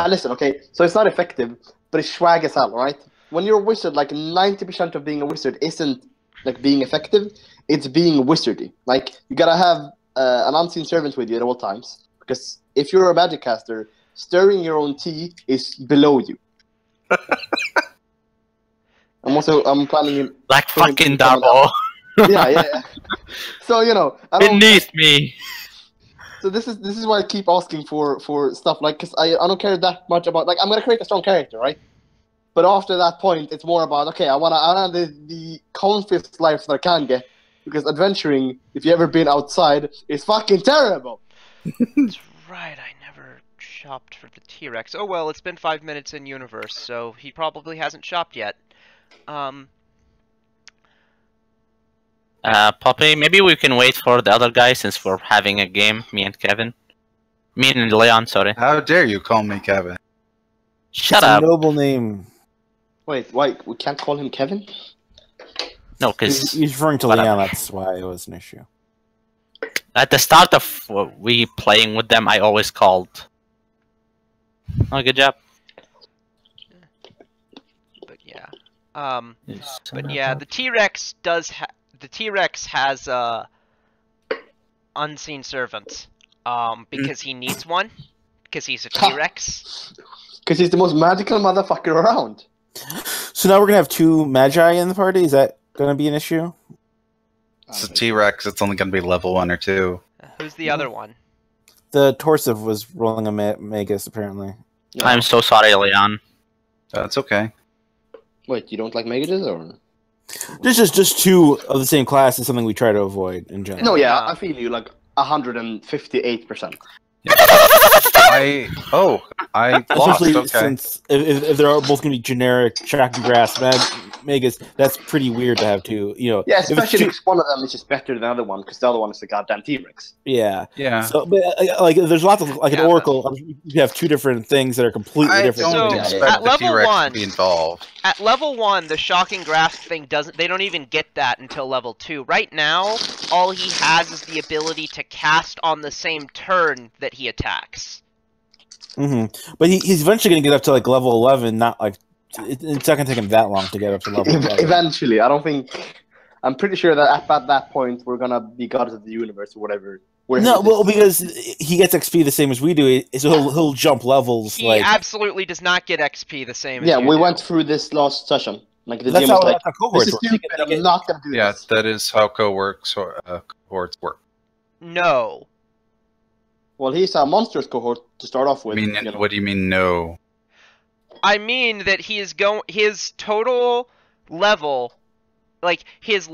Listen, okay, so it's not effective, but it's swag as hell, right? When you're a wizard, like 90% of being a wizard isn't like being effective, it's being wizardy. Like, you gotta have an unseen servant with you at all times, because if you're a magic caster, stirring your own tea is below you. I'm planning like fucking double. yeah. So Beneath me. So this is why I keep asking for stuff, like, because I don't care that much about, like, I'm gonna create a strong character, right? But after that point, it's more about, okay, I want the comfiest life that I can get, because adventuring, if you ever been outside, is fucking terrible. That's right. I never shopped for the T-Rex. Oh well, it's been 5 minutes in universe, so he probably hasn't shopped yet. Poppy, maybe we can wait for the other guy since we're having a game, me and Kevin. Me and Leon, sorry. How dare you call me Kevin? Shut It's up. a noble name. Wait, we can't call him Kevin? No, because He's referring to Leon, that's why it was an issue. at the start of we playing with them, I always called. Oh, good job. But yeah. But yeah, the T-Rex does the T-Rex has unseen servant. Because he needs one. Because he's a T-Rex. Because he's the most magical motherfucker around. So now we're gonna have 2 magi in the party. Is that gonna be an issue? It's a T-Rex. It's only going to be level 1 or 2. Who's the other one? The Torsiv was rolling a Magus, apparently. No. I'm so sorry, Leon. That's okay. Wait, you don't like Megages, or? This is just 2 of the same class is something we try to avoid in general. No, yeah, I feel you, like 158%. I lost. Especially Okay. since if they're all both going to be generic shocking grass Magus, that's pretty weird to have 2. Yeah, especially if one of them is just better than the other one, because the other one is the goddamn T-Rex. Yeah. Yeah. So, but, like, there's lots of, like, an Oracle, you have 2 different things that are completely I different. don't So, expect at the level T-Rex 1 to be involved. At level 1, the shocking grasp thing they don't even get that until level 2. Right now, all he has is the ability to cast on the same turn that he attacks. But he's eventually going to get up to, like, level 11, not, like, it's not going to take him that long to get up to level 11. Eventually, I'm pretty sure that at that point, we're gonna be gods of the universe or whatever. No, well, because he gets XP the same as we do, so he'll jump levels. He like absolutely does not get XP the same as yeah, you we do. went through this last session. Like, the that's DM was how like, cohorts this is work. stupid, I'm not gonna do Yeah, this. that is how cohorts work. No. Well, he's a monstrous cohort to start off with. What do you mean, no? I mean that his total level, like his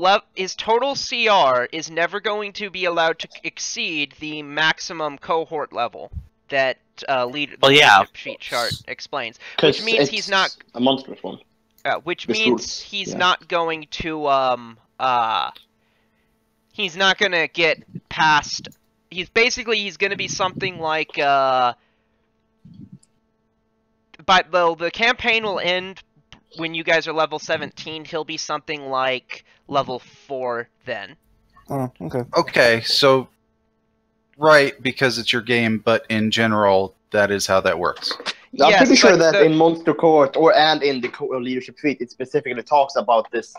total CR is never going to be allowed to exceed the maximum cohort level that leadership sheet chart explains. Which means he's not a monstrous one. Which means he's not going to he's not gonna get past. He's gonna be something like but the campaign will end when you guys are level 17. He'll be something like level 4 then. Oh, okay. Okay, so right, because it's your game, but in general, that is how that works. I'm Yes, pretty sure but that in Monster Cohort and in the leadership feat, it specifically talks about this.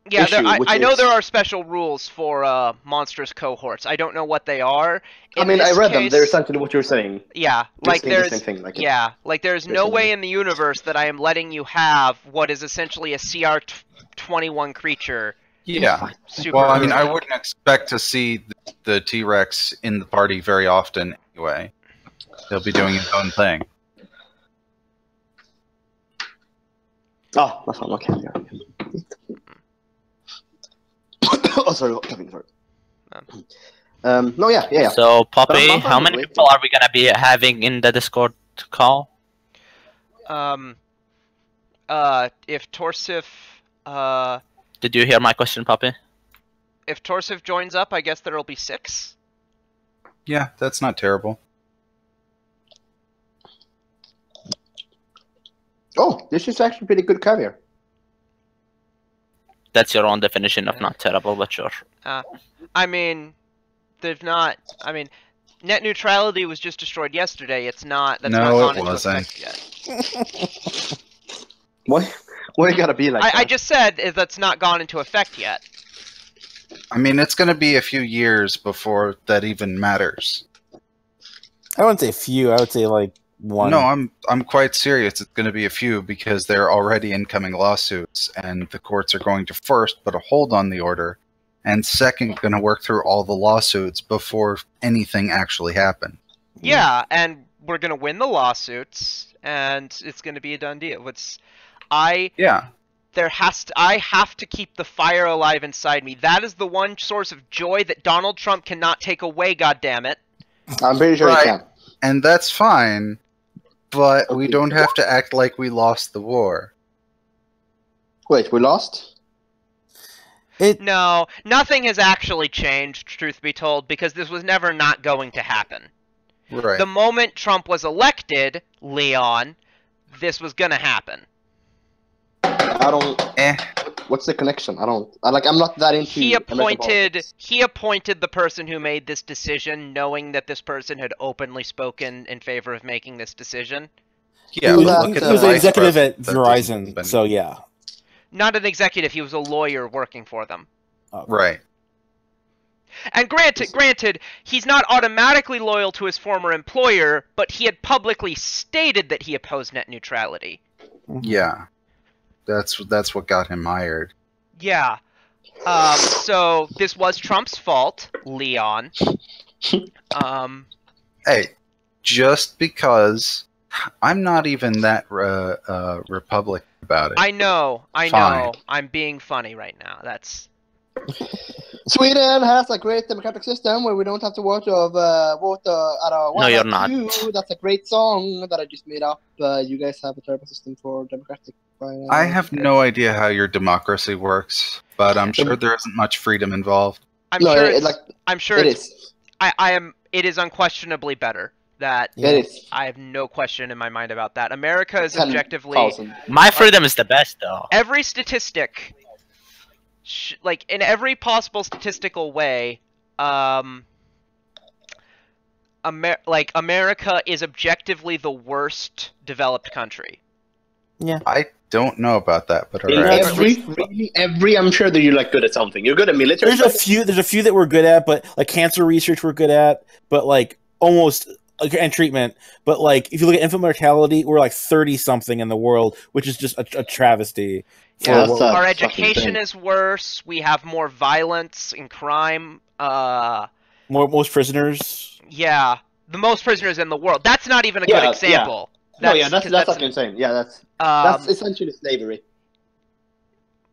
Yeah, issue, I know is- there are special rules for monstrous cohorts. I don't know what they are. I In mean, I this read them. case- They're essentially what you're saying. Yeah, You're like saying the there's same thing, like yeah, like there's no saying way it. in the universe that I am letting you have what is essentially a CR21 creature. Yeah. Super Well, I mean, I early. wouldn't expect to see the T-Rex in the party very often anyway. He'll be doing his own thing. Oh, that's not okay. Oh, sorry, Kevin, sorry. No, yeah. So, Poppy, I'm how many waiting. people are we gonna be having in the Discord call? If Torsif, Did you hear my question, Poppy? if Torsif joins up, I guess there'll be 6. Yeah, that's not terrible. Oh, this is actually pretty good caviar. That's your own definition of not terrible, but sure. I mean, they've not. I mean, net neutrality was just destroyed yesterday. It's not. That's No, not gone it into wasn't. effect yet. Why you gotta be like that? I just said that's not gone into effect yet. I mean, it's going to be a few years before that even matters. I wouldn't say few. I would say like one. No, I'm quite serious. It's going to be a few because there are already incoming lawsuits, and the courts are going to first put a hold on the order, and second, going to work through all the lawsuits before anything actually happens. Yeah, and we're gonna win the lawsuits, and it's gonna be a done deal. Yeah. I have to keep the fire alive inside me. That is the one source of joy that Donald Trump cannot take away. goddammit. I'm pretty sure Right. you can. And that's fine, but we Okay. don't have to act like we lost the war. Wait, we lost? No, nothing has actually changed, truth be told, because this was never not going to happen. Right. The moment Trump was elected, Leon, this was gonna happen. I don't. What's the connection? I'm not that into. He American politics. appointed the person who made this decision, knowing that this person had openly spoken in favor of making this decision. Yeah, he was, look he at was the an vice executive at president that didn't Verizon, happen. so yeah. Not an executive, he was a lawyer working for them. Right. And granted, he's not automatically loyal to his former employer, but he had publicly stated that he opposed net neutrality. Yeah. That's what got him hired. Yeah. So this was Trump's fault, Leon. Hey, just because I'm not even that Republican about it. I know. Fine. I'm being funny right now. That's... Sweden has a great democratic system where we don't have to vote at a No, you're not. That's a great song that I just made up. You guys have a terrible system for democratic. I have no idea how your democracy works, but I'm sure there isn't much freedom involved. I'm No, sure it- it's, like, I'm sure It it's, is. it is unquestionably better. That It is. I have no question in my mind about that. America is 10,000. objectively My freedom is the best, though. every statistic, like in every possible statistical way, America is objectively the worst developed country. I don't know about that, but In alright. every, I'm sure that you're like good at something. You're good at military. There's a stuff. few that we're good at, but like cancer research we're good at, but like almost and treatment. But like if you look at infant mortality, we're like 30 something in the world, which is just a travesty. Yeah, that's what- a Our fucking education thing. is worse. We have more violence and crime. most prisoners. Yeah, the most prisoners in the world. That's not even a Yeah, good example. No, yeah, that's 'cause fucking insane. Yeah, that's um, essentially slavery.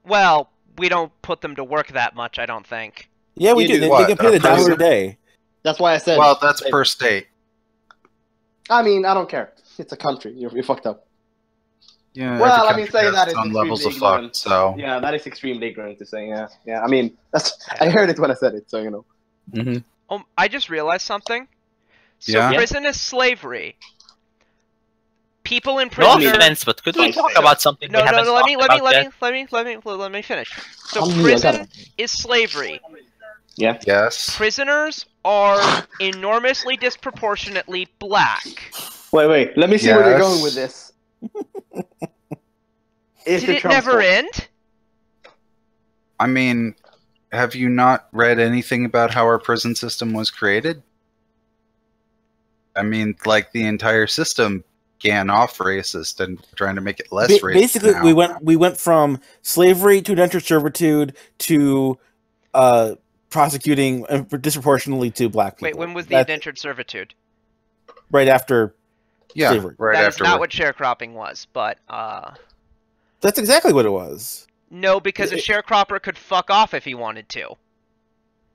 well, we don't put them to work that much, I don't think. Yeah, we You do. do They what? get paid A $1 a prison? day. That's why I said. Well, that's slavery. per state. I mean, I don't care. It's a country. You're fucked up. Yeah, Well, every I mean, country saying has that its is own levels of extremely fucked, so... Yeah, that is extremely ignorant to say. Yeah. I mean, I heard it when I said it, so you know. Mhm. Oh, I just realized something. So Yeah? prison is slavery. People in No prison. offense, but could we Like, talk about something No, we haven't let me talked about yet? let me finish. So I'm prison is slavery. Yeah. Yes. Prisoners are enormously disproportionately black. Wait. Let me see where you're Yes. going with this. Is Did it never end? I mean, have you not read anything about how our prison system was created? I mean, like, the entire system began off racist and trying to make it less racist Basically, now. we went from slavery to indentured servitude to prosecuting disproportionately to black people. Wait, when was the That's indentured servitude? right after Yeah, slavery. right That is after. not what sharecropping was, but That's exactly what it was. no, because a sharecropper could fuck off if he wanted to.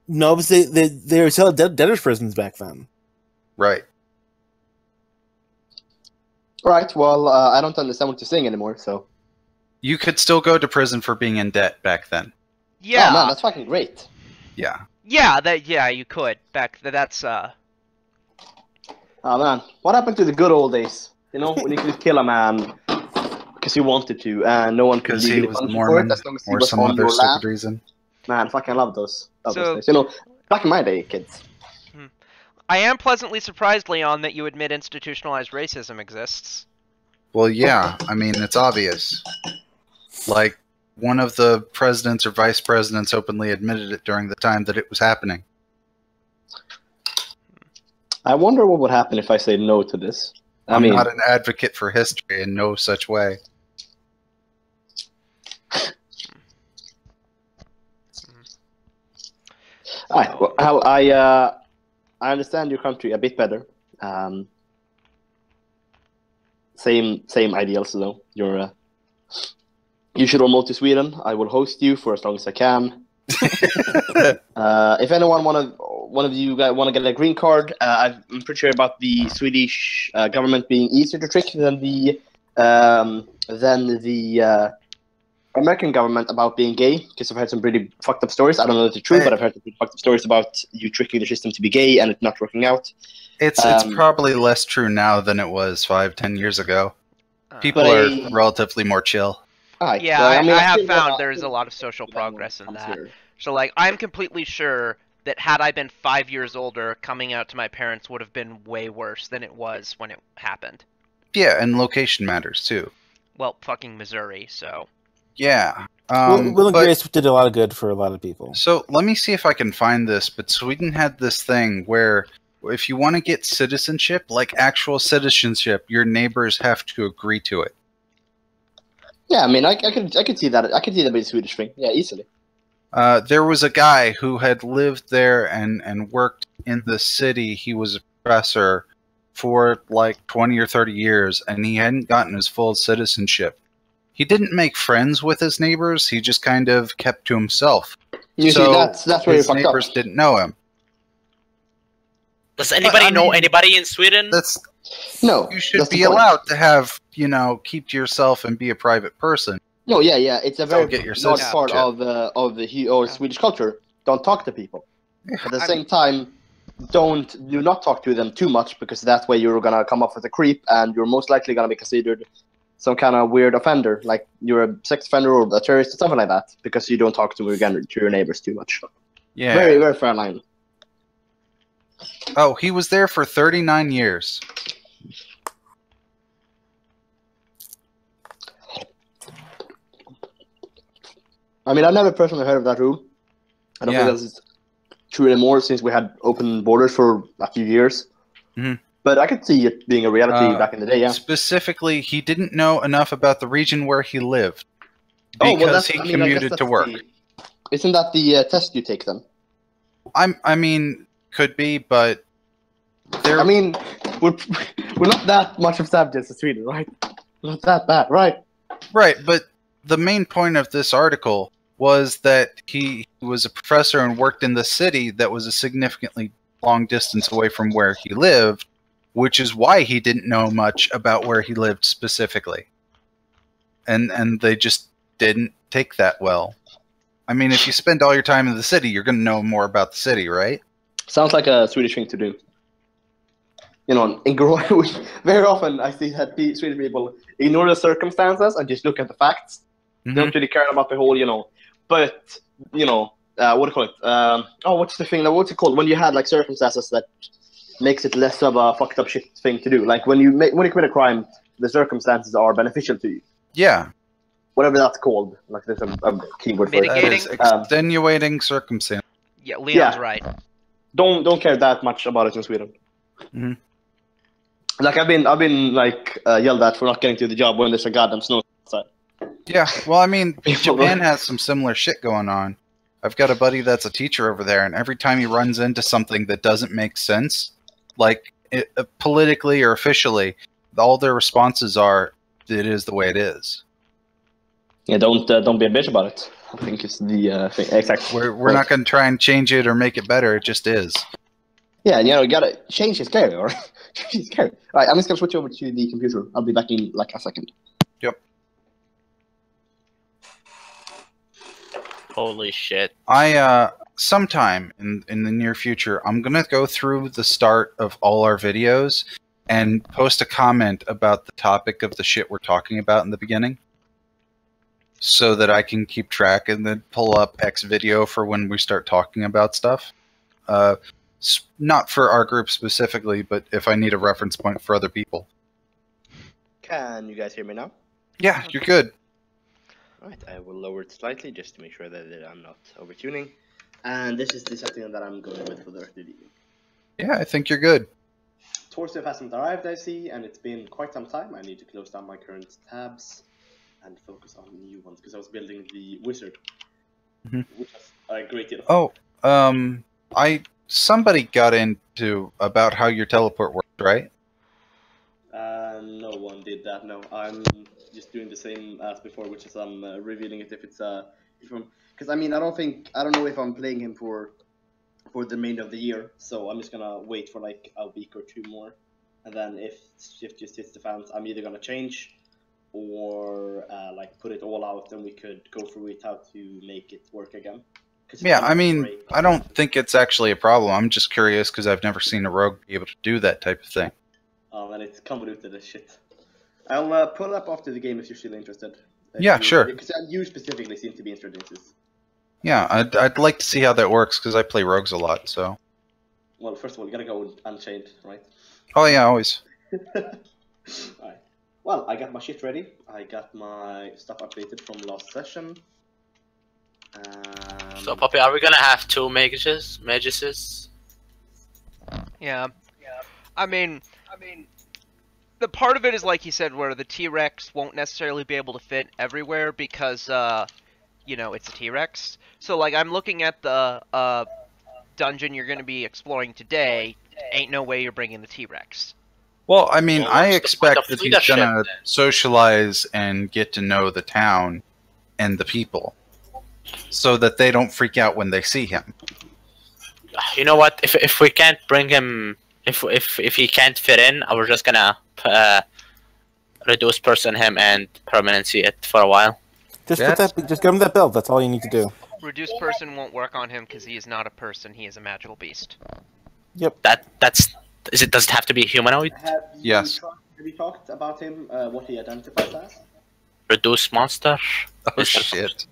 No, but they were still debtors prisons back then. Right. Right. Well, I don't understand what you're saying anymore. So. You could still go to prison for being in debt back then. Yeah, Oh man, that's fucking great. Yeah. yeah, you could. That's Oh man, what happened to the good old days? You know, when you could kill a man because you wanted to, and no one could Because he legally was punish you for Mormon it as long as he or was some on other your stupid land. reason. Man, fucking love those So- days. You know, back in my day, kids. I am pleasantly surprised, Leon, that you admit institutionalized racism exists. Well, yeah. I mean, it's obvious. Like, one of the presidents or vice presidents openly admitted it during the time that it was happening. I wonder what would happen if I say no to this. I'm not an advocate for history in no such way. Alright, well, I understand your country a bit better. Same ideals though. You should all move to Sweden. I will host you for as long as I can. If anyone one of you guys want to get a green card, I'm pretty sure about the Swedish government being easier to trick than the American government about being gay, because I've heard some pretty fucked up stories. I don't know if they're true, but I've heard some pretty fucked up stories about you tricking the system to be gay and it not working out. It's probably less true now than it was 5-10 years ago. People But are relatively more chill. Yeah, well, I have still found wanna- there's a lot of social progress in comes that. here. So, like, I'm completely sure that had I been 5 years older, coming out to my parents would have been way worse than it was when it happened. Yeah, and location matters too. Well, fucking Missouri, so. Yeah. Will and but- Grace did a lot of good for a lot of people. So let me see if I can find this, but Sweden had this thing where if you want to get citizenship, like actual citizenship, your neighbors have to agree to it. Yeah, I mean, I could see that. I could see that being a Swedish thing. Yeah, easily. There was a guy who had lived there and worked in the city. He was a professor for like 20 or 30 years, and he hadn't gotten his full citizenship. He didn't make friends with his neighbors. He just kind of kept to himself. You So see, that's where you're his fucked up. neighbors didn't know him. Does anybody I know mean- anybody in Sweden? That's No, you should that's the be point. allowed to have, keep to yourself and be a private person. No, yeah, it's a very Don't get your large part citizenship. of the Swedish culture. Don't talk to people. At the I same time, do not talk to them too much, because that way you're gonna come off as a creep, and you're most likely gonna be considered some kind of weird offender, like you're a sex offender or a terrorist or something like that, because you don't talk to your neighbors too much. Yeah. Very, very fair line. Oh, he was there for 39 years. I mean, I've never personally heard of that rule. I don't Yeah. think that's true anymore since we had open borders for a few years. Mhm. But I could see it being a reality back in the day, yeah. Specifically, he didn't know enough about the region where he lived Oh, because well, he I guess commuted to that's work. Isn't that the test you take then? I mean, could be, but there. I mean, we're not that much of savages in Sweden, right? Not that bad, right? Right, but the main point of this article was that he was a professor and worked in the city that was a significantly long distance away from where he lived, which is why he didn't know much about where he lived specifically. And they just didn't take that well. I mean, if you spend all your time in the city, you're going to know more about the city, right? Sounds like a Swedish thing to do. Very often I see that Swedish people ignore the circumstances and just look at the facts. They don't really care about the whole, but, what do you call it? What's the thing? What's it called? When you had, like, circumstances that makes it less of a fucked up shit thing to do. Like, when you commit a crime, the circumstances are beneficial to you. Yeah. Whatever that's called. Like, there's a keyword for it. That is extenuating circumstance. Yeah, Leon's Yeah. right. Don't care that much about it in Sweden. Mhm. Like, I've been like yelled at for not getting to the job when there's a goddamn snow outside. Yeah, well, I mean, People- Japan has some similar shit going on. I've got a buddy that's a teacher over there, and every time he runs into something that doesn't make sense, like politically or officially, all their responses are, "It is the way it is." Yeah, don't be a bitch about it. I think it's the thing. Exactly. We're not going to try and change it or make it better. It just is. Yeah, you gotta change is scary, or change is scary. All right, I'm just gonna switch over to the computer. I'll be back in like a second. Yep. Holy shit. I sometime in the near future, I'm gonna go through the start of all our videos and post a comment about the topic of the shit we're talking about in the beginning, so that I can keep track and then pull up X video for when we start talking about stuff. Not for our group specifically, but if I need a reference point for other people. Can you guys hear me now? Yeah, you're good. Alright, I will lower it slightly just to make sure that I'm not overtuning. And this is the setting that I'm going with for the rest of the video. Yeah, I think you're good. Torsive hasn't arrived, I see, and it's been quite some time. I need to close down my current tabs and focus on new ones because I was building the wizard, which was a great deal of fun. Somebody got into about how your teleport worked, right? No one did that. No, I'm just doing the same as before, which is I'm revealing it if I'm because I mean I don't know if I'm playing him for the remainder of the year, so I'm just gonna wait for like a week or two more, and then if shit just hits the fans, I'm either gonna change or like put it all out, and we could go through it how to make it work again. Yeah, I mean, I don't think it's actually a problem. I'm just curious because I've never seen a rogue be able to do that type of thing. And it's convoluted as shit. I'll pull it up after the game if you're still interested. Yeah, sure. Because you specifically seem to be interested in this. Yeah, I'd like to see how that works because I play rogues a lot. So. Well, first of all, you gotta go unchained, right? Oh yeah, always. Alright. Well, I got my shit ready. I got my stuff updated from last session. So, Poppy, are we gonna have 2 mages? Yeah. I mean, the part of it is like you said, where the T-Rex won't necessarily be able to fit everywhere because, you know, it's a T-Rex. So, like, I'm looking at the dungeon you're going to be exploring today. Ain't no way you're bringing the T-Rex. Well, I mean, I what's the expect point that of he's leadership, gonna then? socialize and get to know the town and the people, so that they don't freak out when they see him. You know what? If we can't bring him, if he can't fit in, we're just gonna reduce person him and permanency it for a while. Just give him that belt. That's all you need to do. Reduced person won't work on him because he is not a person. He is a magical beast. Yep. Does it have to be humanoid? Yes. Have you talked about him? What he identifies as? Reduce monster? Oh shit.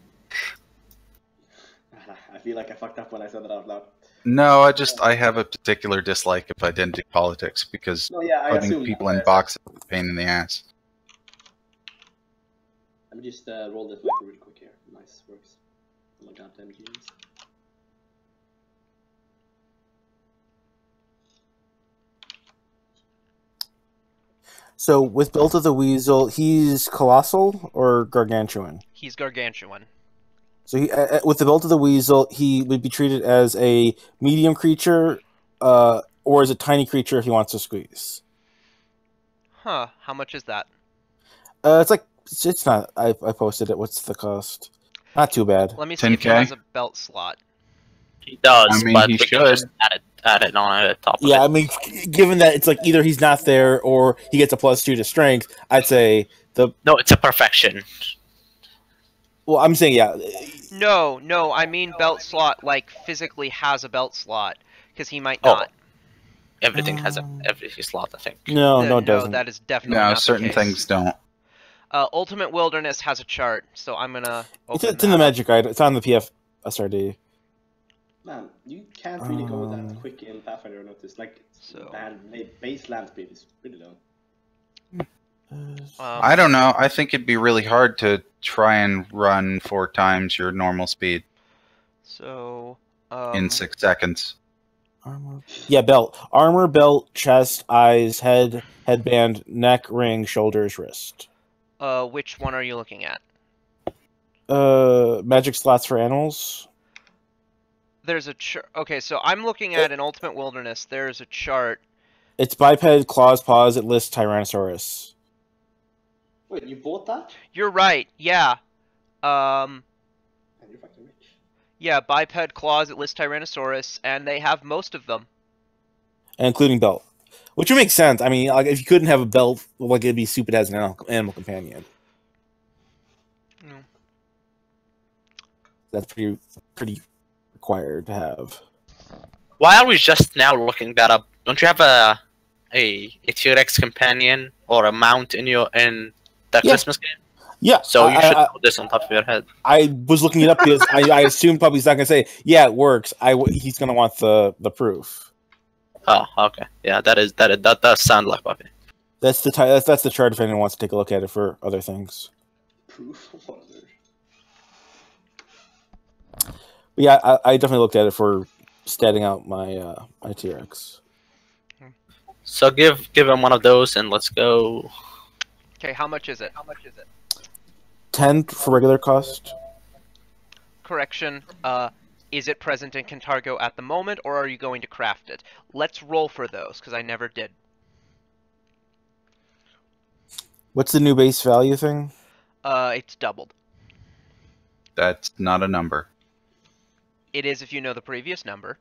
I feel like I fucked up when I said that out loud. No, I have a particular dislike of identity politics because I putting assumed people that. in boxes is a pain in the ass. Let me just roll this micro real quick here. Nice, works. Oh my goddamn games. So with Built of the Weasel, he's colossal or gargantuan? He's gargantuan. So with the Built of the Weasel, he would be treated as a medium creature, or as a tiny creature if he wants to squeeze. Huh? How much is that? It's not. I posted it. What's the cost? Not too bad. Let me see if he 10K? has a belt slot. He does, I mean, but he we can should. just add it on the top of it. Yeah, I mean, given that it's like either he's not there or he gets a +2 to strength, I'd say No, it's a perfection. Well, I'm saying yeah. No, I mean belt slot, like physically has a belt slot, because he might not. Everything has every slot, I think. No, it doesn't. That is definitely No, not the certain case. things don't. Ultimate Wilderness has a chart, so I'm gonna open It's in the that up. magic guide. It's on the PF SRD. Man, you can't really go that quick in Pathfinder, I noticed. Like, base land speed is really low. I don't know. I think it'd be really hard to try and run 4 times your normal speed So, in 6 seconds. Armor. Yeah, belt. Armor, belt, chest, eyes, head, headband, neck, ring, shoulders, wrist. which one are you looking at? Magic slots for animals. There's a chart. Okay, so I'm looking at an Ultimate Wilderness. There's a chart. It's biped, claws, paws. It lists Tyrannosaurus. Wait, you bought that? You're right. Yeah. Man, you're fucking rich. Yeah, biped claws. It lists Tyrannosaurus, and they have most of them. Including belt. Which would make sense. I mean, like if you couldn't have a belt, like it'd be stupid as an animal companion. Mm. That's pretty required to have. Why are we just now looking that up? Don't you have a T-Rex companion or a mount in the Christmas game? Yeah. So you should know this on top of your head. I was looking it up because I assumed Puppy's not gonna say, yeah, it works. He's gonna want the proof. Oh, okay. Yeah, that does sound like Buffy. That's the that's the chart if anyone wants to take a look at it for other things. Proof of wonder. But yeah, I definitely looked at it for statting out my my T-Rex. So give him one of those and let's go. Okay, how much is it? 10 for regular cost. Correction. Is it present in Cantargo at the moment, or are you going to craft it? Let's roll for those, because I never did. What's the new base value thing? It's doubled. That's not a number. It is if you know the previous number.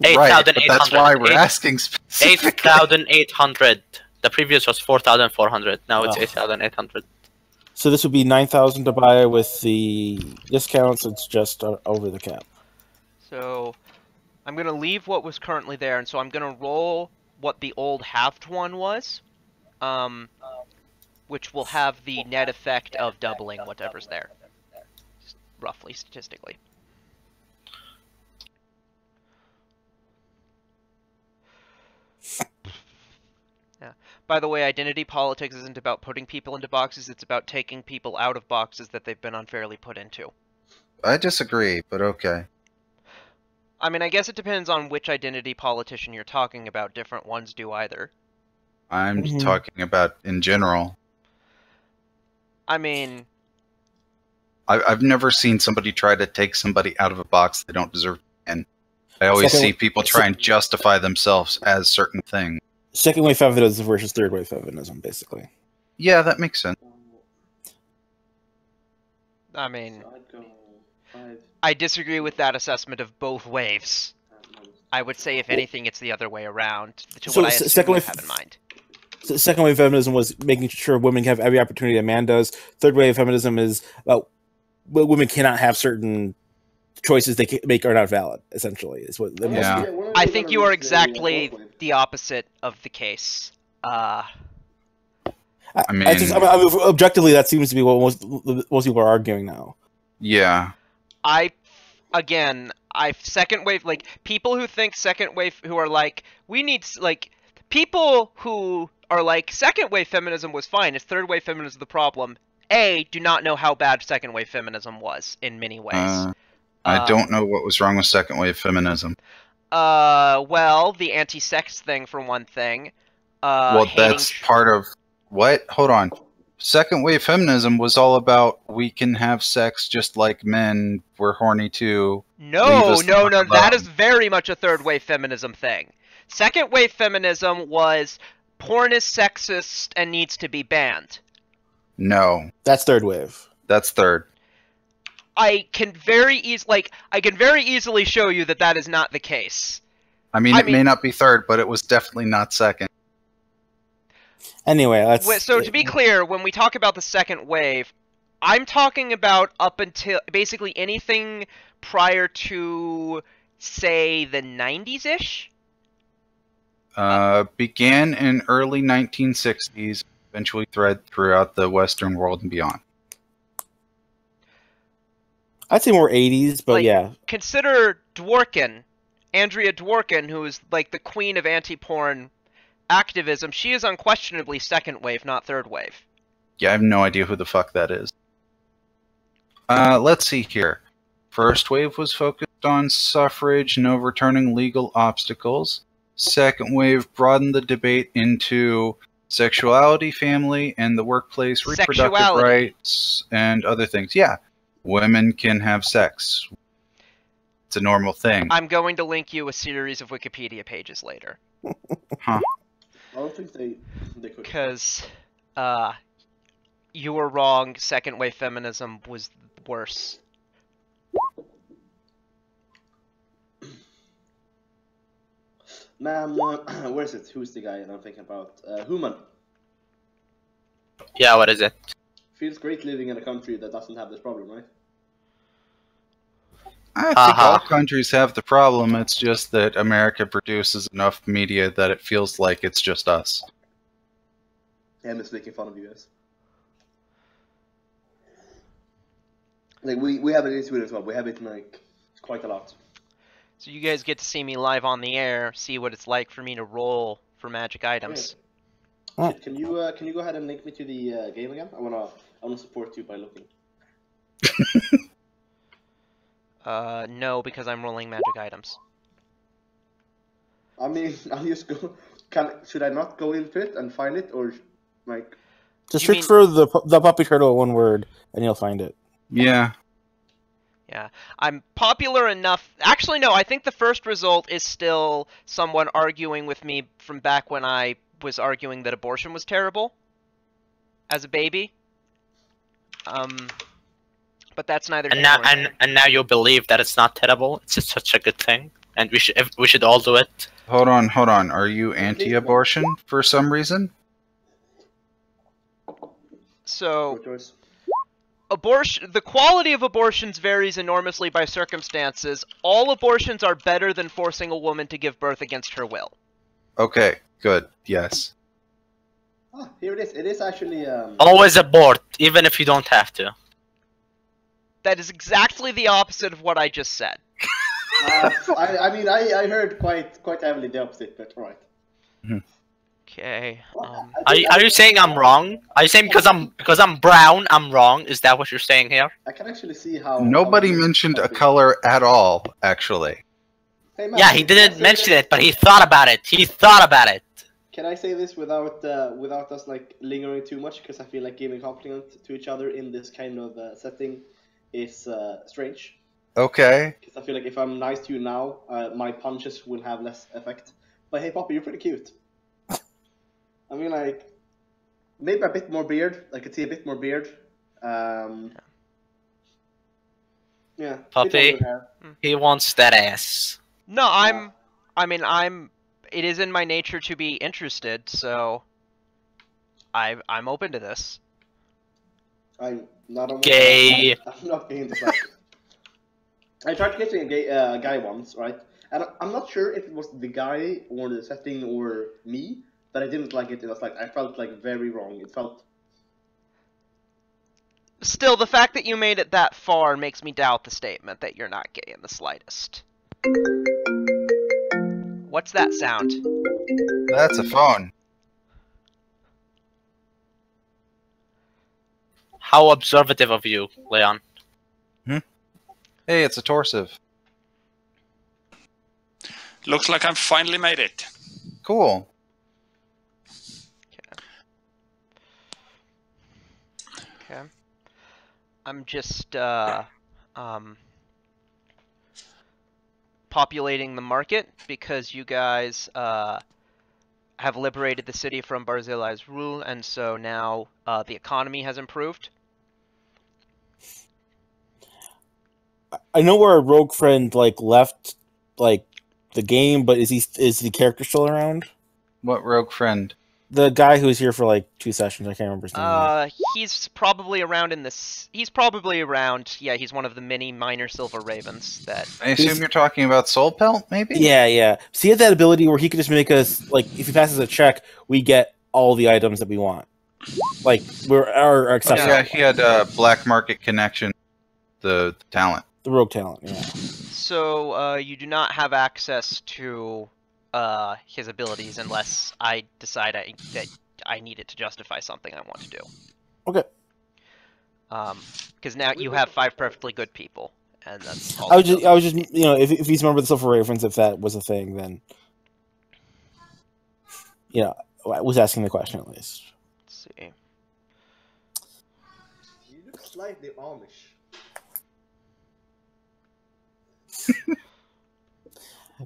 Right, but that's 8,800. why we're asking specifically. 8,800. The previous was 4,400. Now it's Oh. 8,800. So this would be 9,000 to buy with the discounts. It's just over the cap. So I'm going to leave what was currently there, and so I'm going to roll what the old halved one was, which will have the net effect of doubling whatever's there, roughly statistically. Yeah. By the way, identity politics isn't about putting people into boxes, it's about taking people out of boxes that they've been unfairly put into. I disagree, but okay. I mean, I guess it depends on which identity politician you're talking about. Different ones do either. I'm Mhm. talking about in general. I mean, I've never seen somebody try to take somebody out of a box they don't deserve to be in. I always Second- see people try and justify themselves as certain things. Second wave feminism versus third wave feminism, basically. Yeah, that makes sense. I mean, So I'd go 5. I disagree with that assessment of both waves. I would say, if anything, it's the other way around, to So what I s- assume second you wave- have in mind. So second wave feminism was making sure women have every opportunity a man does. Third wave feminism is women cannot have certain choices they make are not valid. Essentially, is what. Yeah. I think you are exactly the opposite of the case. I I mean, objectively, that seems to be what most people are arguing now. Yeah. Second wave, like, people who think second wave, who are like, we need, like, people who are like, second wave feminism was fine, it's third wave feminism the problem, do not know how bad second wave feminism was in many ways. I don't know what was wrong with second wave feminism. Well, the anti-sex thing, for one thing. Well, that's part of what? Hold on. Second wave feminism was all about we can have sex just like men. We're horny too. No, that is very much a third wave feminism thing. Second wave feminism was porn is sexist and needs to be banned. No. That's third wave. That's third. I can very easily show you that that is not the case. I mean, it may not be third, but it was definitely not second. Anyway, so to be clear, when we talk about the second wave, I'm talking about up until basically anything prior to, say, the 90s-ish? Began in early 1960s, eventually spread throughout the Western world and beyond. I'd say more 80s, but yeah. Consider Dworkin, Andrea Dworkin, who is like the queen of anti-porn activism. She is unquestionably second wave, not third wave. Yeah, I have no idea who the fuck that is. Let's see here. First wave was focused on suffrage and overturning legal obstacles. Second wave broadened the debate into sexuality, family, and the workplace, reproductive rights, and other things. Yeah, women can have sex. It's a normal thing. I'm going to link you a series of Wikipedia pages later. Huh. I don't think they could. Because, you were wrong. Second wave feminism was worse. Man, where is it? Who's the guy that I'm thinking about? Human. Yeah, what is it? Feels great living in a country that doesn't have this problem, right? I think all countries have the problem. It's just that America produces enough media that it feels like it's just us. Yeah, I'm just making fun of you guys. Like we have it in Sweden as well. We have it like quite a lot. So you guys get to see me live on the air, see what it's like for me to roll for magic items. Yeah. Shit, can you go ahead and link me to the game again? I wanna support you by looking. No, because I'm rolling magic items. I mean, I'll just go. Should I not go into it and find it, or like? Just You search mean- for the puppy turtle, one word, and you'll find it. Yeah. Yeah, I'm popular enough. Actually, no, I think the first result is still someone arguing with me from back when I was arguing that abortion was terrible as a baby. But that's neither And here now nor there. and now you believe that it's not terrible. It's just such a good thing, and we should all do it. Hold on. Are you anti-abortion for some reason? So, Your choice. the quality of abortions varies enormously by circumstances. All abortions are better than forcing a woman to give birth against her will. Okay, good. Yes. Ah, here it is. It is actually. Always abort, even if you don't have to. That is exactly the opposite of what I just said. I mean, I heard quite heavily the opposite, but right. Okay. Are you saying I'm wrong? Are you saying because I'm brown, I'm wrong? Is that what you're saying here? I can actually see how. Nobody mentioned a color at all, actually. Hey, Matt, Yeah, he can I didn't say mention this- it, but he thought about it. He thought about it. Can I say this without us like lingering too much? Because I feel like giving compliment to each other in this kind of setting is strange. Okay. Because I feel like if I'm nice to you now, my punches will have less effect. But hey, Poppy, you're pretty cute. I mean, like, maybe a bit more beard. I could see a bit more beard. Yeah. Poppy? bit longer hair. He wants that ass. No, it is in my nature to be interested, so I'm open to this. I'm not a Gay. I'm not gay in the slightest. I tried getting a guy once, right? And I'm not sure if it was the guy or the setting or me, but I didn't like it. It was like I felt like very wrong. It felt. Still, the fact that you made it that far makes me doubt the statement that you're not gay in the slightest. What's that sound? That's a phone. How observative of you, Leon. Hey, it's a torsive. Looks like I've finally made it. Cool. Okay. I'm just populating the market because you guys have liberated the city from Barzillai's rule, and so now the economy has improved. I know where our rogue friend left the game, but is the character still around? What rogue friend? The guy who was here for 2 sessions, I can't remember his name. He's probably around He's probably around. Yeah, he's one of the many minor silver ravens that. I assume you're talking about Soul Pelt, maybe? Yeah. So he had that ability where he could just make us if he passes a check, we get all the items that we want. We're our accessible. Yeah, he had a black market connection. The talent. The rogue talent. Yeah. So you do not have access to his abilities unless I decide that I need it to justify something I want to do. Okay. Because now you have 5 perfectly good people, and that's all. I was just if he's a member of the Silver Ravens, if that was a thing, then I was asking the question at least. Let's see. You look slightly Amish.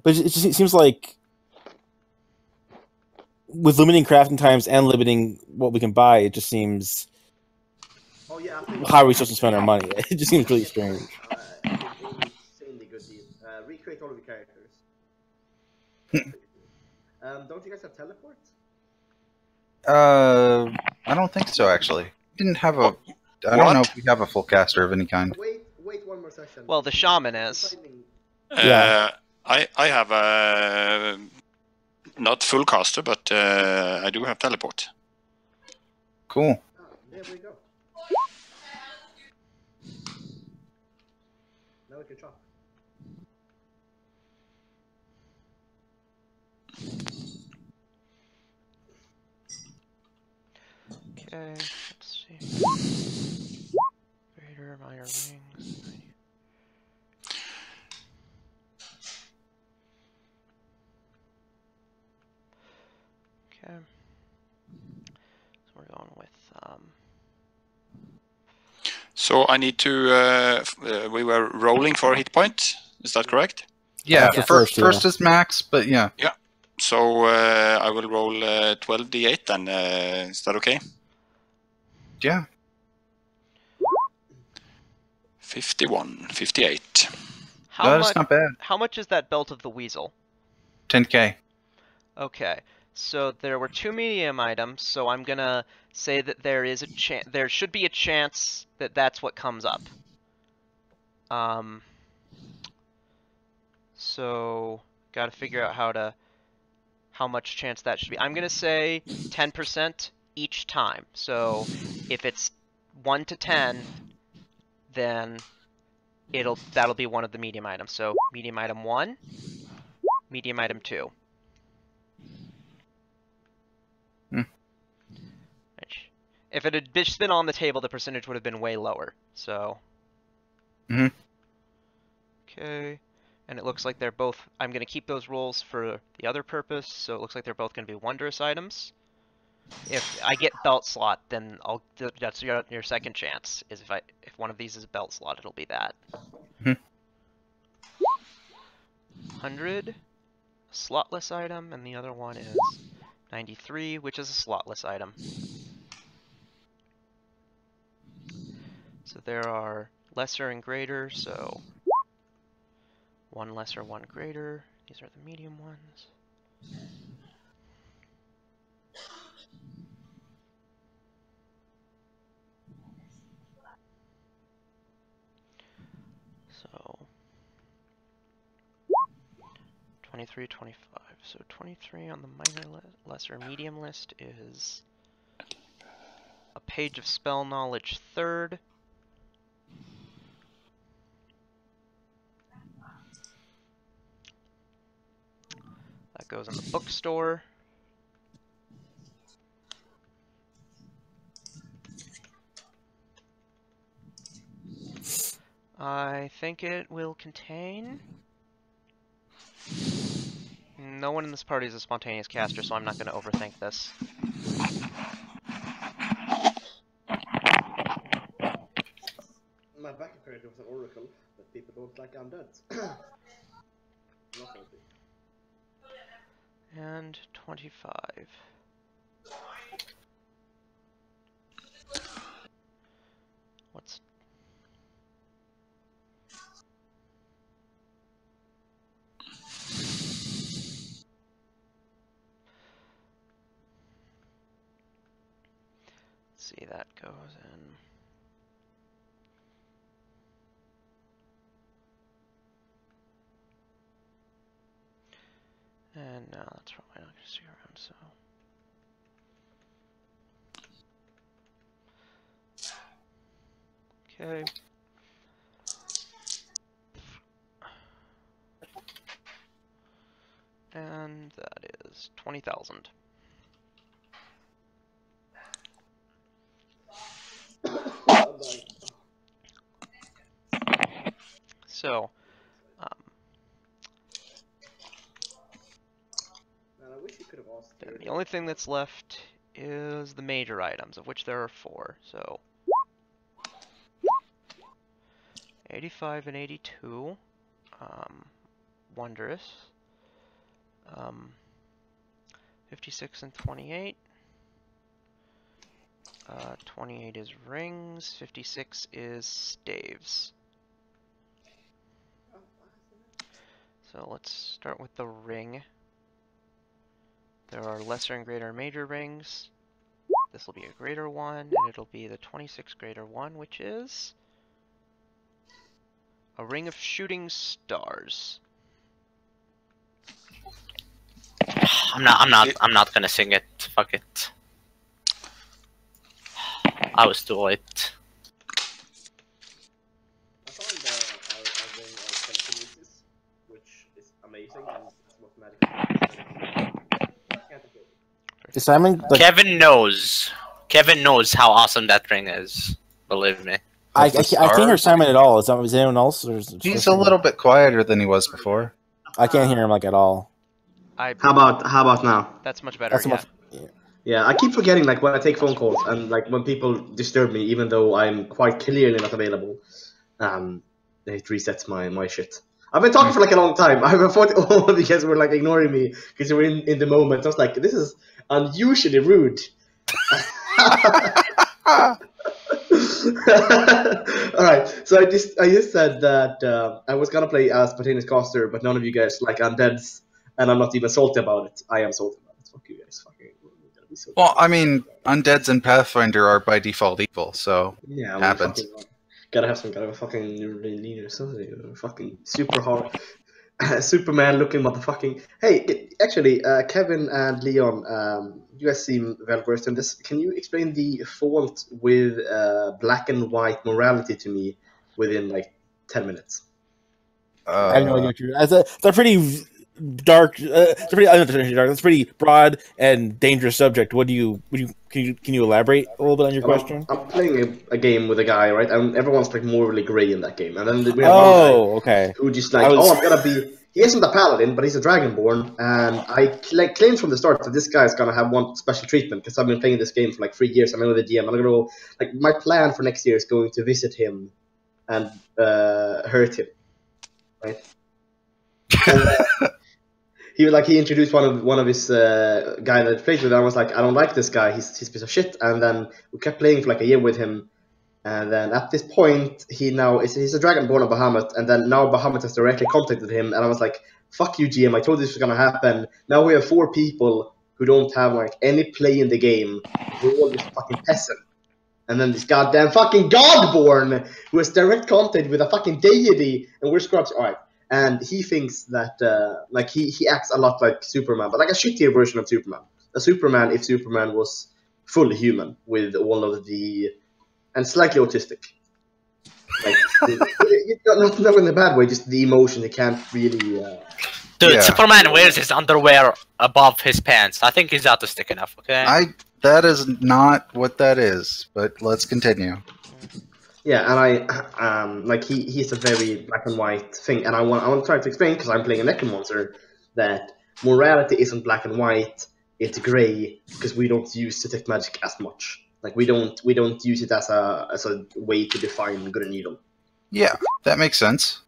But it just seems like with limiting crafting times and limiting what we can buy, it just seems. Oh yeah. I think How are we supposed to spend our money? It just seems really strange. Insanely good deal. Recreate all of the characters. Don't you guys have teleport? I don't think so, actually. Didn't have a. I don't know if we have a full caster of any kind. Wait one more session. Well, the shaman is. Yeah. I have a not full caster, but I do have teleport. Cool. There we go. Now we can chop. Okay, let's see. Greater, minor rings. Okay. So we're going with So I need to. We were rolling for hit point. Is that correct? Yeah, After first, first yeah. is max, but yeah. So I will roll 12d8 then. Is that okay? Yeah. 51, 58. how That's not bad. How much is that belt of the weasel? 10k. Okay, so there were 2 medium items, so I'm gonna say that there is a there should be a chance that that's what comes up. So gotta figure out how much chance that should be. I'm gonna say 10% each time. So if it's 1 to 10, then that'll be one of the medium items. So medium item 1, medium item 2. Which, if it had just been on the table, the percentage would have been way lower. So. Okay. And it looks like they're both. I'm going to keep those rolls for the other purpose, so it looks like they're both going to be wondrous items. If I get belt slot, then that's your second chance. Is if one of these is a belt slot, it'll be that. 100, slotless item, and the other one is 93, which is a slotless item. So there are lesser and greater, so 1 lesser, 1 greater. These are the medium ones. So 23, 25. So 23 on the minor, lesser, medium list is a page of spell knowledge 3rd. That goes in the bookstore. I think it will contain... No one in this party is a spontaneous caster, so I'm not going to overthink this. My backup character was an oracle, but people don't like undead. And 25. What's... see, that goes in... And no, that's probably not going to stick around, so... Okay. And that is 20,000. So, Man, I wish you could have asked. then the only thing that's left is the major items, of which there are 4. So, 85 and 82, wondrous. 56 and 28. 28 is rings. 56 is staves. So let's start with the ring. There are lesser and greater and major rings. This will be a greater one, and it'll be the 26 greater one, which is a ring of shooting stars. I'm not gonna sing it. Fuck it. I was too late. I found our ring of telekinesis, which is amazing and it's what magic is. Can't afford it. Is Simon like, Kevin knows. Kevin knows how awesome that ring is. Believe me. I can't hear Simon at all. Is anyone else? Or is it He's just a me? little bit quieter than he was before. I can't hear him like at all. How about now? That's much better. That's Yeah. much. Yeah, I keep forgetting like when I take phone calls and like when people disturb me, even though I'm quite clearly not available. It resets my shit. I've been talking for like a long time. I thought all of you guys were like ignoring me because you were in the moment. I was like, this is unusually rude. Alright, so I just said that I was gonna play as Spontaneous Caster, but none of you guys like undeads, and I'm not even salty about it. I am salty about it. Fuck you guys. Fucking. So Well, I mean, undeads in Pathfinder are by default evil, so yeah, happens. Gotta have some kind of a fucking leader or something. Fucking super hard. Superman looking motherfucking. Hey, actually, Kevin and Leon, you guys seem well versed in this. Can you explain the fault with black and white morality to me within like 10 minutes? I have no idea what you're. It's a pretty dark. It's a pretty. I don't know, dark. It's a pretty broad and dangerous subject. What do you? Can you elaborate a little bit on your question? I'm playing a game with a guy, right? And everyone's like morally grey in that game. And then we have one guy okay. who just like, I'm gonna be. He isn't a paladin, but he's a dragonborn, and I claimed from the start that this guy is gonna have one special treatment because I've been playing this game for like 3 years. I'm in with the GM. I'm gonna go. Like my plan for next year is going to visit him and hurt him, right? And, he introduced one of his guy that played with, and I was like, I don't like this guy. He's a piece of shit. And then we kept playing for like a year with him. And then at this point, he's a dragonborn of Bahamut, and then now Bahamut has directly contacted him, and I was like, "Fuck you, GM! I told you this was gonna happen." Now we have 4 people who don't have like any play in the game. We're all just fucking peasant. And then this goddamn fucking Godborn who has direct contact with a fucking deity, and we're scrubs. All right, and he thinks that like he acts a lot like Superman, but like a shittier version of Superman. A Superman if Superman was fully human with all of the. And slightly autistic. Like, not in a bad way, just the emotion he can't really... Dude, Yeah. Superman wears his underwear above his pants. I think he's autistic enough, okay? That is not what that is, but let's continue. Yeah, and like he's a very black and white thing, and I want to try to explain, because I'm playing a Necromancer, that morality isn't black and white, it's grey, because we don't use detect magic as much. Like we don't use it as a way to define good and evil. Yeah, that makes sense.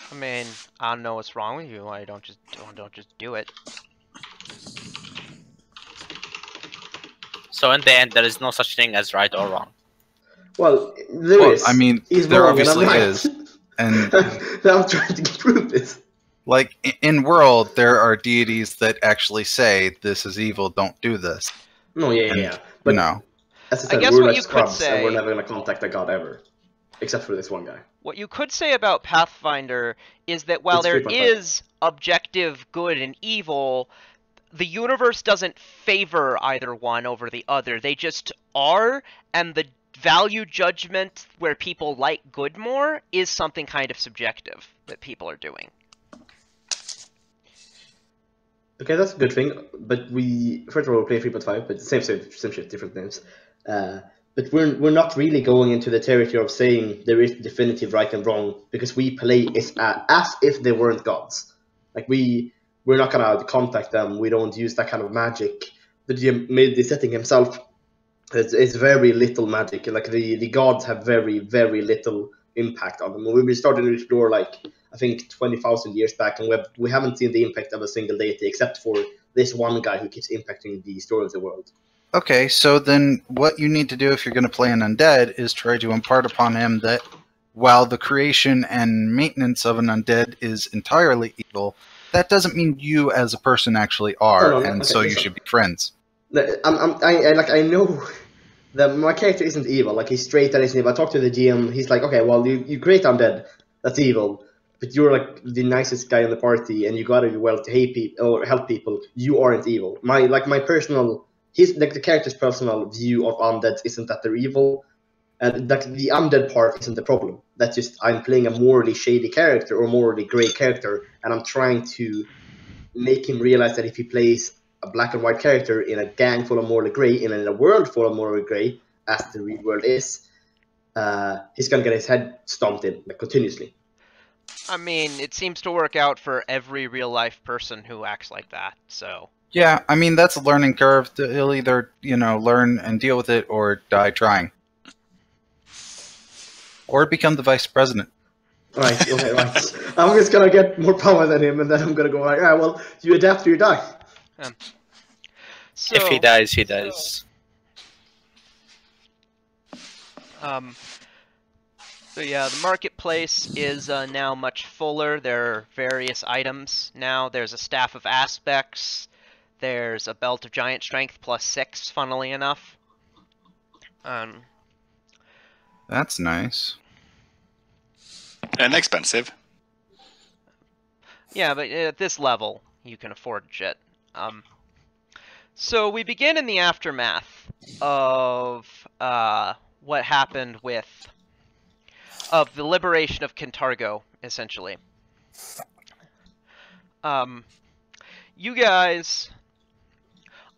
I mean, I don't know what's wrong with you. Why don't just do it? So in the end, there is no such thing as right or wrong. Well, there is. I mean, He's there wrong, obviously and I'm right. is. And I'm trying to prove this. like in world, there are deities that actually say this is evil, don't do this. No, yeah. But No. as I I said, guess we're what like you could scrubs, and we're say- never gonna contact a god ever, except for this one guy. What you could say about Pathfinder is that while It's there 3.5. is objective good and evil, the universe doesn't favor either one over the other. They just are, and the value judgment where people like good more is something kind of subjective that people are doing. Okay, that's a good thing. But we first of all we play 3.5, but same shit, different names. But we're not really going into the territory of saying there is definitive right and wrong, because we play as if they weren't gods. Like we're not gonna contact them. We don't use that kind of magic. The GM made the setting himself. It's very little magic. Like the gods have very, very little impact on them. We started to explore like I think 20,000 years back, and we haven't seen the impact of a single deity except for this one guy who keeps impacting the story of the world. Okay, so then what you need to do if you're going to play an undead is try to impart upon him that while the creation and maintenance of an undead is entirely evil, that doesn't mean you as a person actually are, No, and okay, so you listen. should be friends. I know that my character isn't evil. Like he's straight and isn't evil. I talked to the GM. He's like, okay, well you create undead, that's evil. But you're like the nicest guy in the party, and you gotta do well to hate people or help people. You aren't evil. My personal, the character's personal view of undeads isn't that they're evil, and like the undead part isn't the problem. That's just I'm playing a morally shady character or morally grey character, and I'm trying to make him realize that if he plays a black and white character in a gang full of morally grey, and in a world full of morally grey, as the real world is, he's gonna get his head stomped in like continuously. I mean, it seems to work out for every real life person who acts like that. So Yeah, I mean, that's a learning curve. He'll either, learn and deal with it or die trying. Or become the vice president. Right, okay, right. I'm just gonna get more power than him, and then I'm gonna go like, well, you adapt or you die. so If he dies, he dies. So yeah, the marketplace is now much fuller. There are various items now. There's a Staff of Aspects. There's a Belt of Giant Strength +6, funnily enough. That's nice. And expensive. Yeah, but at this level, you can afford shit. So we begin in the aftermath of what happened of the liberation of Kintargo, essentially. You guys,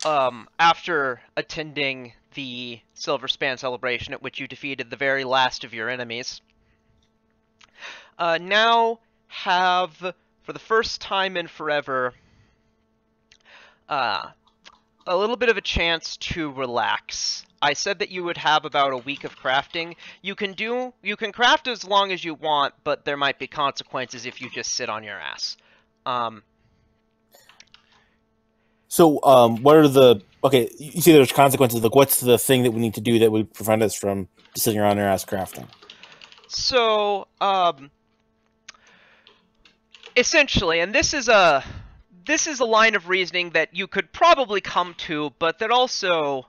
after attending the Silver Span celebration, at which you defeated the very last of your enemies, now have, for the first time in forever, a little bit of a chance to relax. I said that you would have about a week of crafting. You can craft as long as you want, but there might be consequences if you just sit on your ass. So, what are the... Okay, you see there's consequences. Like, what's the thing that we need to do that would prevent us from sitting around our ass crafting? So, essentially, and this is a line of reasoning that you could probably come to, but that also,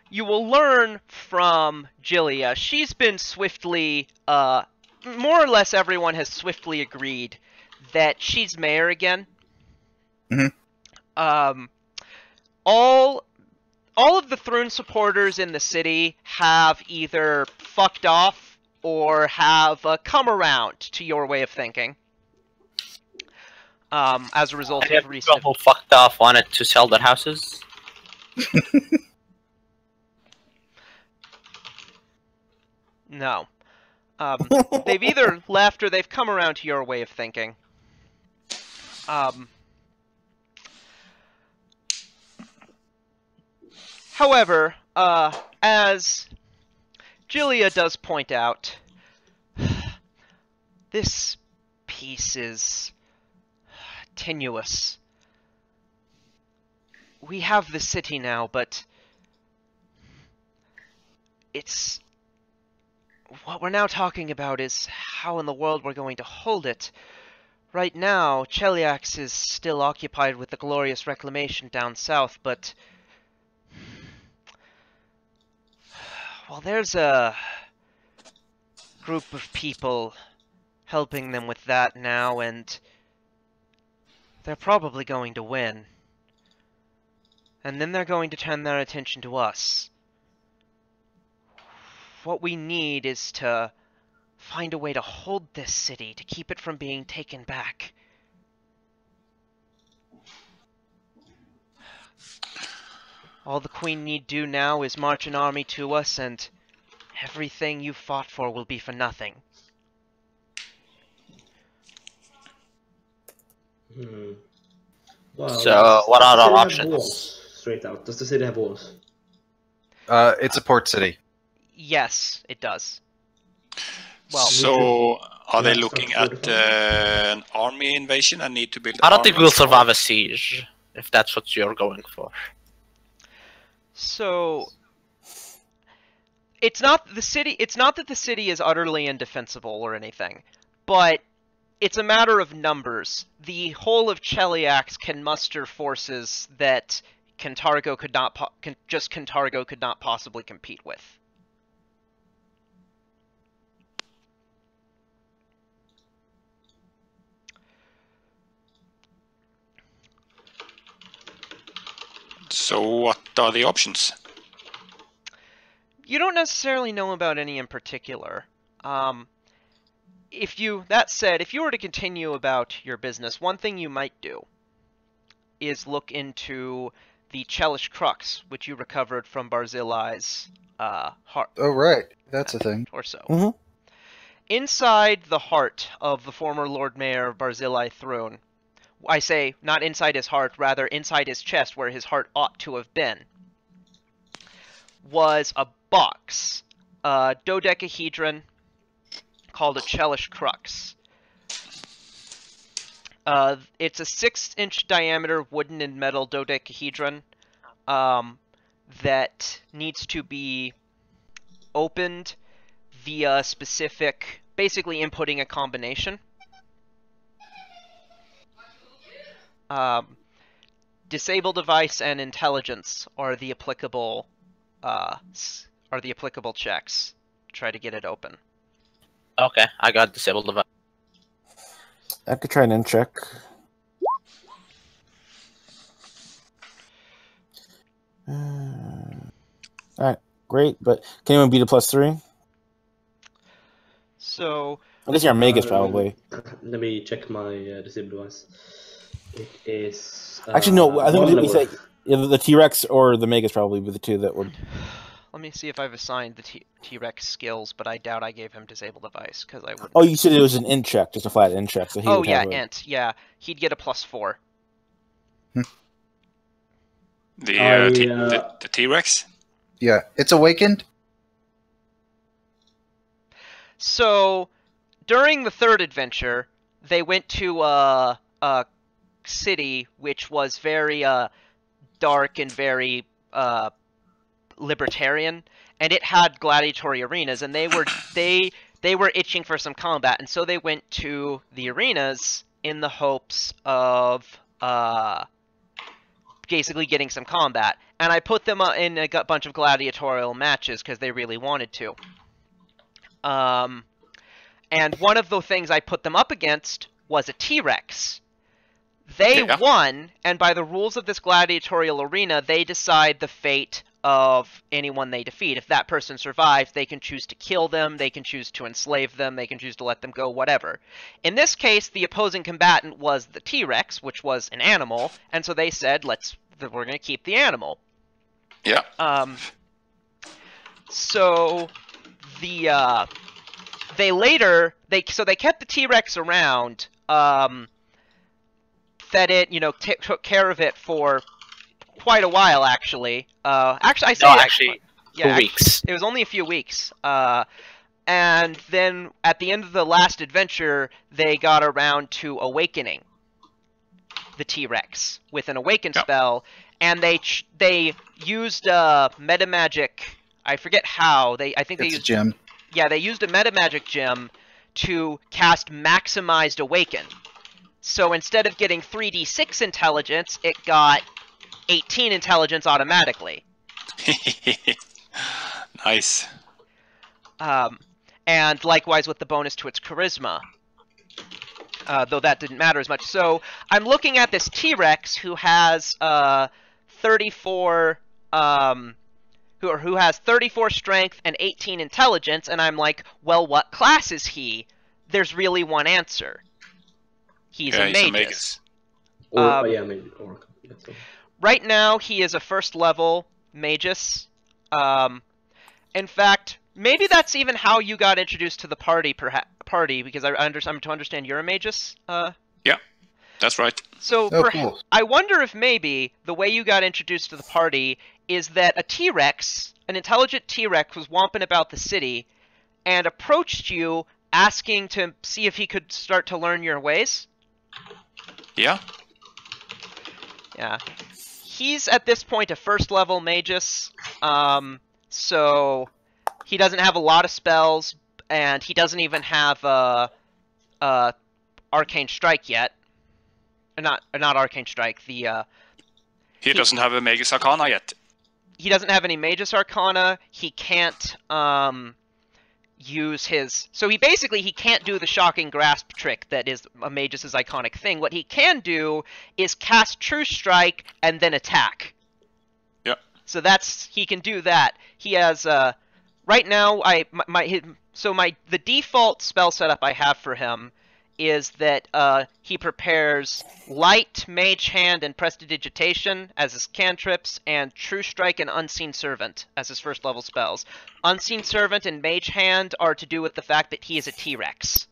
you will learn from Jillia. She's been swiftly, more or less everyone has swiftly agreed that she's mayor again. Mm-hmm. All of the Thrune supporters in the city have either fucked off or have come around to your way of thinking. As a result of recent... People who fucked off wanted to sell their houses? No. They've either left or they've come around to your way of thinking. However, as Jillia does point out, this peace is tenuous. We have the city now, but it's... What we're now talking about is how in the world we're going to hold it. Right now, Cheliax is still occupied with the glorious reclamation down south, but... Well, there's a group of people helping them with that now, and they're probably going to win. And then they're going to turn their attention to us. What we need is to find a way to hold this city, to keep it from being taken back. All the Queen need do now is march an army to us, and everything you fought for will be for nothing. Well, So, what are our does the city have options? walls? Straight out. Does the city have walls? It's a port city. Yes, it does. Well, So, are they Yeah, looking sounds at good. an army invasion and need to build? I don't think army we'll as well? survive a siege, if that's what you're going for. so it's not that the city is utterly indefensible or anything, but it's a matter of numbers. The whole of Cheliax can muster forces that Kintargo could not possibly compete with. So, what are the options? You don't necessarily know about any in particular. That said, if you were to continue about your business, one thing you might do is look into the Chelish Crux, which you recovered from Barzillai's heart. Oh, right. That's a thing. Torso. Mhm. Inside the heart of the former Lord Mayor of Barzillai Throne, I say not inside his heart, rather inside his chest where his heart ought to have been, was a box, a dodecahedron called a Chelish Crux. It's a 6-inch diameter wooden and metal dodecahedron that needs to be opened via specific, basically inputting a combination. Disable device and intelligence are the applicable checks. Try to get it open. Okay, I got disabled device. I could try an check. Alright, great, but can anyone beat a +3? So I guess you're on Magus, probably. Let me check my disable device. It is. Actually, no, I think one we say level. the T-Rex or the Magus probably be the two that would... let me see if I've assigned the T-Rex skills, but I doubt I gave him disable device because I would. Oh, you said it was an int check, just a flat int check. So he Oh would yeah, have int. Yeah, he'd get a +4. The T-Rex? Yeah, it's awakened. So during the third adventure, they went to a city which was very dark and very libertarian, and it had gladiatory arenas, and they were itching for some combat, and so they went to the arenas in the hopes of basically getting some combat. And I put them in a bunch of gladiatorial matches because they really wanted to. And one of the things I put them up against was a T-Rex. They won, and by the rules of this gladiatorial arena, they decide the fate of anyone they defeat. If that person survives, they can choose to kill them, they can choose to enslave them, they can choose to let them go, whatever. In this case, the opposing combatant was the T-Rex, which was an animal, and so they said, we're going to keep the animal. Yeah. So the they kept the T-Rex around, fed it, took care of it for quite a while, actually. Actually, 2 weeks. It was only a few weeks. And then at the end of the last adventure, they got around to awakening the T-Rex with an awaken spell, and they used metamagic. I forget how. I think they used a gem. Yeah, they used a metamagic gem to cast maximized awaken. So instead of getting 3d6 intelligence, it got 18 intelligence automatically. Nice. And likewise with the bonus to its charisma. Though that didn't matter as much. So I'm looking at this T-Rex who has 34 who has 34 strength and 18 intelligence, and I'm like, well, what class is he? There's really one answer. He's a Magus. Oracle. Right now, he is a first level Magus. In fact, maybe that's even how you got introduced to the party, because I'm to understand you're a Magus. Yeah, that's right. So cool. I wonder if maybe the way you got introduced to the party is that a T-Rex, an intelligent T-Rex, was womping about the city and approached you asking to see if he could start to learn your ways. Yeah. Yeah. He's at this point a first level Magus, so he doesn't have a lot of spells, and he doesn't even have Arcane Strike yet. Not Arcane Strike. He doesn't have a Magus Arcana yet. He doesn't have any Magus Arcana. He can't use his... So he can't do the Shocking Grasp trick that is a Magus' iconic thing. What he can do is cast True Strike and then attack. Yeah. So he can do that. He has right now the default spell setup I have for him is that he prepares Light, Mage Hand, and Prestidigitation as his cantrips, and True Strike and Unseen Servant as his first level spells. Unseen Servant and Mage Hand are to do with the fact that he is a T-Rex.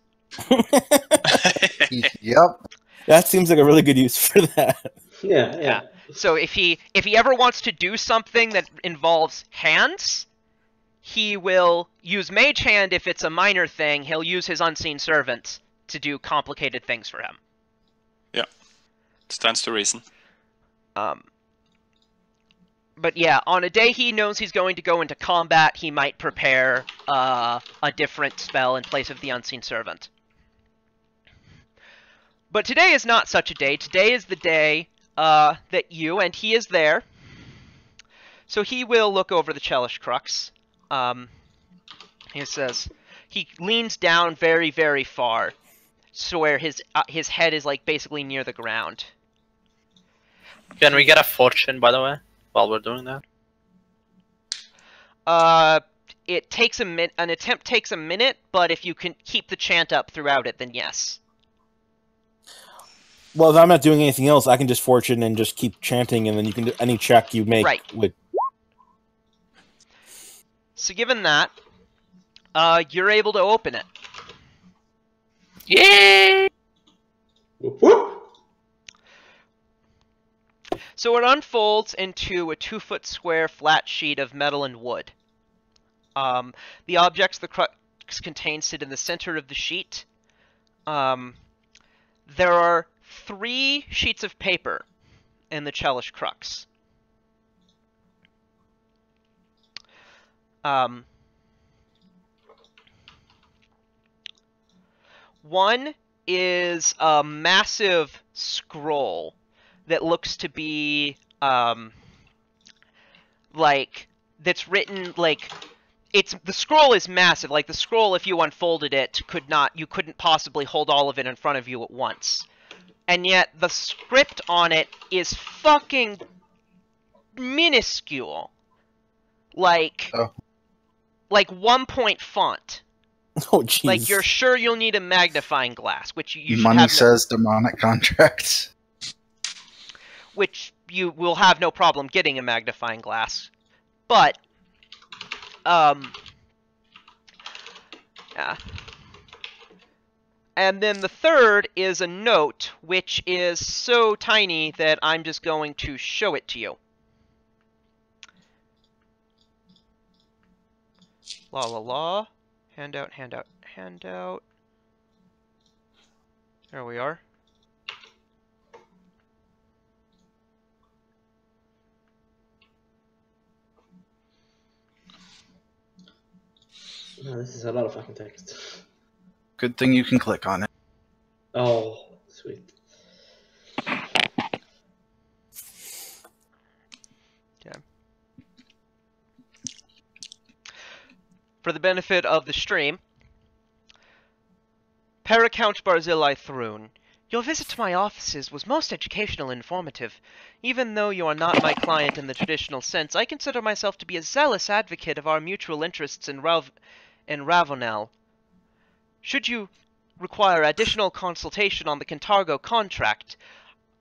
Yep. That seems like a really good use for that. Yeah. So if he ever wants to do something that involves hands, he will use Mage Hand if it's a minor thing. He'll use his Unseen Servant to do complicated things for him. Yeah, stands to reason. But yeah, on a day he knows he's going to go into combat, he might prepare a different spell in place of the Unseen Servant. But today is not such a day. Today is the day that and he is there. So he will look over the Chelish Crux. He says, he leans down very, very far, so where his head is like basically near the ground. Can we get a fortune, by the way, while we're doing that? It takes an attempt takes a minute, but if you can keep the chant up throughout it, then yes. Well, if I'm not doing anything else, I can just fortune and just keep chanting, and then you can do any check you make. Right. With... So given that, you're able to open it. Yay! Whoop, whoop. So it unfolds into a 2-foot square flat sheet of metal and wood. The objects the crux contains sit in the center of the sheet. There are 3 sheets of paper in the Chelish Crux. One is a massive scroll that looks to be that's written the scroll is massive. Like the scroll, if you unfolded it, you couldn't possibly hold all of it in front of you at once. And yet the script on it is fucking minuscule. Like 1-point font. Oh, jeez. Like, you're sure you'll need a magnifying glass, which you should Money have says demonic contracts. which you will have no problem getting a magnifying glass. But, yeah. And then the third is a note, which is so tiny that I'm just going to show it to you. La la la. Handout, handout, handout. There we are. Oh, this is a lot of fucking text. Good thing you can click on it. Oh, sweet. Okay. For the benefit of the stream, Paracount Barzillai Thrune, your visit to my offices was most educational and informative. Even though you are not my client in the traditional sense, I consider myself to be a zealous advocate of our mutual interests in Ravenel. Should you require additional consultation on the Cantargo contract,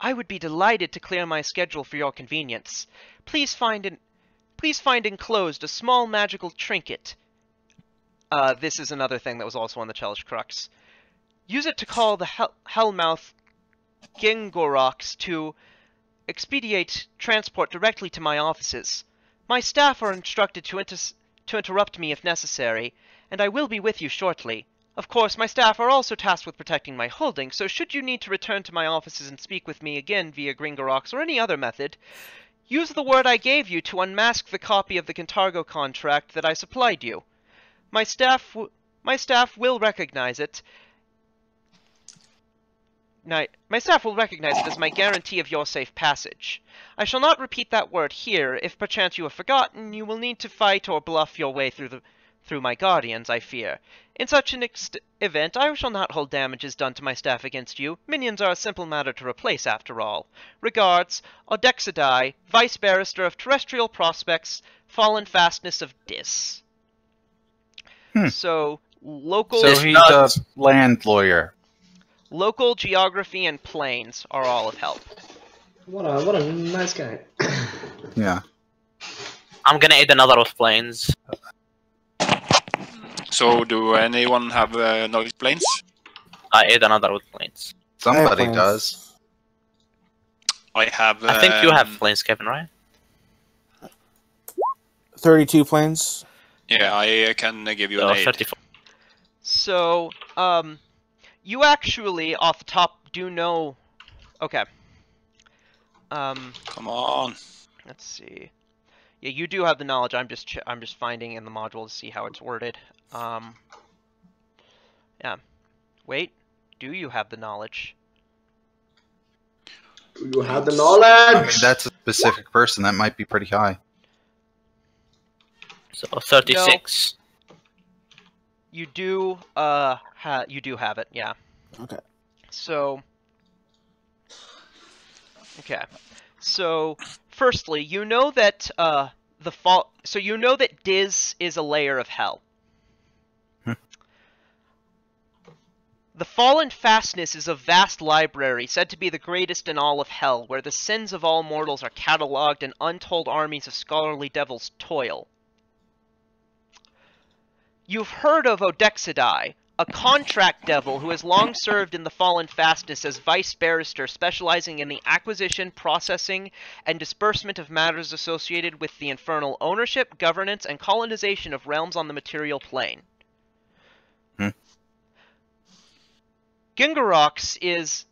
I would be delighted to clear my schedule for your convenience. Please find enclosed a small magical trinket. This is another thing that was also on the Chelish Crux. Use it to call the Hellmouth Gingorox to expedite transport directly to my offices. My staff are instructed to interrupt me if necessary, and I will be with you shortly. Of course, my staff are also tasked with protecting my holding, so should you need to return to my offices and speak with me again via Gringorox or any other method, use the word I gave you to unmask the copy of the Cantargo contract that I supplied you. My staff will recognize it. My staff will recognize it as my guarantee of your safe passage. I shall not repeat that word here. If perchance you have forgotten, you will need to fight or bluff your way through my guardians, I fear. In such an event, I shall not hold damages done to my staff against you. Minions are a simple matter to replace, after all. Regards, Odexidai, Vice Barrister of Terrestrial Prospects, Fallen Fastness of Dis. So, local... So he's a land lawyer. Local geography and planes are all of help. What a nice guy. Yeah. I'm gonna add another of planes. So, do anyone have knowledge planes? I add another with planes. Somebody plans. does. I have. I think you have planes, Kevin, right? 32 planes. Yeah, I can give you So an aid. 34. So, you actually, off the top, do know... Okay. Come on. Let's see. Yeah, you do have the knowledge. I'm just finding in the module to see how it's worded. Yeah. Wait. Do you have the knowledge? Do you have the I knowledge? mean, that's a specific person. That might be pretty high. So 36. You do. You do have it. Yeah. Okay. So. Okay. So, firstly, you know that the fall. So you know that Diz is a layer of hell. The Fallen Fastness is a vast library, said to be the greatest in all of hell, where the sins of all mortals are catalogued and untold armies of scholarly devils toil. You've heard of Odexidai, a contract devil who has long served in the Fallen Fastness as vice barrister, specializing in the acquisition, processing, and disbursement of matters associated with the infernal ownership, governance, and colonization of realms on the material plane. Gingarox is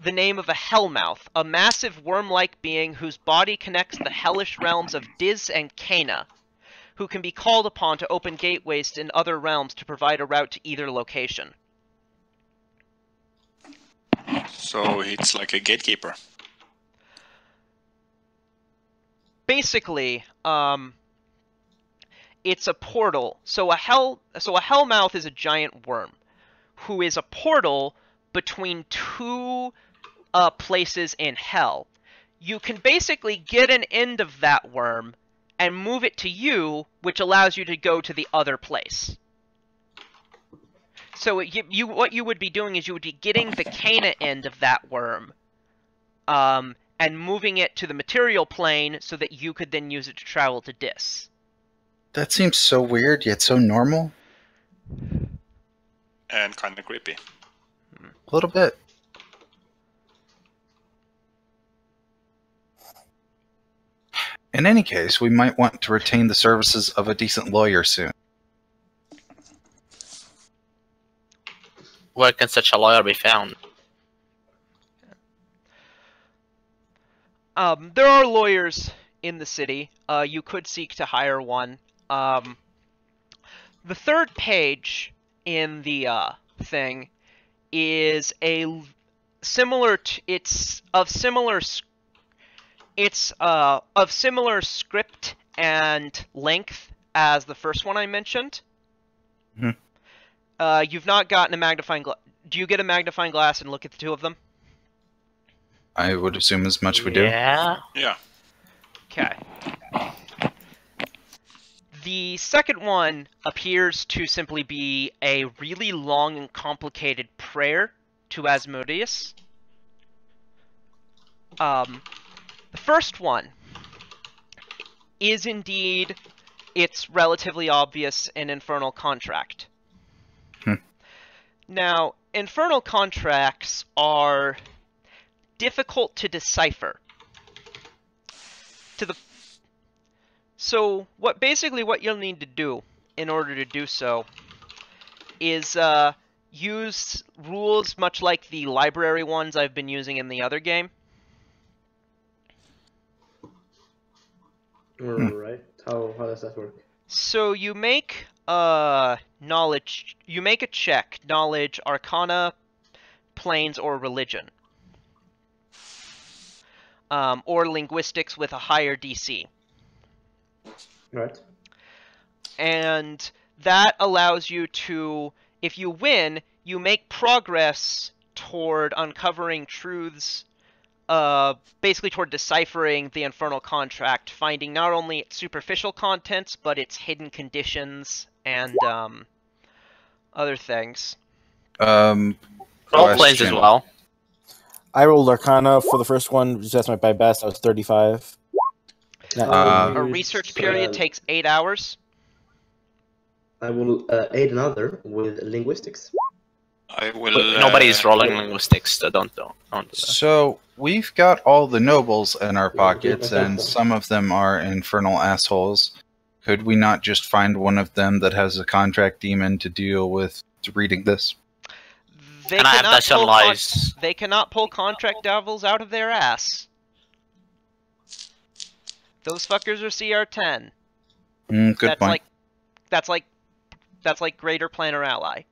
the name of a Hellmouth, a massive worm-like being whose body connects the hellish realms of Diz and Cana, who can be called upon to open gateways in other realms to provide a route to either location. So it's like a gatekeeper. Basically, it's a portal. So a Hellmouth is a giant worm, who is a portal between two places in hell. You can basically get an end of that worm and move it to you, which allows you to go to the other place. So what you would be doing is you would be getting the Cana end of that worm, and moving it to the material plane so that you could then use it to travel to Dis. That seems so weird, yet so normal. And kind of creepy. A little bit. In any case, we might want to retain the services of a decent lawyer soon. Where can such a lawyer be found? There are lawyers in the city. You could seek to hire one. The third page in the thing is a similar. It's of similar script and length as the first one I mentioned. You've not gotten a magnifying glass. Do you get a magnifying glass and look at the two of them? I would assume as much we do. Yeah. Yeah. Okay. The second one appears to simply be a really long and complicated prayer to Asmodeus. The first one is indeed, it's relatively obvious, an infernal contract. Now, infernal contracts are difficult to decipher. So what you'll need to do in order to do so is use rules much like the library ones I've been using in the other game. Right. How does that work? So you make a check, knowledge, arcana, planes, or religion. Or linguistics with a higher DC. Right. And that allows you to, if you win, you make progress toward uncovering truths, basically toward deciphering the infernal contract, finding not only its superficial contents, but its hidden conditions and other things. Roll planes as well. I rolled Arcana for the first one. Just that's my best. I was 35. A research period takes 8 hours. I will aid another with linguistics. I will. Nobody's rolling linguistics, so don't do that. So we've got all the nobles in our pockets, and some of them are infernal assholes. Could we not just find one of them that has a contract demon to deal with reading this? They And I have cannot Dutch on pull lies. they cannot pull contract devils out of their ass. Those fuckers are CR10. Good point. That's like greater planar ally.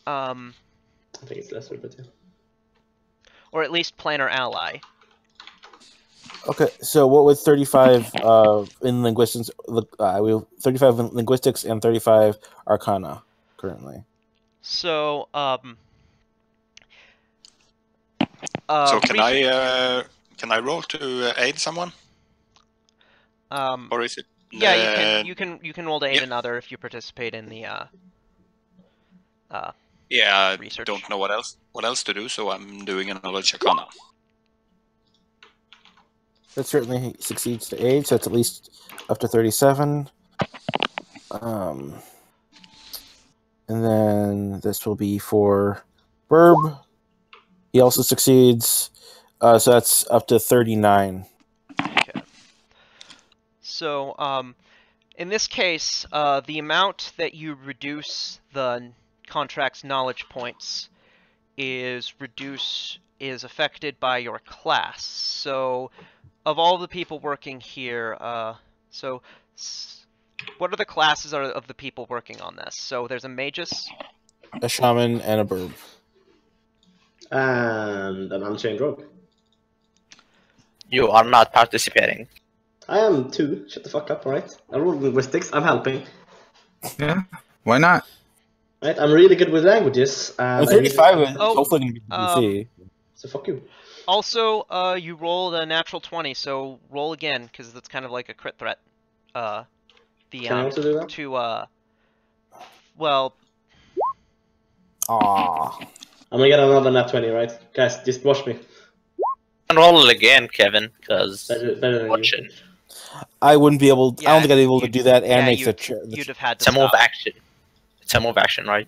I think it's lesser, but yeah. Or at least planar ally. Okay, so what was 35 in linguistics? We have 35 in linguistics and 35 Arcana currently. So, so can I roll to aid someone? Or is it? Yeah, you can roll to aid another if you participate in the Yeah, I research. don't know what else to do, so I'm doing a knowledge arcana. That certainly succeeds to aid, so it's at least up to 37. And then this will be for Burb. He also succeeds, so that's up to 39. Okay. So, in this case, the amount that you reduce the contract's knowledge points is affected by your class. So, of all the people working here, what are the classes of the people working on this? So there's a magus, A shaman, and a Burb. And an unchained rogue. You are not participating. I am too. Shut the fuck up, alright? I rolled linguistics. I'm helping. Yeah, why not? Right, I'm really good with languages. And 35 is Oh, hopefully going to be DC. So fuck you. Also, you rolled a natural 20, so roll again, because that's kind of like a crit threat. Can I also do that? Well, Aww. I'm gonna get another nat 20, right? Guys, just watch me. And roll it again, Kevin, because Better than watching. you. I wouldn't be able. I don't think I'd be able to do that, and yeah, make you'd have had It's to a move stop. action. It's a move action, right?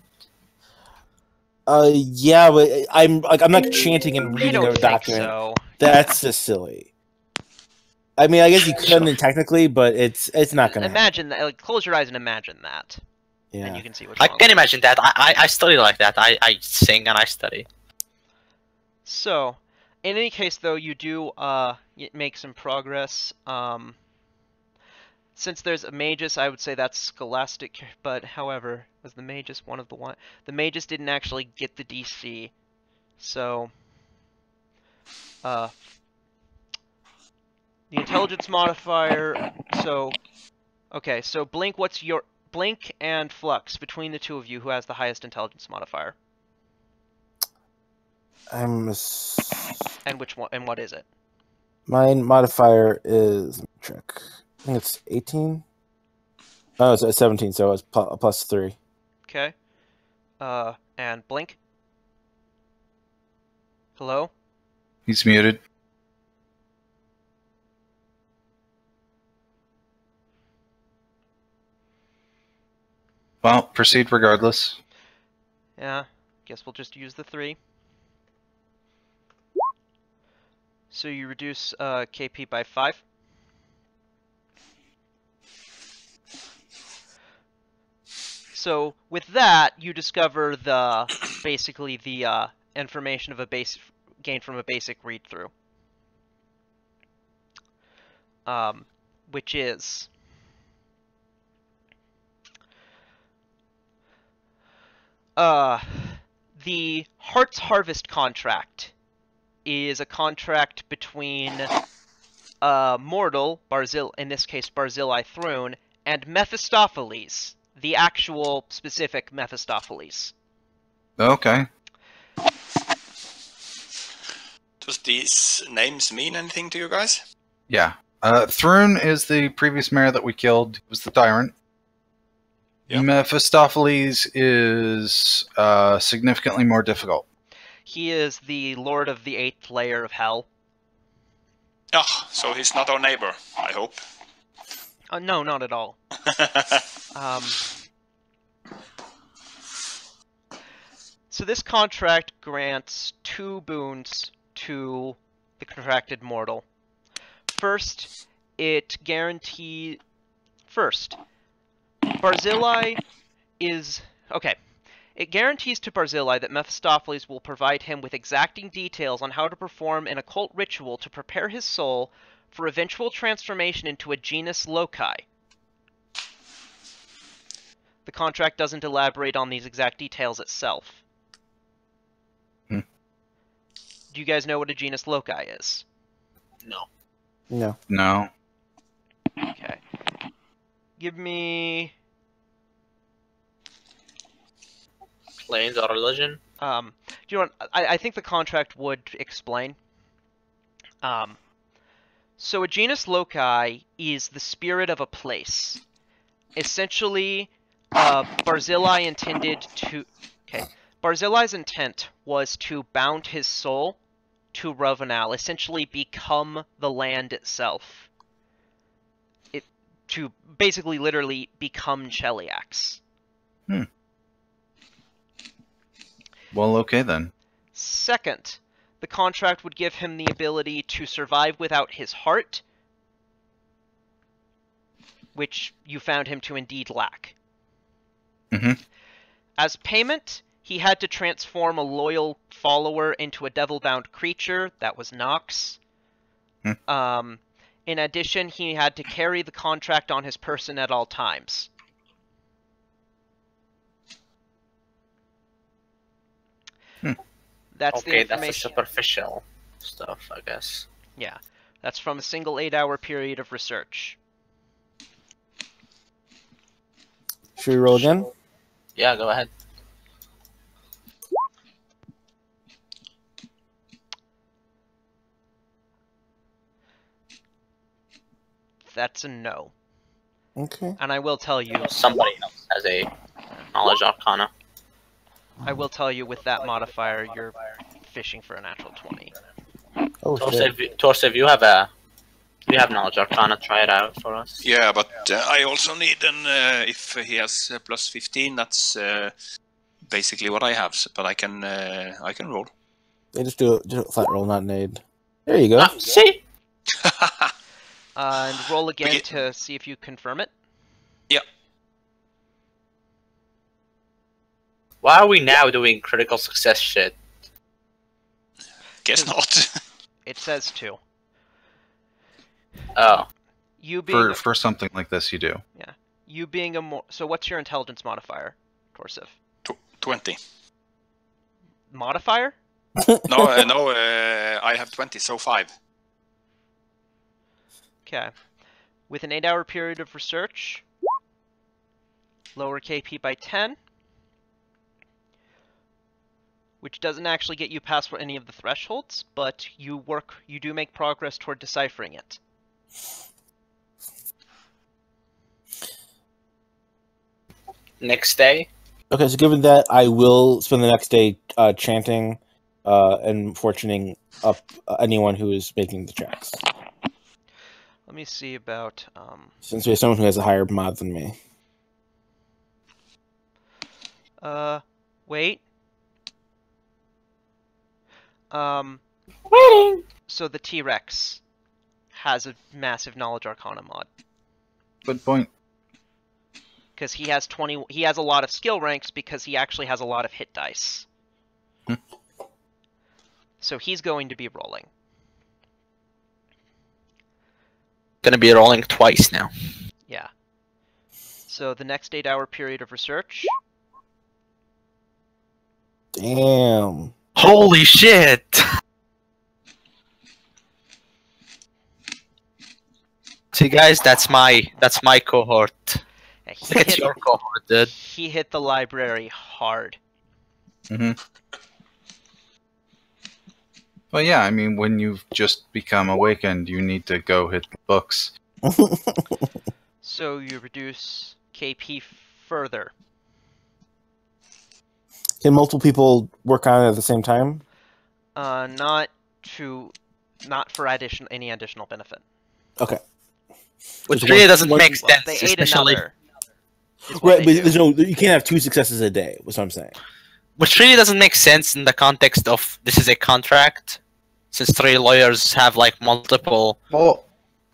Yeah, but I'm not chanting and I reading don't a think document. so. That's just silly. I mean, I guess you couldn't technically, but it's not gonna. Imagine that. Like, close your eyes and imagine that, Yeah. and you can see what's I wrong. can imagine that. I study like that. I sing and I study. So, in any case, though, you do make some progress. Since there's a magus, I would say that's scholastic. But however, was the magus one of the one? The magus didn't actually get the DC. So, the intelligence modifier. So, okay. So Blink, what's your Blink and Flux between the two of you? Who has the highest intelligence modifier? And which one? And what is it? my modifier is. Let me check. I think it's 18. Oh, it's 17, so it's plus 3. Okay. And Blink? Hello? He's muted. Well, proceed regardless. Yeah, guess we'll just use the 3. So you reduce KP by 5. So with that, you discover basically the information of a base gained from a basic read through, which is the Heart's Harvest contract is a contract between mortal Barzil, in this case Barzillai Throne, and Mephistopheles, the actual specific Mephistopheles. Okay. Does these names mean anything to you guys? Yeah. Thrun is the previous mayor that we killed. He was the tyrant. Yeah. Mephistopheles is significantly more difficult. He is the lord of the 8th layer of hell. Ah, so he's not our neighbor, I hope. No, not at all. So this contract grants 2 boons to the contracted mortal. First, it guarantees... First, Barzillai is... Okay. It guarantees to Barzillai that Mephistopheles will provide him with exacting details on how to perform an occult ritual to prepare his soul for eventual transformation into a genus loci. The contract doesn't elaborate on these exact details itself. Do you guys know what a genus loci is? No. No. No. Okay. Give me... Planes or religion? Do you know what? I think the contract would explain. So a genus loci is the spirit of a place. Essentially, Barzillai intended to... Okay. Barzillai's intent was to bound his soul to Rovenal, essentially become the land itself. To basically, literally, become Cheliax. Well, okay then. Second, the contract would give him the ability to survive without his heart, which you found him to indeed lack. Mm-hmm. As payment, he had to transform a loyal follower into a devil-bound creature. That was Nox. In addition, he had to carry the contract on his person at all times. That's the Okay, that's the information. superficial stuff, I guess. Yeah, that's from a single 8-hour period of research. Should we roll again? Yeah, go ahead. That's a no. Okay. And I will tell you, Somebody else has a knowledge arcana. I will tell you with that modifier, you're fishing for a natural 20. Oh shit. Torsev, you have knowledge arcana. Try it out for us. Yeah, but I also need an if he has plus 15. That's basically what I have. But I can roll. They just do a flat roll, not an aid. There you go. See? And roll again to see if you confirm it. Yeah. Why are we now doing critical success shit? Guess not. It says 2. Oh. You being For something like this, you do. you being a so what's your intelligence modifier, Torsiv? 20. Modifier? No, I have 20, so 5. Okay. With an 8-hour period of research, lower KP by 10, which doesn't actually get you past any of the thresholds, but you do make progress toward deciphering it. Next day? Okay, so given that, I will spend the next day chanting and fortuning up anyone who is making the checks. Let me see about... Since we have someone who has a higher mod than me. Wait. Waiting! So the T-Rex has a massive Knowledge Arcana mod. Good point. Because he has he has a lot of skill ranks because he actually has a lot of hit dice. So he's going to be rolling. Gonna be rolling twice now. Yeah. So the next 8-hour period of research. Damn. Holy shit! See, guys, that's my cohort. Yeah, Look at your cohort, dude. he hit the library hard. Mm-hmm. Well, yeah, I mean, when you've just become awakened, you need to go hit the books. So you reduce KP further. Can multiple people work on it at the same time? Not for any additional benefit. Okay. Which Just really one- doesn't one- make Well, sense, they aid especially. another. is what Right, they but do. there's no, you can't have 2 successes a day. Was what I'm saying. Which really doesn't make sense in the context of this is a contract, since 3 lawyers have like multiple. Well,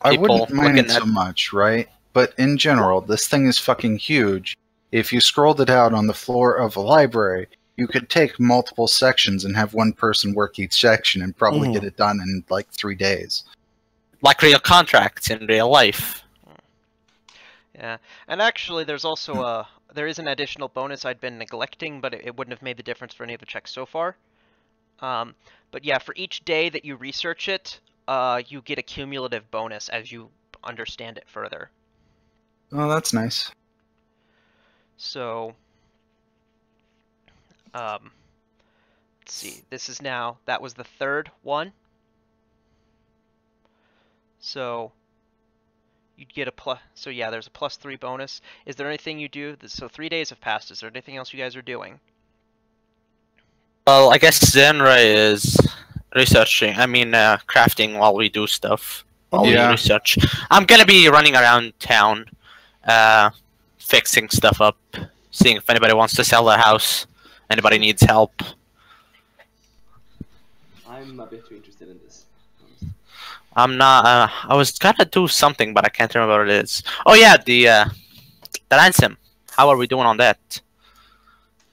I People wouldn't mind it looking at- so much, right? But in general, this thing is fucking huge. If you scrolled it out on the floor of a library, you could take multiple sections and have one person work each section and probably Mhm. get it done in like 3 days. Like real contracts in real life. Yeah, and actually, there's also there is an additional bonus I'd been neglecting, but it wouldn't have made the difference for any of the checks so far. But yeah, for each day that you research it, you get a cumulative bonus as you understand it further. Oh, that's nice. So, let's see. That was the 3rd one. So, you'd get a plus. So yeah, there's a +3 bonus. Is there anything you do? So 3 days have passed. Is there anything else you guys are doing? Well, I guess Zenra is researching. I mean, crafting while we do stuff. While Yeah. we research. I'm gonna be running around town, fixing stuff up, seeing if anybody wants to sell their house, anybody needs help. I'm a bit too interested in this. I'm not. I was gonna do something, but I can't remember what it is. Oh yeah, the ransom. How are we doing on that?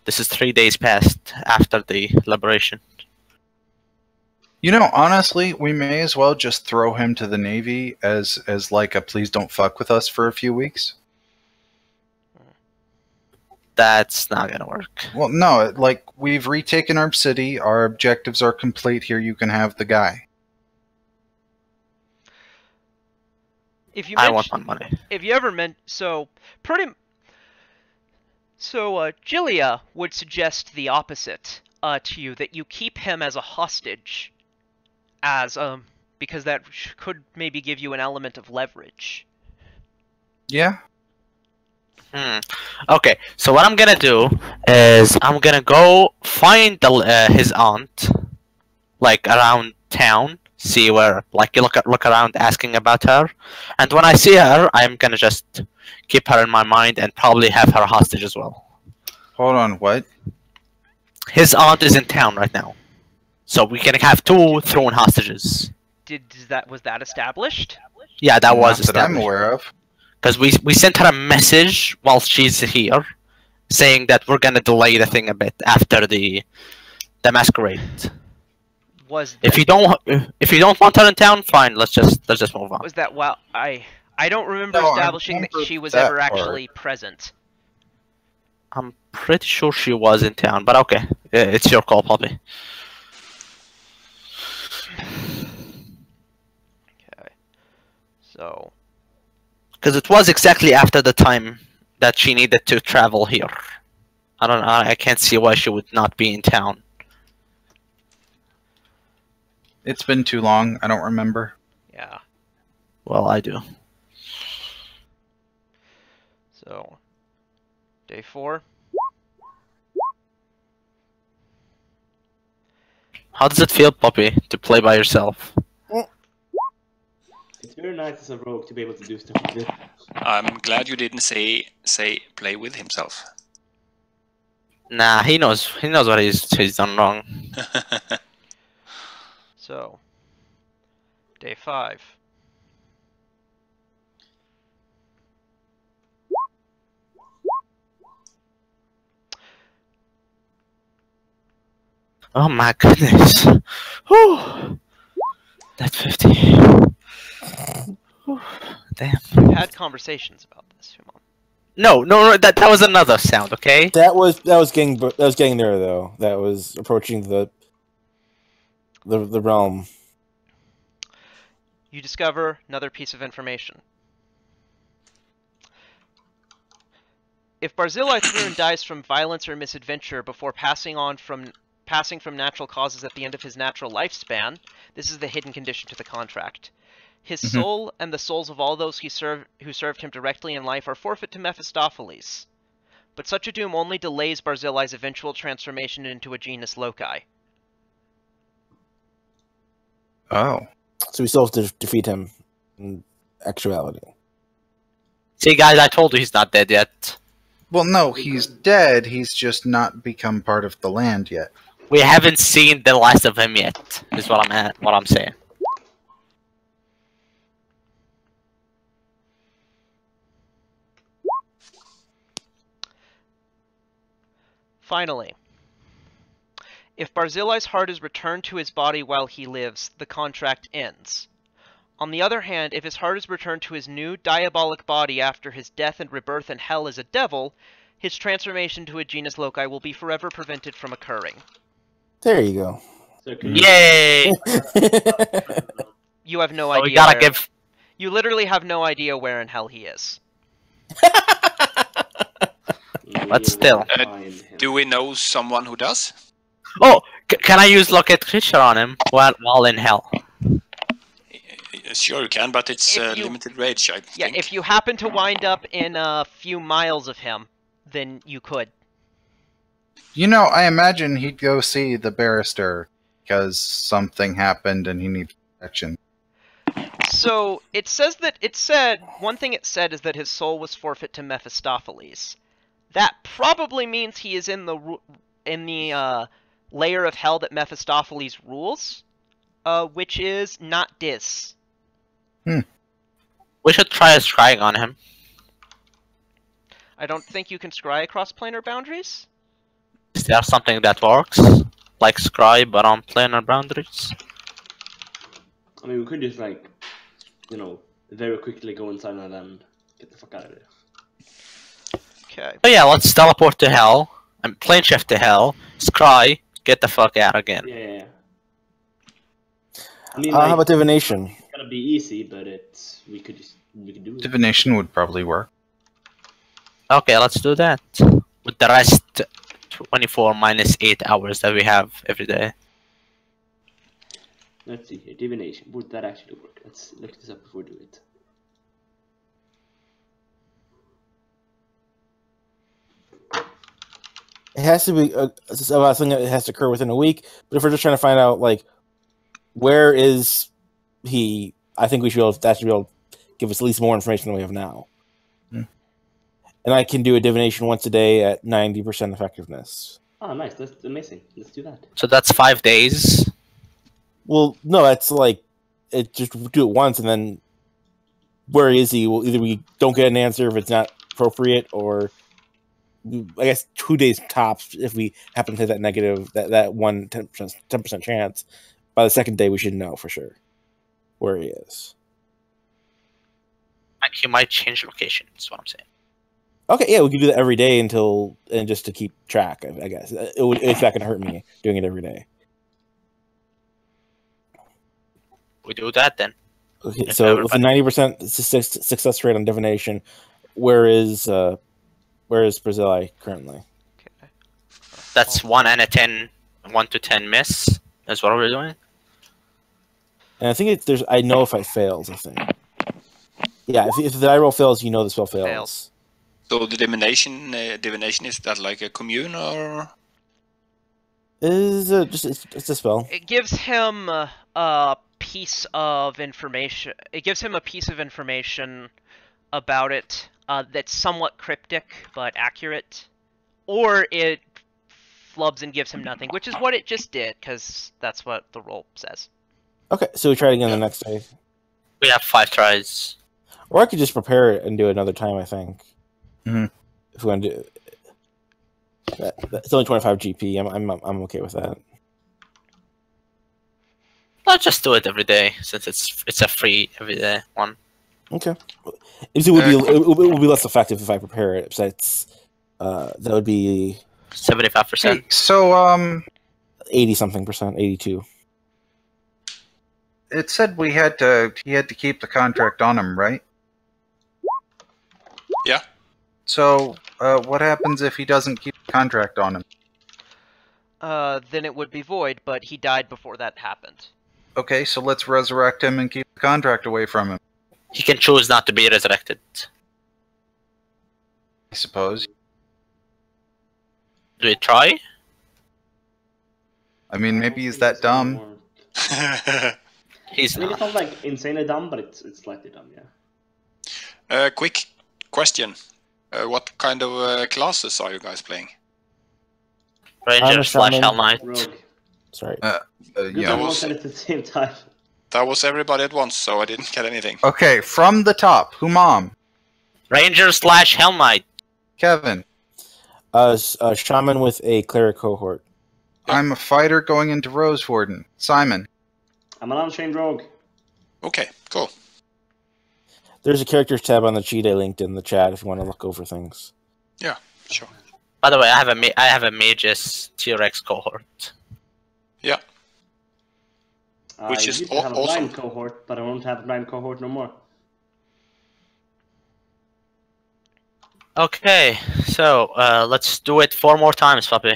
This is 3 days past after the liberation. You know, honestly, we may as well just throw him to the Navy as like a please don't fuck with us for a few weeks. That's not gonna work. Well, no, like we've retaken our city, our objectives are complete. Here, you can have the guy. If you I mention- want my money. if you ever meant so Gilia would suggest the opposite to you, that you keep him as a hostage, as because that could maybe give you an element of leverage. Yeah. Okay, so what I'm gonna do is I'm gonna go find his aunt, like around town, see where, like, you look around asking about her, and when I see her, I'm gonna just keep her in my mind and probably have her hostage as well. Hold on, what? His aunt is in town right now, so we can have 2 thrown hostages. Was that established? Yeah, that was Not that I'm established. aware of. Because we sent her a message while she's here, saying that we're gonna delay the thing a bit after the masquerade. If you don't want her in town, fine. Let's just move on. Was that I don't remember No, I establishing that remember she was that ever part. actually present. I'm pretty sure she was in town, but okay, it's your call, Poppy. Okay. So, Because it was exactly after the time that she needed to travel here. I can't see why she would not be in town. It's been too long. I don't remember. yeah. Well, I do. So, day 4. How does it feel, Poppy, to play by yourself? It's very nice as a rogue to be able to do stuff like this. I'm glad you didn't say play with himself. Nah, he knows what he's done wrong. So, day 5. Oh my goodness. Whew. That's 50. Whew. Damn. We've had conversations about this, Humon. No, that was another sound, okay? That was getting there though. That was approaching the realm. You discover another piece of information. If Barzillai Thrun dies from violence or misadventure before passing from natural causes at the end of his natural lifespan, this is the hidden condition to the contract. His soul and the souls of all those who served him directly in life are forfeit to Mephistopheles. but such a doom only delays Barzillai's eventual transformation into a genus loci. Oh. So we still have to defeat him in actuality. See, guys, I told you he's not dead yet. Well, no, he's dead. He's just not become part of the land yet. We haven't seen the last of him yet. Is what I'm saying. Finally, if Barzillai's heart is returned to his body while he lives, the contract ends. On the other hand, if his heart is returned to his new diabolic body after his death and rebirth in hell as a devil, his transformation to a genus loci will be forever prevented from occurring. There you go. So can Yay! You have no So idea. we gotta where... give. You literally have no idea where in hell he is. But still. Do we know someone who does? Oh, can I use Locate Creature on him while in hell? Sure you can, but it's If you- limited range, I think. Yeah, if you happen to wind up in a few miles of him, then you could. You know, I imagine he'd go see the barrister because something happened and he needs protection. So it said one thing it said is that his soul was forfeit to Mephistopheles. That probably means he is in the layer of hell that Mephistopheles rules, which is not Dis. We should try scrying on him. I don't think you can scry across planar boundaries. Is there something that works? Like scry, but on planar boundaries? I mean, we could just like, you know, very quickly go inside and then get the fuck out of there. Okay. So yeah, let's teleport to hell, and plane shift to hell, scry, get the fuck out again. Yeah. I mean, How about divination? it's gonna be easy, but we could do it. Divination would probably work. Okay, let's do that. With the rest 24 minus 8 hours that we have every day. Let's see here, divination. Would that actually work? Let's look this up before we do it. It has to be a thing that has to occur within a week. But if we're just trying to find out, like, where is he? I think we should that should be able to give us at least more information than we have now. And I can do a divination once a day at 90% effectiveness. Oh, nice. That's amazing. Let's do that. So that's 5 days. Well, no, that's like just do it once, and then where is he? Well, either we don't get an answer if it's not appropriate, or I guess 2 days tops if we happen to hit that negative, that 10% chance. By the second day, we should know for sure where he is. He might change location, is what I'm saying. Okay, yeah, we could do that every day and just to keep track. I guess it's not going to hurt me doing it every day. We do that then. Okay, If so with a everybody- 90% success rate on divination, where is Brazil currently? Okay. That's 1 and a 10, 1 to 10 miss. That's what we're doing. And I think I know if it fails. I think. Yeah, if the die roll fails, you know the spell fails. Fails. So the divination is that like a commune or? It's a spell. It gives him a piece of information. It gives him a piece of information about it that's somewhat cryptic but accurate, or it flubs and gives him nothing, which is what it just did, because that's what the roll says. Okay, so we try it again the next day, We have 5 tries. or I could just prepare it and do it another time. I think. Mhm. If we want to do it's only 25 GP. I'm okay with that. Let's just do it every day, since it's a free everyday one. Okay. It would be less effective if I prepare it. Besides, that would be 75%. Hey, so 80 something percent, 82. it said he had to keep the contract on him, right? Yeah. So what happens if he doesn't keep the contract on him? Then it would be void, but he died before that happened. Okay, so let's resurrect him and keep the contract away from him, He can choose not to be resurrected. I suppose. Do we try? I mean, maybe he's that dumb. He's I mean, not. it's not like insanely dumb, but it's slightly dumb, yeah. Quick question. What kind of classes are you guys playing? I'm Ranger a slash shaman. Hell Knight. Rogue. Sorry. Good Yeah. thing we all was- said it at the same time. That was everybody at once, so I didn't get anything. Okay, from the top, Humam, Ranger slash Hell Knight. Kevin. A shaman with a cleric cohort. I'm a fighter going into Rose Warden. Simon. I'm an unchained rogue. Okay, cool. There's a characters tab on the cheat I linked in the chat if you want to look over things. Yeah, sure. By the way, I have a Magus T-Rex cohort. Yeah. Which I is used to have a awesome. blind cohort, but I won't have a blind cohort no more. Okay, so let's do it 4 more times, puppy.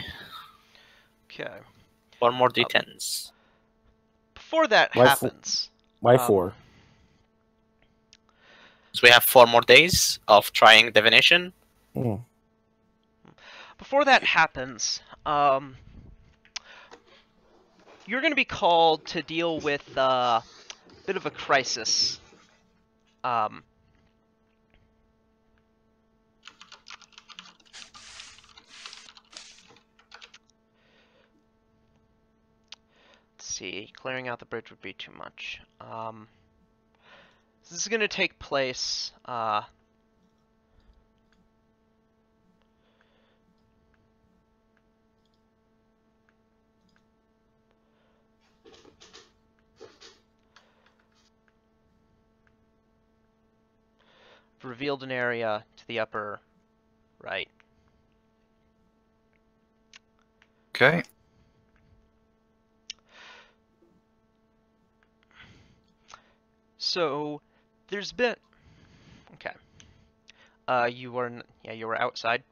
Okay. 4 more D10s. Before that Why happens, Why Um, 4? So we have 4 more days of trying divination. Hmm. before that happens, you're going to be called to deal with a bit of a crisis. Let's see, clearing out the bridge would be too much. This is going to take place. Revealed an area to the upper right. Okay. So there's been okay. You were you were outside.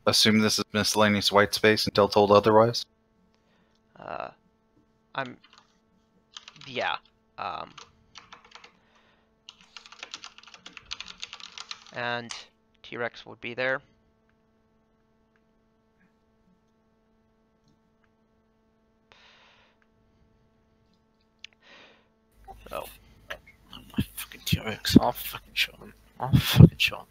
Assume this is miscellaneous white space until told otherwise. I'm yeah. And T-Rex would be there. Oh. My fucking T-Rex. I'll fucking show him. I'll fucking show him.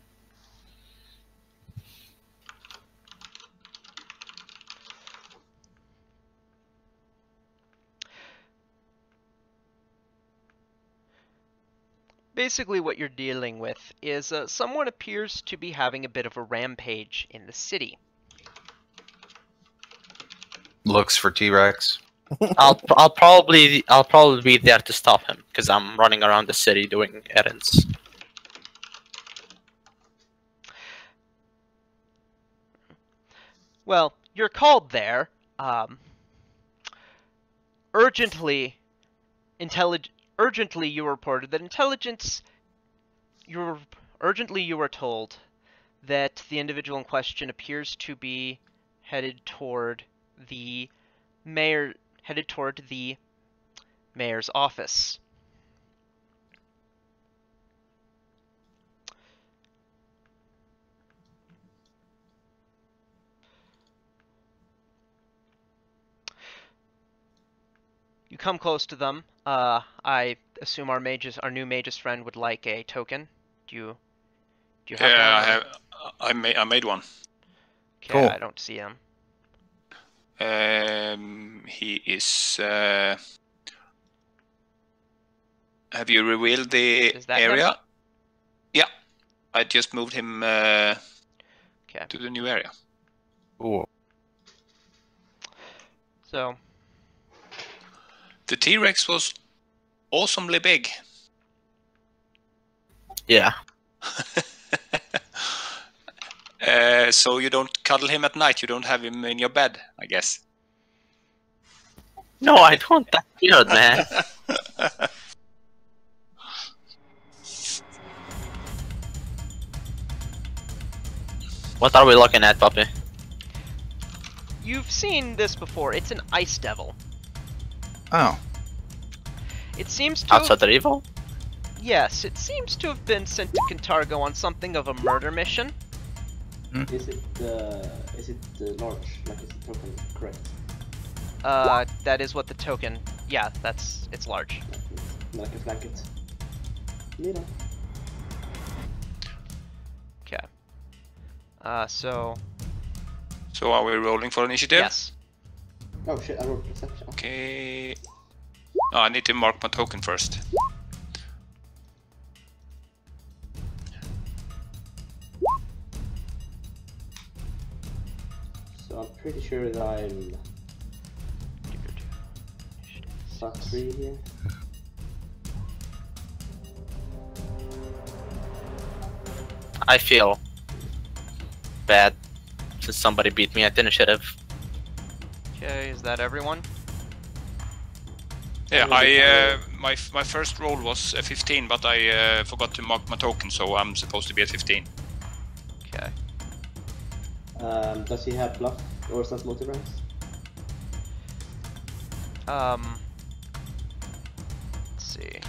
Basically what you're dealing with is someone appears to be having a bit of a rampage in the city. Looks for T-Rex. I'll probably be there to stop him because I'm running around the city doing errands. Well, you're called there. Urgently, you were reported that intelligence. Urgently, you were told that the individual in question appears to be headed toward the mayor's office. You come close to them. I assume our new magus friend would like a token. Do you have Yeah, one? I made one. Okay, Cool. I don't see him. He is. Have you revealed the Is that him? area? Yeah, I just moved him Okay, to the new area. Ooh. so The T-Rex was awesomely big. Yeah. So you don't cuddle him at night. You don't have him in your bed, I guess. No, I don't. That's weird, man. What are we looking at, puppy? you've seen this before. It's an ice devil. Oh. It seems to. Outside the evil? Yes, it seems to have been sent to Cantargo on something of a murder mission. Is it large? Like is the token correct? That is what the token. Yeah, it's large. Like a blanket. Neato. Okay. So So are we rolling for initiative? yes. Oh shit! I wrote perception. Okay. Oh, I need to mark my token first. So I'm pretty sure that I'm +3 here. I feel bad since somebody beat me at the initiative. Okay, is that everyone? Yeah, my first roll was 15, but I forgot to mark my token, so I'm supposed to be at 15. Okay. Does he have bluff or sense motive ranks? Let's see.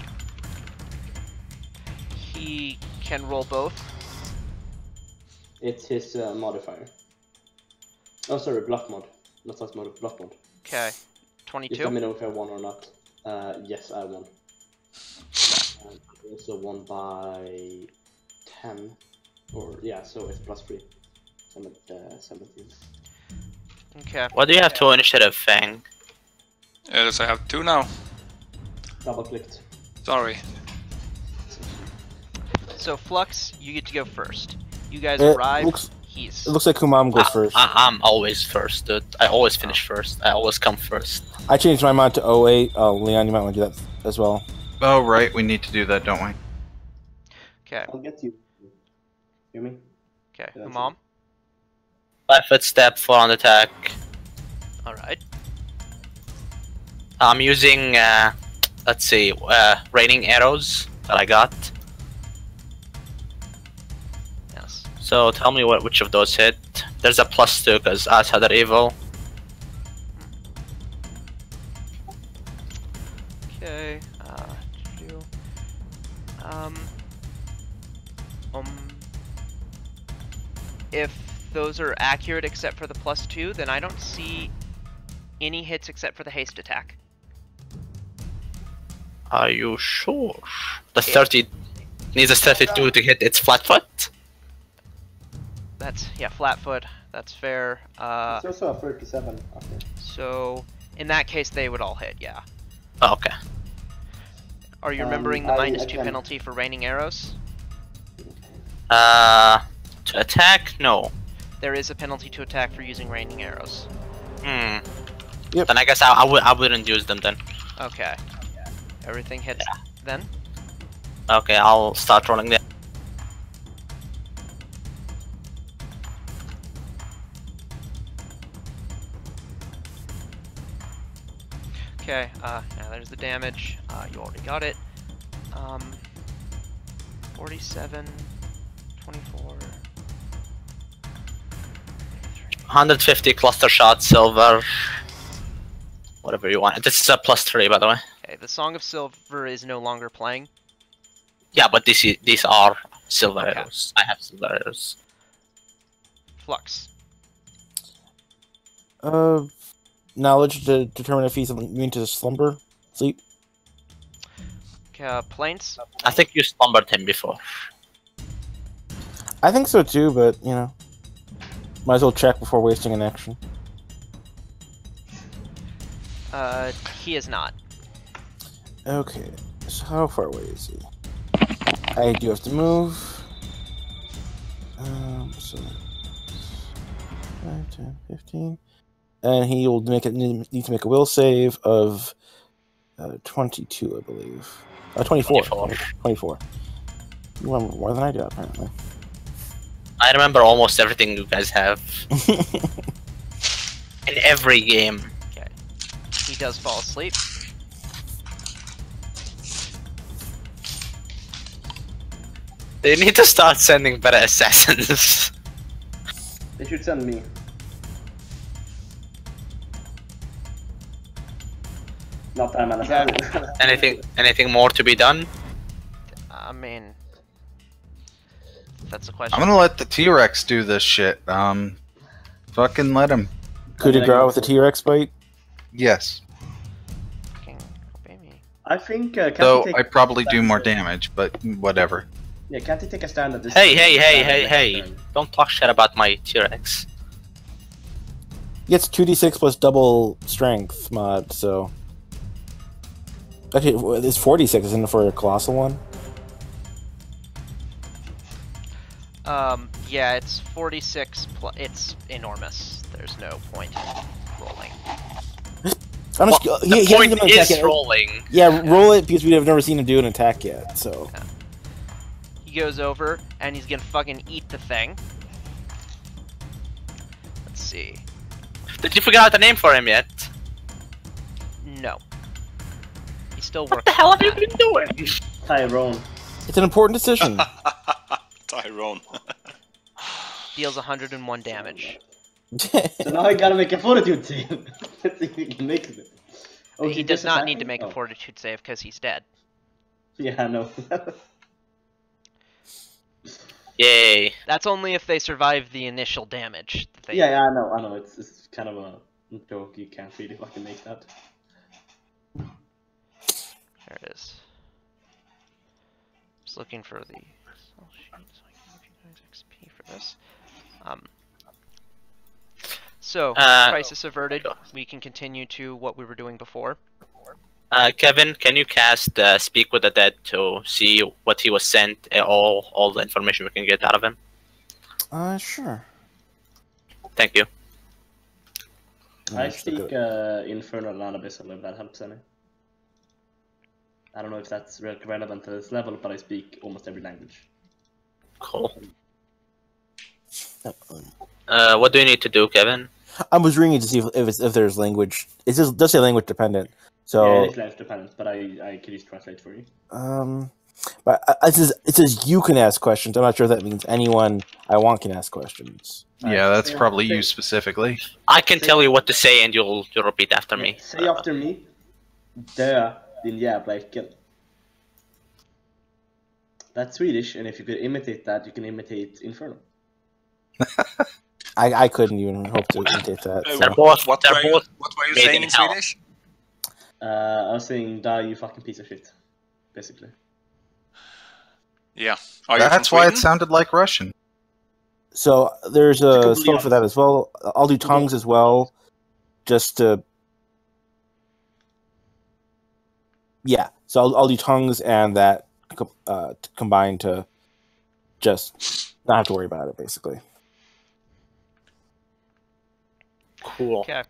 He can roll both. It's his modifier. Oh, sorry, bluff mod. Not sense motive, bluff mod. Okay. Just 22. let me know if I won or not. Yes, I won. I also won by 10. Or, yeah, so it's +3. So I'm at 17. Okay. What do you have to initiative, Fang? Yes, I have 2 now. Double clicked. Sorry. So Flux, you get to go first. You guys It arrive. looks- He's. It looks like Kumam goes first. I'm always first, dude. I always finish first. I always come first. I changed my mod to 08. Oh, Leon, you might want to do that as well. Oh, right, we need to do that, don't we? Okay. I'll get you. Hear me? Okay. Yeah, that's Mom. 5-foot step, 4 on attack. All right. I'm using, let's see, raining arrows that I got. Yes. So tell me which of those hit. There's a +2 because outside are evil. Okay. Do. If those are accurate except for the +2, then I don't see any hits except for the haste attack. Are you sure? The 30 needs a 32 to hit its flat foot? That's flat foot. That's fair. It's also a 37. Okay. So in that case, they would all hit. Yeah. Oh, okay. Are you remembering the I -2 can- penalty for raining arrows? To attack? No. There is a penalty to attack for using raining arrows. Hmm. Yep. Then I guess I wouldn't use them then. Okay. Everything hits then? Okay, I'll start rolling them. Okay, now there's the damage. You already got it. 47, 24. 150 cluster shot, silver. Whatever you want. This is a +3, by the way. Okay, the Song of Silver is no longer playing. Yeah, but these are silver Okay. arrows. I have silver arrows. Flux. Knowledge to determine if he's immune to slumber, sleep. Plains. I think you slumbered him before. I think so too, but you know, might as well check before wasting an action. He is not. Okay, so how far away is he? I do have to move. So 5, 10, 15, and he will need to make a will save of 22, I believe. 24. 24. You remember more than I do, apparently. I remember almost everything you guys have. In every game. Okay. He does fall asleep. They need to start sending better assassins. They should send me. Not that I'm an assassin. Anything more to be done? I mean, that's the question. I'm gonna let the T-Rex do this shit. Fucking let him. Could it grow with a T-Rex bite? Yes. Fucking baby. I think. Can't Though he take I probably do more stand- damage, but whatever. Yeah, can't he take a stand at this? Hey, turn? hey, hey, Stand hey, next hey! turn? Don't talk shit about my T-Rex. Gets 2d6 plus double strength mod, so... Actually, it's 46, isn't it, for a colossal one? Yeah, it's 46 plus. It's enormous. There's no point in rolling. I'm just, Well, he the hasn't point done an attack is yet. rolling. Yeah, roll it because we've never seen him do an attack yet, so... He goes over and he's gonna fucking eat the thing. Let's see. Did you figure out the name for him yet? No. He's still What working. the hell on have you that. been doing? Tyrone. It's an important decision. Tyrone. Deals 101 damage. So now I gotta make a fortitude save. Let's see if he can make it. Oh, He does just not attacked need to me? make a Oh. fortitude save because he's dead. Yeah, no. Yay. That's only if they survive the initial damage. That they yeah, I know. It's kind of a joke. You can't really fucking make that. There it is. Just looking for the cell sheet so I can give you guys XP for this. So, crisis averted. We can continue to what we were doing before. Kevin, can you cast Speak with the Dead to see what he was sent, all the information we can get out of him? Sure. Thank you. I speak Infernal and Abyssal if that helps any. I don't know if that's relevant to this level, but I speak almost every language. Cool. What do you need to do, Kevin? I was reading to see if there's language. It does say language dependent. Yeah, So it is language dependent, but I could just translate for you. but it says you can ask questions. I'm not sure if that means anyone I want can ask questions. Yeah, that's Say- probably say- you specifically. I can tell you what to say and you'll repeat after me. Say after me. Dö din jävla äckel. That's Swedish, and if you could imitate that, you can imitate Infernal. I couldn't even hope to imitate that. They're So. both, What they're were you, both what were you made saying in in hell. Swedish? I was saying, die you fucking piece of shit. Basically. Yeah. Are you That's from why it Sweden? sounded like Russian. So there's a Completely spell for that as well. I'll do tongues as well, just to. Yeah, so I'll do tongues and that combined to just not have to worry about it, basically. cool. Okay.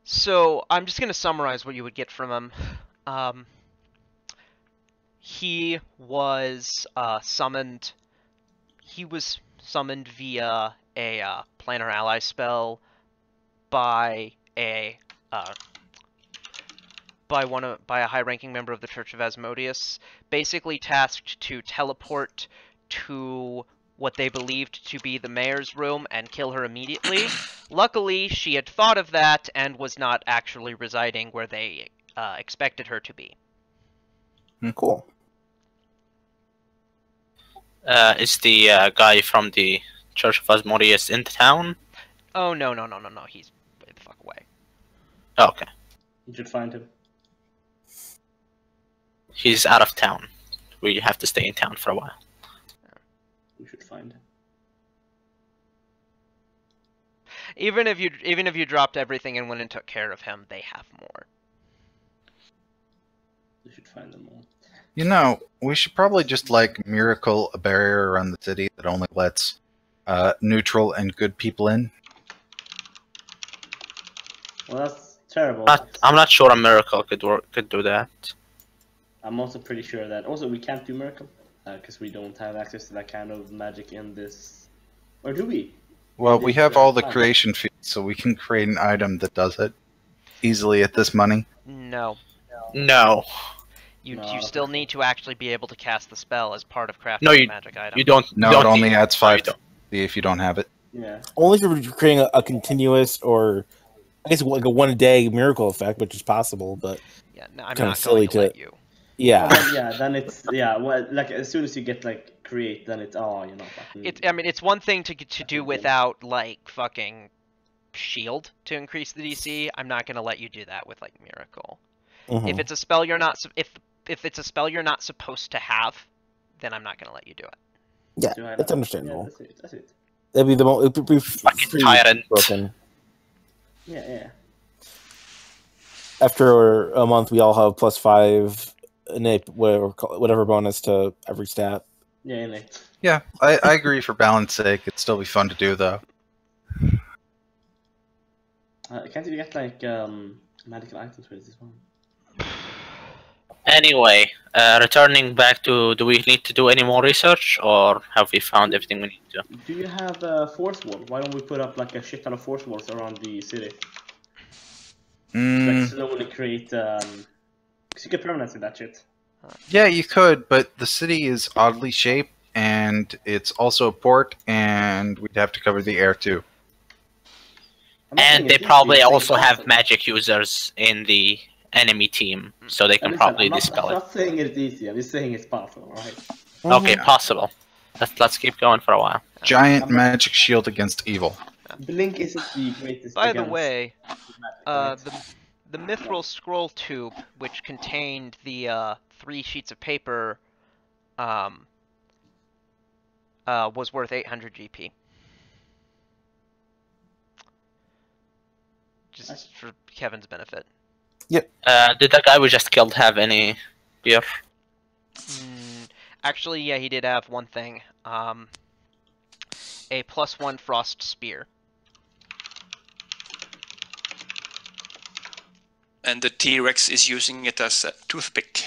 So I'm just gonna summarize what you would get from him. He was summoned. He was summoned via a planar ally spell by a high-ranking member of the Church of Asmodeus, basically tasked to teleport to what they believed to be the mayor's room and kill her immediately. Luckily, she had thought of that and was not actually residing where they expected her to be. Cool. Is the guy from the Church of Asmodeus in town? Oh, no, he's way the fuck away. Oh, okay. You should find him. He's out of town. We have to stay in town for a while. You should find him. Even if you dropped everything and went and took care of him, they have more. You should find them all. You know, we should probably just miracle a barrier around the city that only lets neutral and good people in. Well, that's terrible. I'm not sure a miracle could do that. I'm also pretty sure that also we can't do miracle because we don't have access to that kind of magic in this. Or do we? Well, we have all the Fine. creation feats, so we can create an item that does it easily at this money. No. No. You No, still okay. need to actually be able to cast the spell as part of crafting No, a you- magic item. You don't. No, you don't it only need- adds no, you 5 don't. if you don't have it. Yeah. Only if you're creating a continuous or I guess like a one-a-day miracle effect, which is possible, but Yeah, no, I'm kinda not silly going to let to- you. yeah. Then it's well, like as soon as you get create, then it's fucking. I mean, it's one thing to do without like fucking shield to increase the DC. I'm not gonna let you do that with like miracle. If it's a spell you're not if it's a spell you're not supposed to have, then I'm not gonna let you do it. Yeah, Do I it's know? understandable. Yeah, that's it. It'd be the most. It'd be Fucking free tyrant. broken. Yeah. After a month, we all have +5 innate whatever bonus to every stat. Yeah, innate. Yeah, I agree for balance sake. It'd still be fun to do, though. Can't you get like magical items with this one? Anyway, returning back to, do we need to do any more research, or have we found everything we need to? Do you have a force wall? Why don't we put up like a shit ton of force walls around the city? Like slowly create. Cause you get permanence in that shit. Yeah, you could, but the city is oddly shaped, and it's also a port, and we'd have to cover the air too. And they probably also have magic users in the enemy team, so they can probably dispel I'm it. not saying it's easy. I'm just saying it's possible, right? Okay, possible. Let's keep going for a while. Giant magic shield against evil. Blink isn't the greatest. By the way, magic, the mithril scroll tube, which contained the 3 sheets of paper, was worth 800 GP. Just for Kevin's benefit. Yep. Did that guy we just killed have any gear? Actually, yeah, he did have one thing. A +1 frost spear. And the T-Rex is using it as a toothpick.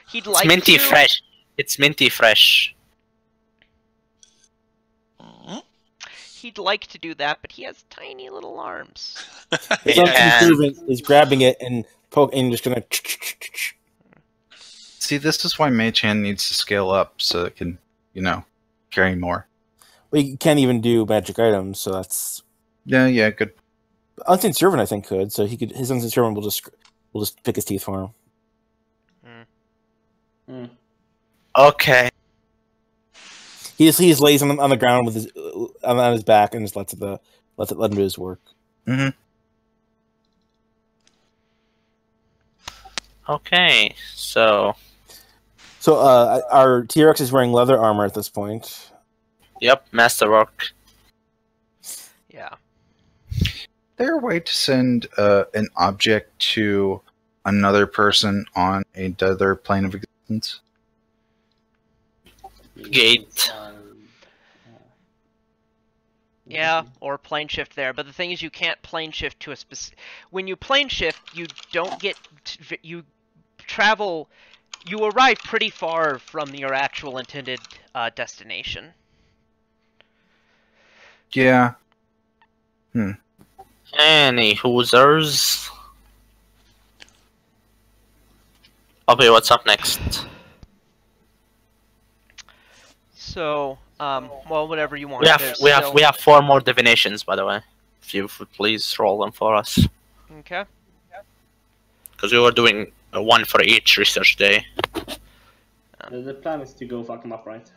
He'd It's like minty to. fresh. It's minty fresh. He'd like to do that, but he has tiny little arms. His servant is grabbing it and just gonna. See, this is why Mage Hand needs to scale up so it can, carry more. Well, you can't even do magic items, so that's. Yeah, good. Unseen Servant, I think, could. So he could. His Unseen Servant will just pick his teeth for him. Okay. He just lays on the ground with his on his back and just let him do his work. Mm-hmm. Okay, so our T-Rex is wearing leather armor at this point. Yep, masterwork. Yeah. Is there a way to send an object to another person on another plane of existence? Gate. Yeah, or plane shift there. But the thing is, you can't plane shift to a specific. When you plane shift, you don't get. You travel. You arrive pretty far from your actual intended destination. Yeah. Any hoosers? Okay, what's up next? So, well, whatever you want. We have 4 more divinations, by the way. If you would please roll them for us. Okay. Because we were doing 1 for each research day. The plan is to go fuck him up, right?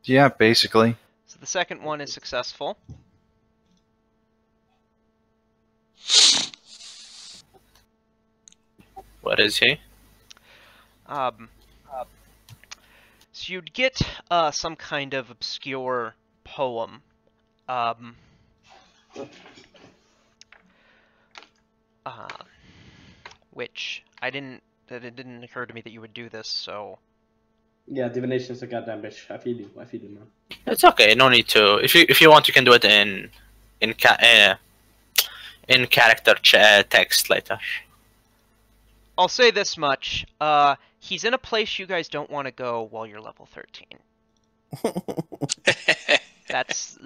Yeah, basically. So the second one is successful. What is he? So you'd get some kind of obscure poem. Which it didn't occur to me that you would do this, so. Yeah, divination's a goddamn bitch. I feel you, man. It's okay. No need to. If you want, you can do it in character text later. I'll say this much. He's in a place you guys don't want to go while you're level 13. That's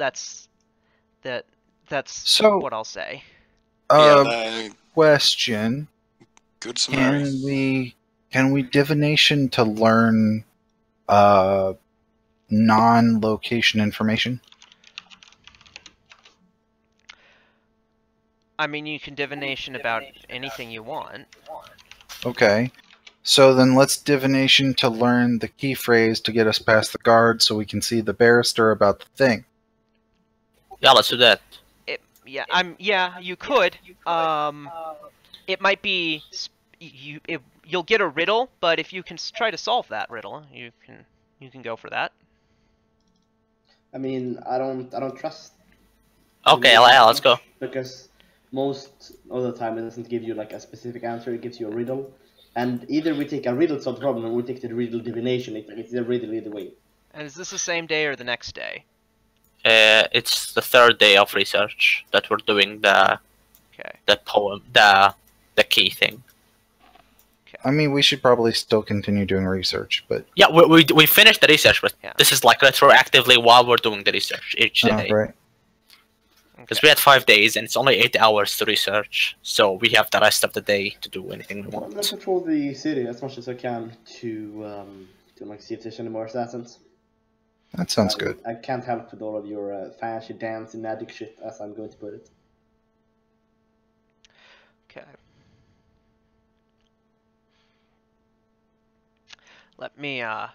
So, what I'll say. Question. Good summary. Can we divination to learn non-location information? I mean, you can divination about anything you want. Okay. So then let's divination to learn the key phrase to get us past the guard so we can see the barrister about the thing. Yeah, let's do that. Yeah, you could. It might be you'll get a riddle, but if you can try to solve that riddle, you can go for that. I mean, I don't trust. Okay, yeah, let's go. Because most of the time it doesn't give you like a specific answer. It gives you a riddle, and either we take a riddle solved problem, or we take the riddle divination. It's a riddle either way. And is this the same day or the next day? It's the third day of research that we're doing the poem, the key thing. I mean, we should probably still continue doing research, but yeah, we finished the research, but yeah. This is like retroactively while we're doing the research each day. Right. Because we had 5 days and it's only 8 hours to research, so we have the rest of the day to do anything we want. I'm gonna patrol the city as much as I can to like see if there's any more assassins. That sounds good. I can't help with all of your fancy dance and magic shit, as I'm going to put it. Okay. Let me. I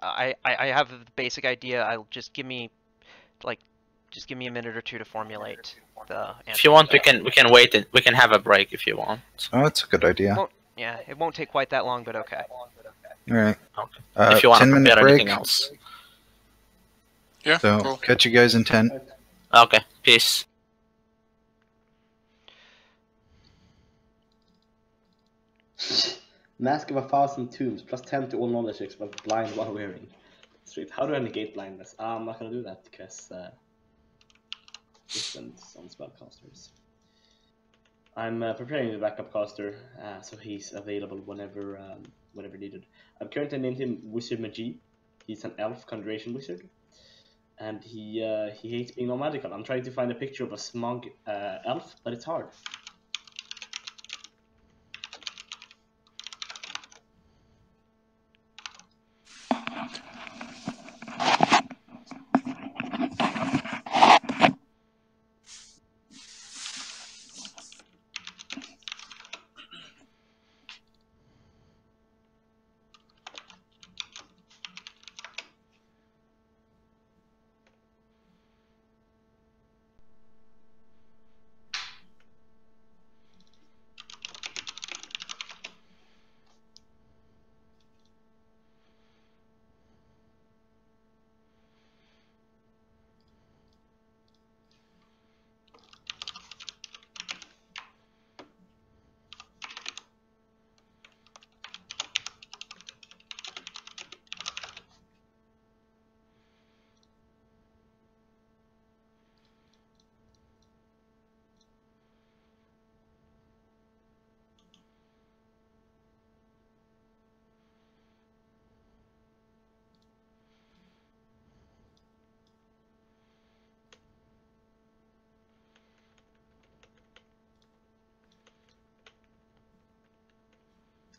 have a basic idea. I'll just give me a minute or two to formulate the answer. If you want, we can wait. We can have a break if you want. Oh, that's a good idea. It won't take quite that long, but okay. All right. Okay. If you want to 10-minute prepare break. anything else. Yeah, So, cool. catch you guys in 10. Okay. Peace. Mask of 1,000 tombs, plus 10 to all knowledge checks, but blind while wearing. Sweet. How do I negate blindness? I'm not gonna do that because distance on spellcasters. I'm preparing the backup caster, so he's available whenever needed. I've currently named him Wizard Magi. He's an elf conjuration wizard, and he hates being non-magical. I'm trying to find a picture of a smug elf, but it's hard.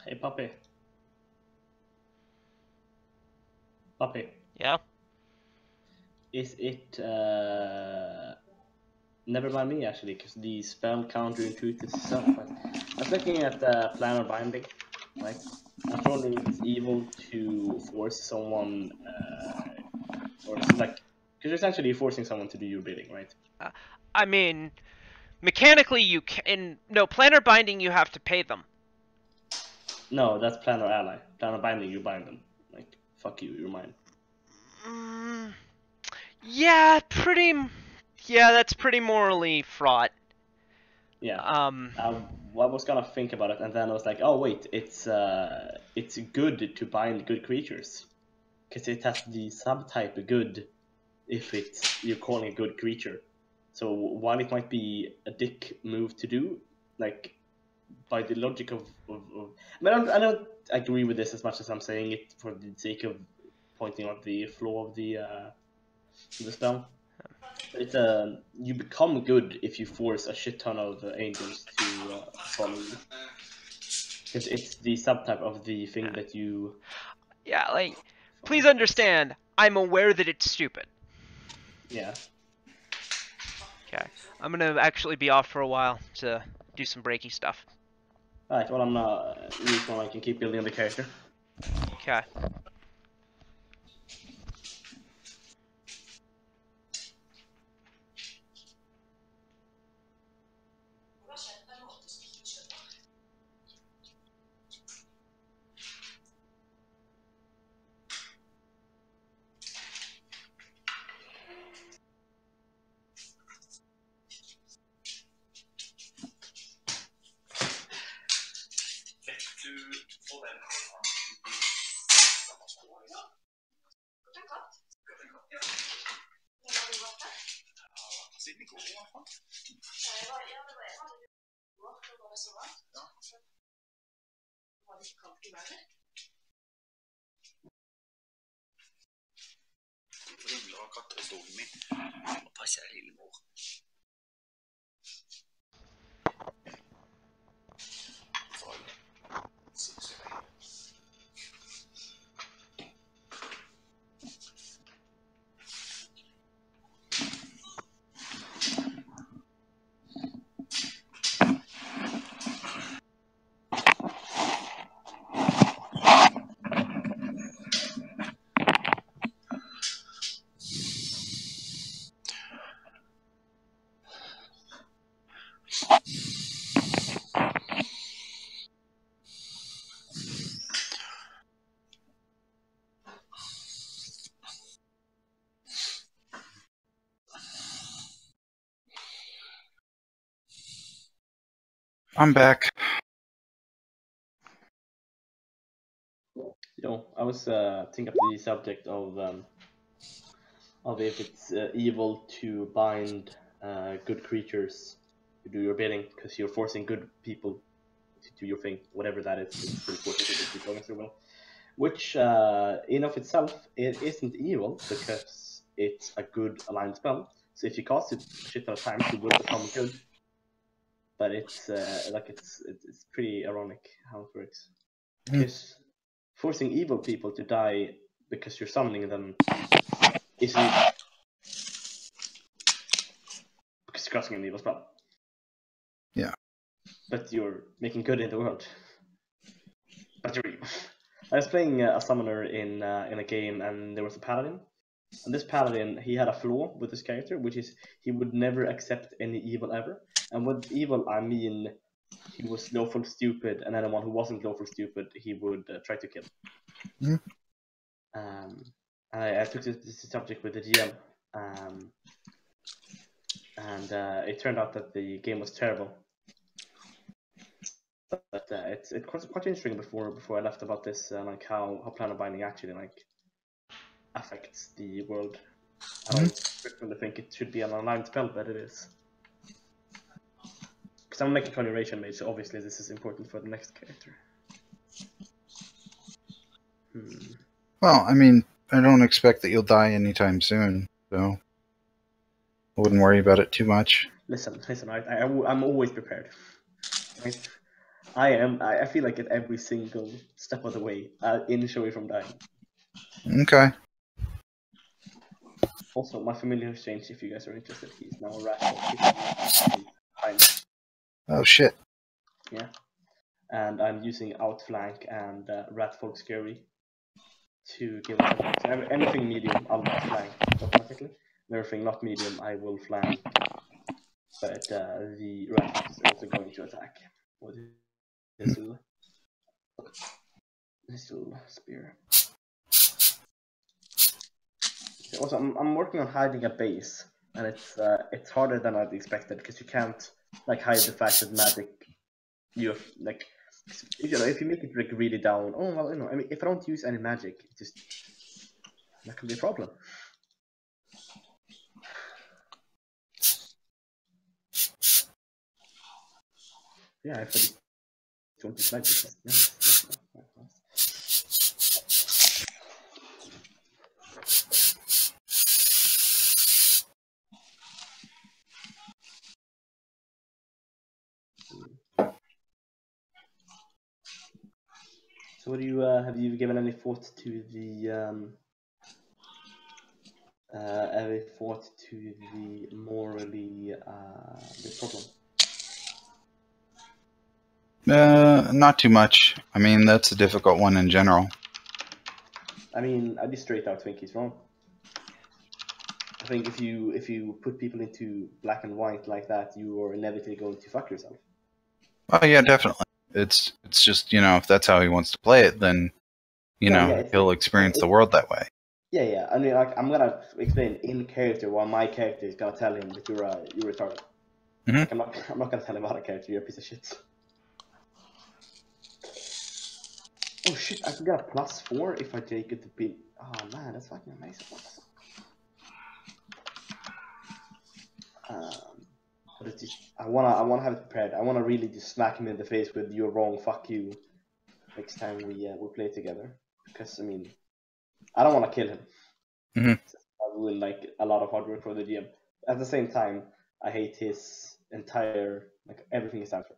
Hey, puppy. Puppy. Yeah. Is it never mind me actually, because the spell counterintuitive itself. Right? I was looking at Plan of Binding, right? I was wondering if it's evil to force someone, or like, because you're essentially forcing someone to do your bidding, right? I mean, mechanically you can. No, Planner Binding you have to pay them. No, that's Planner Ally. Planner Binding, you bind them. Like, fuck you, you're mine. Yeah, that's pretty morally fraught. Yeah. I was gonna think about it, and then I was like, oh wait, it's good to bind good creatures, because it has the subtype good if you're calling a good creature. So while it might be a dick move to do, like by the logic of I mean, I don't agree with this as much as I'm saying it for the sake of pointing out the flaw of the spell. It's you become good if you force a shit ton of angels to follow you, because it's the subtype of the thing that you. Yeah, like, please understand, I'm aware that it's stupid. Yeah. Okay, I'm gonna actually be off for a while to do some breaky stuff. Alright, well, I'm use one I can keep building the character. Okay. I'm back. You know, I was thinking of the subject of if it's evil to bind good creatures to do your bidding, because you're forcing good people to do your thing, whatever that is. It's still forcing people to do against their will. Which, in of itself, it isn't evil because it's a good aligned spell. So if you cast it a shit ton of times, you will become good. But it's it's pretty ironic how it works. Because forcing evil people to die because you're summoning them isn't because you're casting an evil spell. Yeah. But you're making good in the world. But you're evil. I was playing a summoner in a game, and there was a paladin. And this paladin, he had a flaw with his character, which is he would never accept any evil ever. And with evil, I mean he was lawful stupid, and anyone who wasn't lawful stupid, he would try to kill. Mhm. I took this subject with the GM, and it turned out that the game was terrible. But it's quite interesting before I left about this, like how planar binding actually like affects the world. I don't really think it should be an online spell, but it is. Because I'm making continuation mage, so obviously this is important for the next character. Well, I mean, I don't expect that you'll die anytime soon, so I wouldn't worry about it too much. Listen, I'm always prepared. Right? I feel like at every single step of the way, inch away from dying. Okay. Also, my familiar has changed. If you guys are interested, he's now a rat. Oh shit. Yeah, and I'm using outflank and ratfolk scary to give us anything medium. I'll flank automatically. And everything not medium, I will flank. But the rat is also going to attack with his little spear. Also, I'm working on hiding a base, and it's harder than I'd expected because you can't like hide the fact that magic you have, like if you make it like really down. Oh well, I mean if I don't use any magic, it just that can be a problem. Yeah, if I just don't use magic, it's So, what do you have you given any thought to the morally the problem? Not too much. I mean, that's a difficult one in general. I mean, I just straight out think he's wrong. I think if you put people into black and white like that, you are inevitably going to fuck yourself. Oh yeah, definitely. It's just, you know, if that's how he wants to play it, then he'll experience the world that way. Yeah. I mean, like, I'm gonna explain in character why my character is gonna tell him that you're retarded. Mhm. Like, I'm not gonna tell him out of character. You're a piece of shit. Oh shit! I can get a +4 if I take it to be. Oh man, that's fucking amazing. What the fuck? But it's just, I wanna have it prepared. I wanna really just smack him in the face with "you're wrong, fuck you" next time we play together. Because I mean, I don't want to kill him. Mhm. I ruin like a lot of hard work for the GM. At the same time, I hate his entire everything he stands for.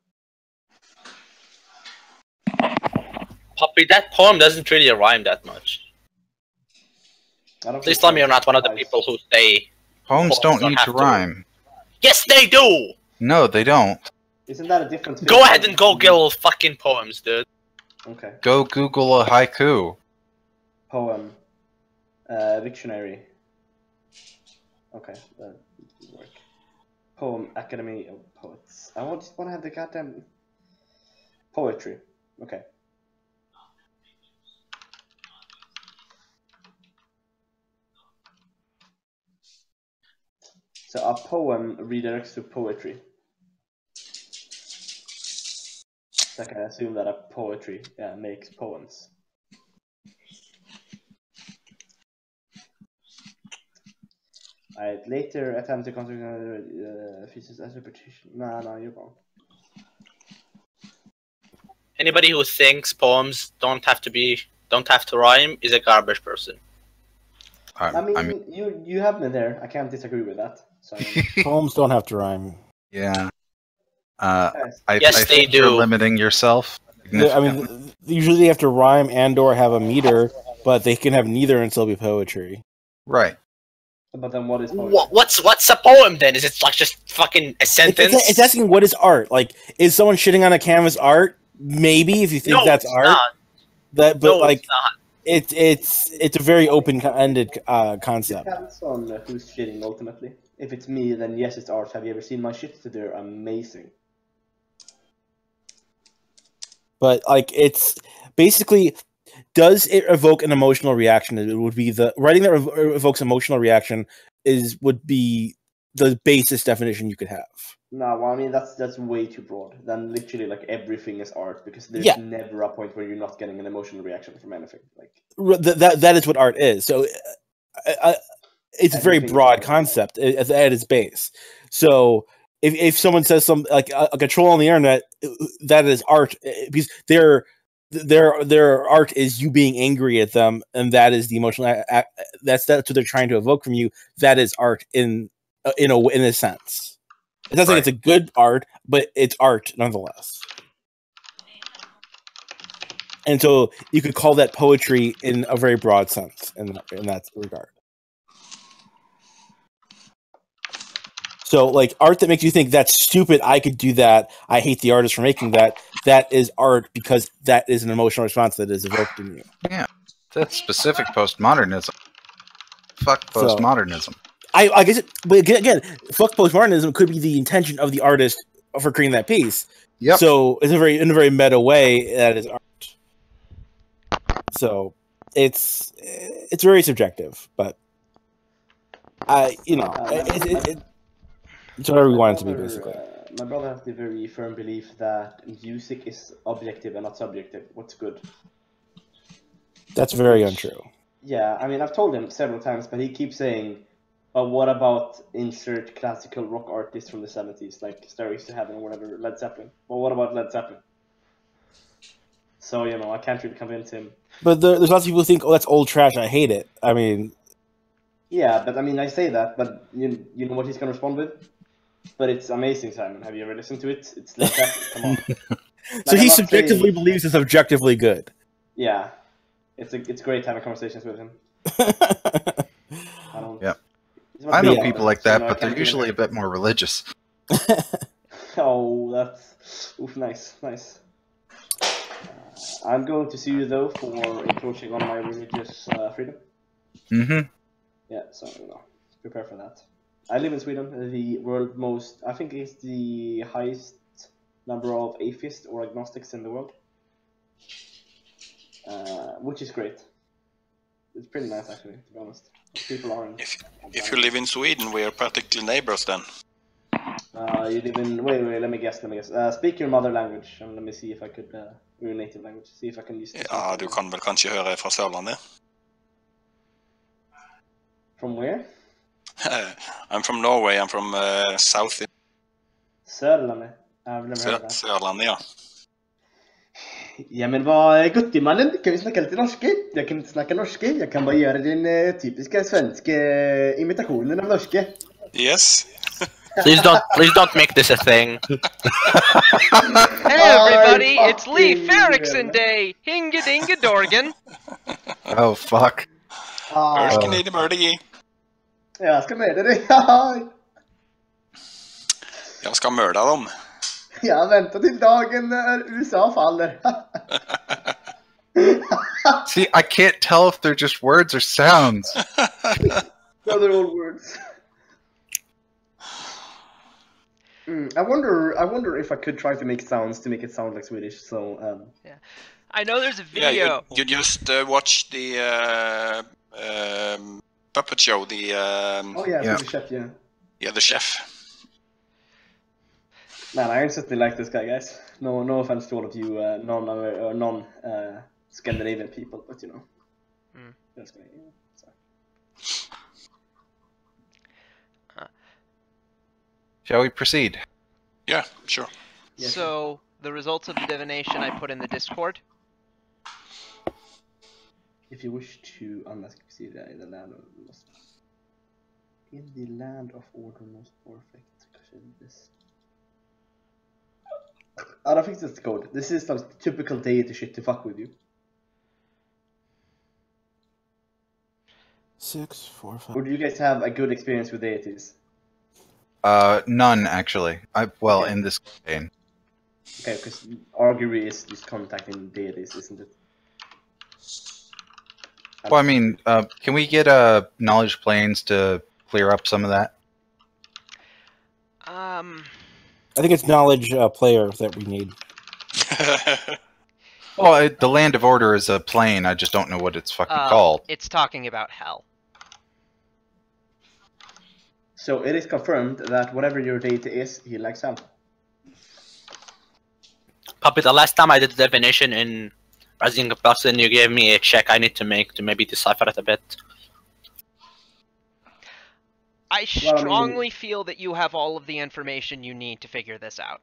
Poppy, that poem doesn't really rhyme that much. Please tell me you're not one of the people who say Poems don't need to rhyme. Yes, they do! No, they don't. Isn't that a difference? Go ahead and Google fucking poems, dude. Okay. Go Google a haiku. Poem. Dictionary. Okay, that doesn't work. Poem, Academy of Poets. I just want to have the goddamn poetry. Okay. So a poem redirects to poetry. So I can assume that a poetry makes poems. I'd later attempt to construct another features as repetition. No, you're wrong. Anybody who thinks poems don't have to rhyme is a garbage person. I mean, you have me there. I can't disagree with that. So, Poems don't have to rhyme. Yeah. Yes, I they think do. you're limiting yourself. I mean, usually they have to rhyme and/or have a meter, but they can have neither and still be poetry. Right. But then, what is poetry? What's a poem then? Is it like just fucking a sentence? It's asking what is art. Like, is someone shitting on a canvas art? Maybe if you think that's it's art. Not. But no, like, it's not. It's a very open-ended concept. It depends on who's shitting ultimately. If it's me, then yes, it's art. Have you ever seen my shits? They're amazing. But like, it's basically, does it evoke an emotional reaction? It would be the writing that evokes emotional reaction would be the basis definition you could have. No, well, I mean that's way too broad. Then literally like everything is art because there's never a point where you're not getting an emotional reaction from anything. Like that is what art is. So it's a very broad concept at its base. So if someone says something like a troll on the internet, that is art because their art is you being angry at them, and that is the emotional. That's what they're trying to evoke from you. That is art in a sense. It doesn't think it's a good art, but it's art nonetheless. And so you could call that poetry in a very broad sense in that regard. So, like, art that makes you think that's stupid, I could do that, I hate the artist for making that, that is art because that is an emotional response that is evoked in you. Yeah, that's specific postmodernism. Fuck postmodernism. I guess, but again, fuck postmodernism could be the intention of the artist for creating that piece. Yep. So it's in a very meta way that is art. So it's very subjective, but it's whatever we want it to be, basically. My brother has the very firm belief that music is objective and not subjective. What's good? That's very untrue. Yeah, I mean, I've told him several times, but he keeps saying, but what about insert classical rock artists from the 70s, like Stairways to Heaven or whatever, Led Zeppelin? Well, what about Led Zeppelin? So, I can't really convince him. But there's lots of people who think, oh, that's old trash, I hate it. I mean... Yeah, but I mean, I say that, but you know what he's going to respond with? But it's amazing, Simon. Have you ever listened to it? It's Led Zeppelin, come on. So he subjectively believes it's objectively good. Yeah. It's great having conversations with him. I know people like that, but they're usually a bit more religious. Oh, that's nice. I'm going to sue you though for encroaching on my religious freedom. Mm-hmm. Yeah, so you know, prepare for that. I live in Sweden, the world most, I think it's the highest number of atheists or agnostics in the world, which is great. It's pretty nice actually, to be honest. People aren't. If you live in Sweden, we are practically neighbors then. You live in. Wait, let me guess. Speak your mother language, and let me see if I could. Your native language. See if I can use. Ja, du kan vel kanskje høre fra Sørlandet? From where? I'm from Norway. I'm from south. Sørlandet. I've never heard of that. Sørlandet, ja. Ja, men vad guttimannen, kan vi snacka lite norska? Jag kan inte snacka norska, jag kan bara göra den typiska svenska imitationen av norska. Yes. Please don't make this a thing. Hey everybody, it's Lee Ferrickson Day! Hinga dinga dorgan! Oh, fuck. Örsken i det birdie. Jag ska med dig. Jag ska mörda dem. Jag väntar till dagen när USA faller. See, I can't tell if they're just words or sounds. No, they're all words. I wonder if I could try to make sounds to make it sound like Swedish. So yeah, I know there's a video. Yeah, you just watch the puppet show. The the chef. Yeah, the chef. Man, I instantly like this guy, guys. No offense to all of you non Scandinavian people, but you know. That's great. Shall we proceed? Yeah, sure. Yes. So, the results of the divination I put in the Discord. If you wish to unmask Xenia in the land of order most perfect. I don't think that's the code. This is some typical deity shit to fuck with you. 6, 4, 5. Or do you guys have a good experience with deities? None actually. Okay. In this campaign. Okay, because augury is just contacting deities, isn't it? Well, I mean, can we get knowledge planes to clear up some of that? I think it's knowledge player that we need. Well, the Land of Order is a plane. I just don't know what it's fucking called. It's talking about hell. So it is confirmed that whatever your deity is, he likes hell. Puppet, the last time I did the divination in Rising of Person, you gave me a check I need to make to maybe decipher it a bit. I strongly feel that you have all of the information you need to figure this out.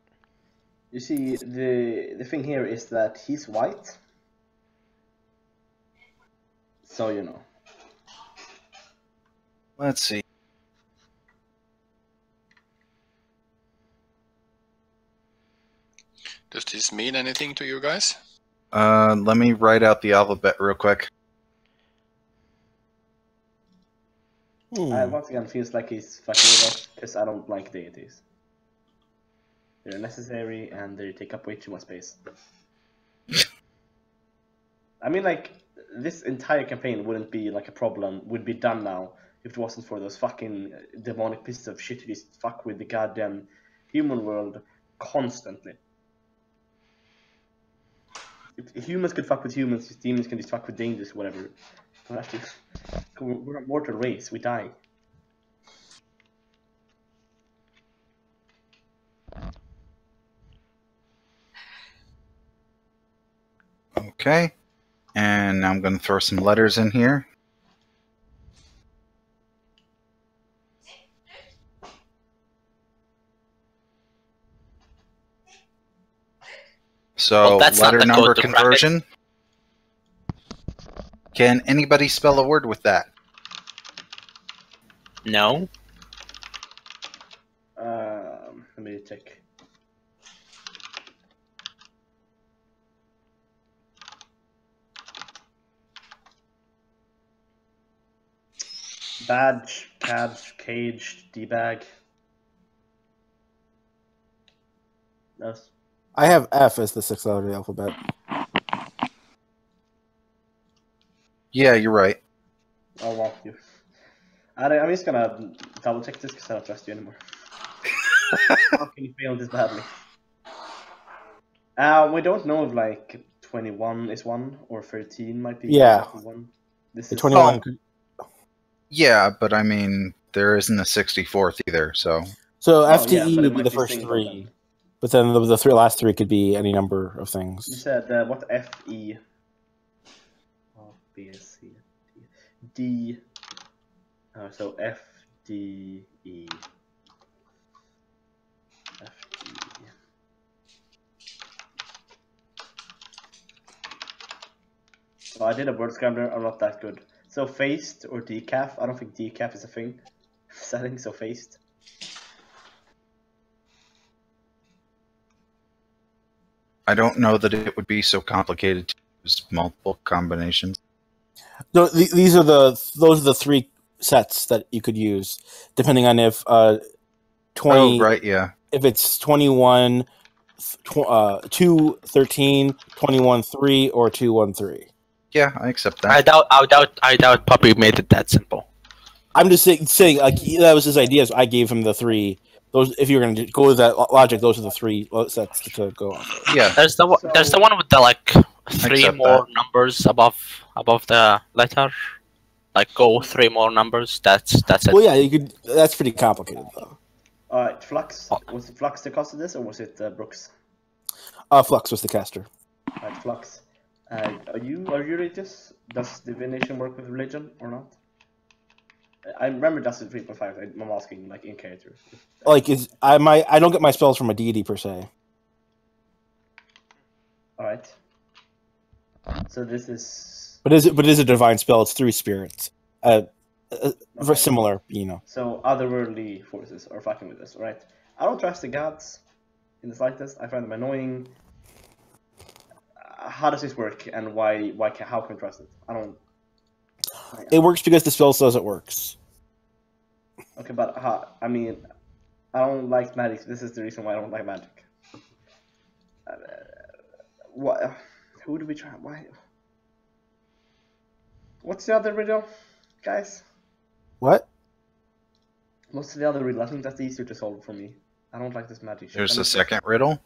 You see, the thing here is that he's white. So, you know. Let's see. Does this mean anything to you guys? Let me write out the alphabet real quick. Once again, feels like he's fucking with us, because I don't like deities. They're necessary, and they take up way too much space. I mean, like, this entire campaign wouldn't be, like, a problem, would be done now, if it wasn't for those fucking demonic pieces of shit who just fuck with the goddamn human world constantly. If humans could fuck with humans, demons can just fuck with dangerous, whatever. We're a mortal race, we die. Okay. And I'm going to throw some letters in here. So, Well, letter number conversion. Can anybody spell a word with that? No. Let me check. Badge, cabs, cage, debag. Yes. I have F as the 6th letter of the alphabet. Yeah, you're right. Oh, well, you. I'm just gonna double check this because I don't trust you anymore. How can you fail this badly? We don't know if like 21 is one or 13 might be Yeah. one. This The is 21. Yeah, but I mean, there isn't a 64th either, so... So Oh, yeah, FTE but it would be might the be first single three, then. but then the last three could be any number of You things. said what FE? Oh, B, C, D. So F, D, E. F, D. Oh, I did a word scrambler. I'm not that good. So faced or decaf? I don't think decaf is a thing. Setting, so faced. I don't know that it would be so complicated to use multiple combinations. No, those are the three sets that you could use, depending on if 20. Oh, right, yeah. If it's 21, 2, 13, 21, 3, or 2, 1, 3. Yeah, I accept that. I doubt Puppy made it that simple. I'm just saying like that was his idea. So I gave him the three. Those, if you're going to go with that logic, those are the three sets to go off of. Yeah, There's the one with the like three Accept more numbers above the letter. Like go 3 more numbers. That's it. Well, yeah, you could. That's pretty complicated though. Flux. Was it Flux the cost of this, or was it Brooks? Flux was the caster. Right, Flux. Are you religious? Does divination work with religion or not? I remember that's the 3.5. I'm asking like in character. Like I don't get my spells from a deity per se. All right. So this is. But it is a divine spell. It's through spirits. Very similar, you know. So otherworldly forces are fucking with us, right? I don't trust the gods in the slightest. I find them annoying. How does this work, and how can I trust it? I don't. It works because the spell says it works. Okay, but I mean, I don't like magic. This is the reason why I don't like magic. What? Who do we try? Why? What's the other riddle, guys? What? What's the other riddle? I think that's easier to solve for me. I don't like this magic shit. there's a second riddle.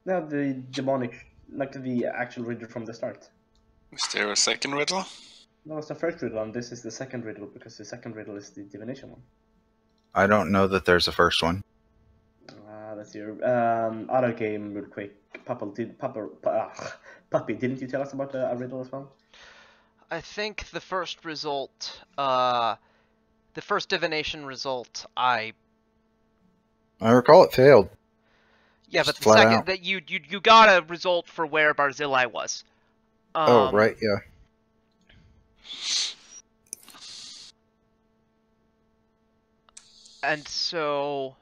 No, the demonic, like the actual riddle from the start. Is there a second riddle? No, it's the first riddle, and this is the second riddle because the second riddle is the divination one. I don't know that there's a first one. Let's see. Other game, real quick. Puppy, didn't you tell us about a riddle as well? I think the first result, the first divination result, I recall it failed. yeah, Just but the flat second out. that you got a result for where Barzillai was. Oh, right, yeah. And so,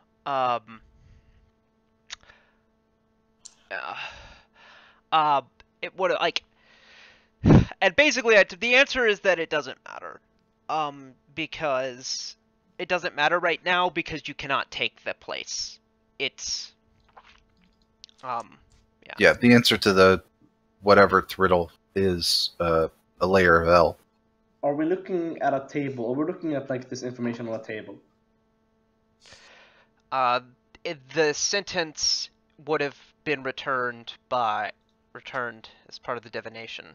it would like, and basically, the answer is that it doesn't matter, because it doesn't matter right now because you cannot take the place. It's, Yeah, the answer to the whatever riddle is a layer of L. Are we looking at a table? Or we're looking at like this information on a table? The sentence would have been returned as part of the divination.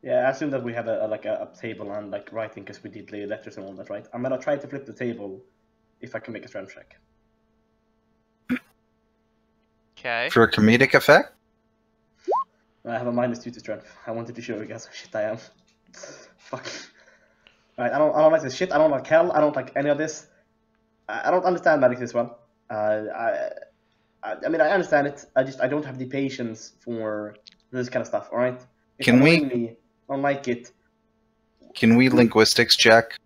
Yeah, I assume that we have a table and like writing because we did lay letters and all that, right? I'm gonna try to flip the table if I can make a strength check. Okay. For a comedic effect? I have a -2 to strength. I wanted to show you guys how shit I am. Fuck. Right, I don't like this shit. I don't like hell. I don't like any of this. I don't understand magic this well. I mean, I understand it. I don't have the patience for this kind of stuff. All right. It's Can we- annoying me. I don't like it. Can we linguistics check?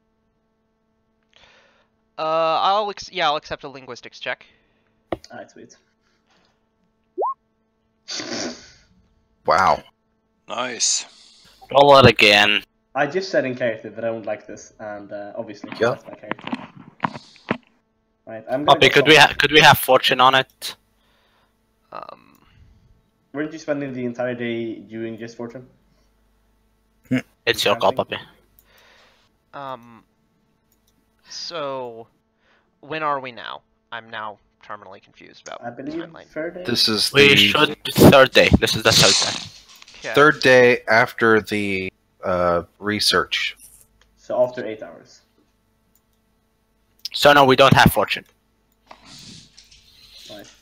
I'll accept a linguistics check. All right, sweet. Wow. Nice. Roll it again. I just said in character that I don't like this, and obviously Yeah. that's my character. Right, I'm gonna Puppy, go could we have fortune on it? Weren't you spending the entire day doing just fortune? It's your call, puppy. So, when are we now? I'm now terminally confused about I believe timeline. third day. This is We the should third day. This is the third day. Okay. third day after the research. So after 8 hours. So no, we don't have fortune. Nice.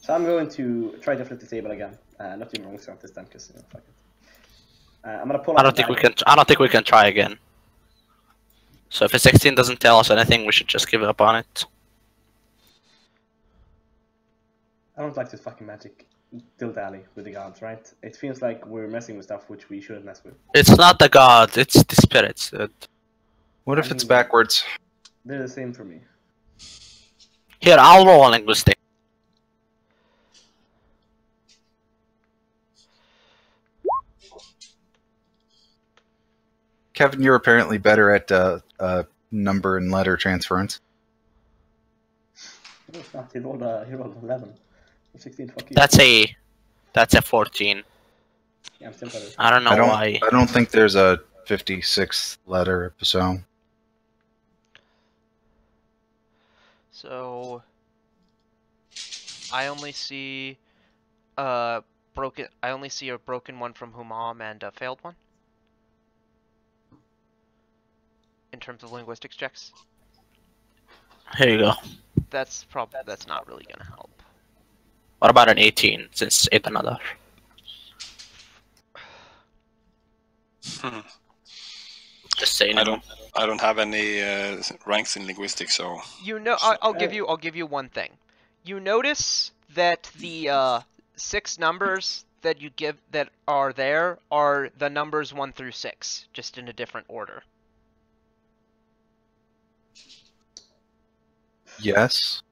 So I'm going to try to flip the table again. Not doing wrong stuff this time, because fuck it. I'm gonna pull. I don't think we can. I don't think we can try again. So if a 16 doesn't tell us anything, we should just give up on it. I don't like this fucking magic dilly with the gods, right? It feels like we're messing with stuff which we shouldn't mess with. It's not the gods. It's the spirits. What if it's backwards? They're the same for me. Here, I'll roll a linguistic. Kevin, you're apparently better at number and letter transference. No, it's not. He rolled 11. 16, fuck you. That's a 14. Yeah, I'm still better. I don't know why. I don't think there's a 56th letter episode. So I only see broken. I only see a broken one from Humam and a failed one. In terms of linguistics checks, Here you go. that's not really gonna help. What about an 18? Since it's another. Just saying. I don't have any ranks in linguistics, so You know, I'll give you one thing. You notice that the 6 numbers that you give that are there are the numbers 1 through 6, just in a different order. Yes.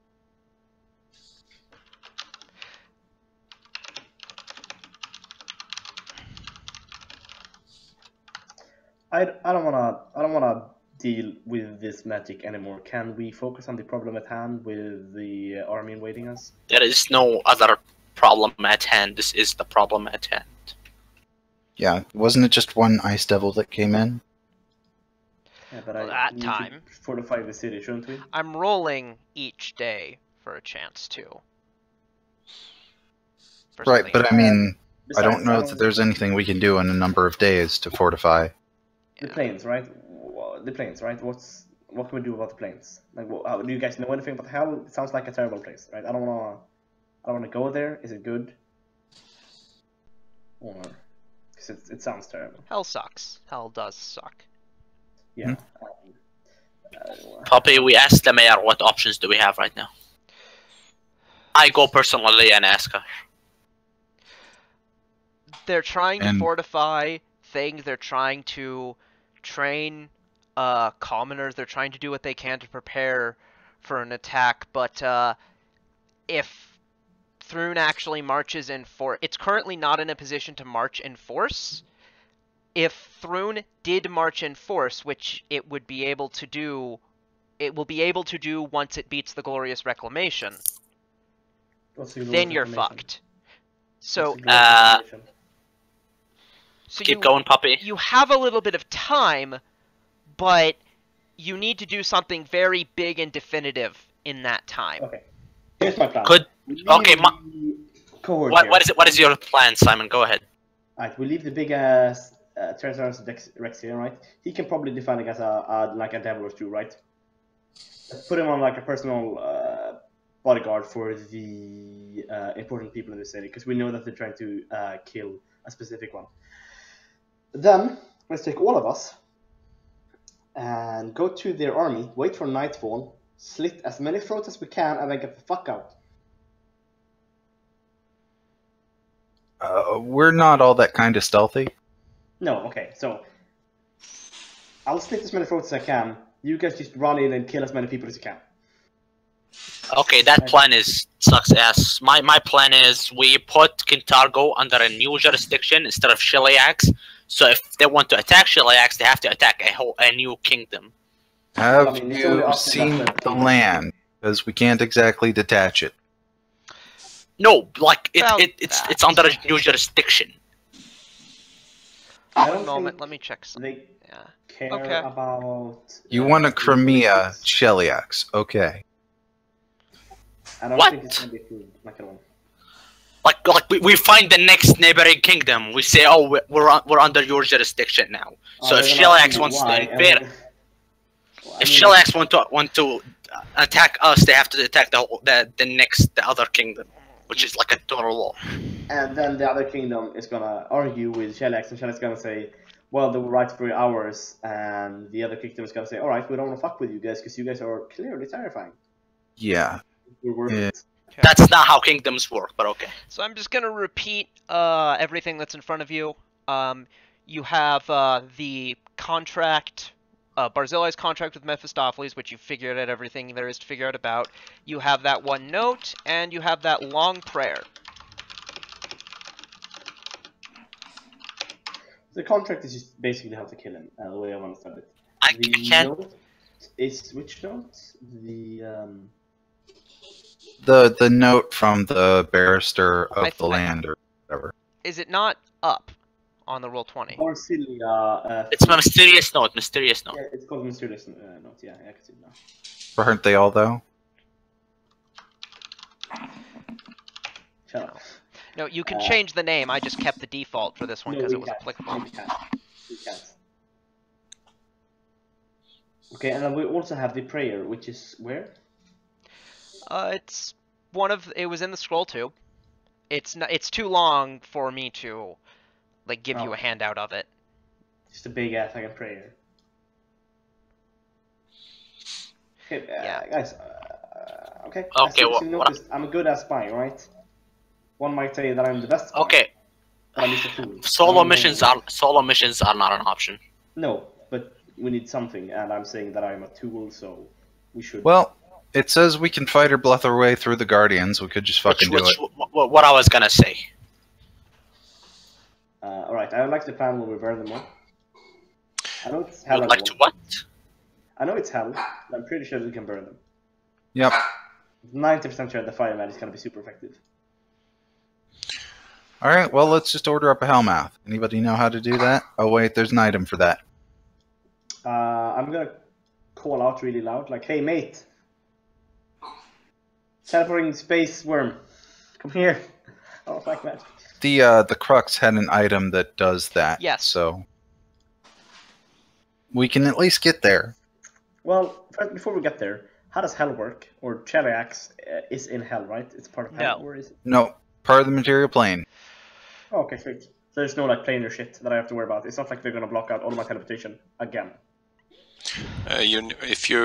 I don't wanna deal with this magic anymore. Can we focus on the problem at hand with the army invading us? There is no other problem at hand. This is the problem at hand. Yeah, wasn't it just one ice devil that came in? Yeah, but Well, we that should time. fortify the city, shouldn't we? I'm rolling each day for a chance to. For Right, something. but I mean, I don't Besides, know that there's anything we can do in a number of days to fortify. The planes, right? The planes, right? What can we do about the planes? Like, how, do you guys know anything about hell? It sounds like a terrible place, right? I don't wanna go there. Is it good? Or because it sounds terrible. Hell sucks. Hell does suck. Yeah. Poppy, we asked the mayor what options do we have right now. I go personally and ask her. They're trying to And- fortify things. They're trying to train commoners. They're trying to do what they can to prepare for an attack. But if Thrune actually marches in force, it's currently not in a position to march in force. If Thrune did march in force, which it would be able to do, it will be able to do once it beats the Glorious Reclamation, then you're fucked. So, Keep going, Poppy. you have a little bit of time, but you need to do something very big and definitive in that time. Okay. Here's my plan. Could okay. Cohort What is your plan, Simon? Go ahead. Alright, we leave the big ass Tyrannosaurus Rex here, right? He can probably defend against like a devil or two, right? Let's put him on like a personal bodyguard for the important people in the city, because we know that they're trying to kill a specific one. Then let's take all of us and go to their army, wait for nightfall, slit as many throats as we can, and then get the fuck out. We're not all that kind of stealthy. No, okay, so I'll slit as many throats as I can. You guys just run in and kill as many people as you can. Okay, that plan sucks ass. My plan is we put Kintargo under a new jurisdiction instead of Shiliax. So if they want to attack Shiliax, they have to attack a new kingdom. Have I mean, it's only you us seen that- the land? Because we can't exactly detach it. No, like About it's under a new jurisdiction. I One don't moment, think let me check something. they Yeah. care Okay. about. You want a the Crimea religions. Shellyax? Okay. I don't What? think it's gonna be food, like at all. Like we find the next neighboring kingdom. We say, oh, we're under your jurisdiction now. So if They're gonna ask Shellax me wants to why, and invade, well, if I mean, Shellax want to attack us, they have to attack the other kingdom, which is like a total war. and then the other kingdom is gonna argue with Shellax, and Shellax gonna say, well, they were right for ours, and the other kingdom is gonna say, all right, we don't want to fuck with you guys because you guys are clearly terrifying. Yeah. We're worth Yeah. it. That's not how kingdoms work, but okay. So I'm just gonna repeat everything that's in front of you. You have the contract, Barzillai's contract with Mephistopheles, which you figured out everything there is to figure out about. You have that one note, and you have that long prayer. The contract is just basically how to kill him, the way I understand it. I The can't. note is which note? The note from the barrister of the I- land or whatever. Is it not up on the roll 20? Barcilia. It's a mysterious note. Mysterious note. Yeah, it's called mysterious note. Yeah, I can see it now. Aren't they all though? Shut up. No, you can change the name. I just kept the default for this one because it was applicable. We can't. Okay, and then we also have the prayer, which is where? It's one of. It was in the scroll too. It's not. It's too long for me to, like, give you Oh. a handout of it. Just a big ass fucking prayer. Okay, Yeah. guys. Okay. Okay, As you noticed, I'm a good ass spy, right? One might say that I'm the best spy. Okay. But I'm just a fool. Solo missions are not an option. No, but we need something, and I'm saying that I'm a tool, so we should. Well, it says we can fight or bluff our way through the Guardians. We could just fucking do it. What I was gonna say. Alright, I would like the plan where we burn them all. I know it's hell. Would like to what? I know it's hell, but I'm pretty sure we can burn them. Yep. 90% sure the fireman is gonna be super effective. Alright, well, let's just order up a Hellmouth. Anybody know how to do that? Oh, wait, there's an item for that. I'm gonna call out really loud, like, hey, mate! Teleporting space worm, come here! Oh, fuck magic. The Crux had an item that does that. Yes. So we can at least get there. Well, first, before we get there, how does hell work? Or Cheliax is in hell, right? It's part of hell, No. or is it? No, part of the material plane. Oh, okay, sweet. So there's no like planar shit that I have to worry about. It's not like they're gonna block out all of my teleportation again. If you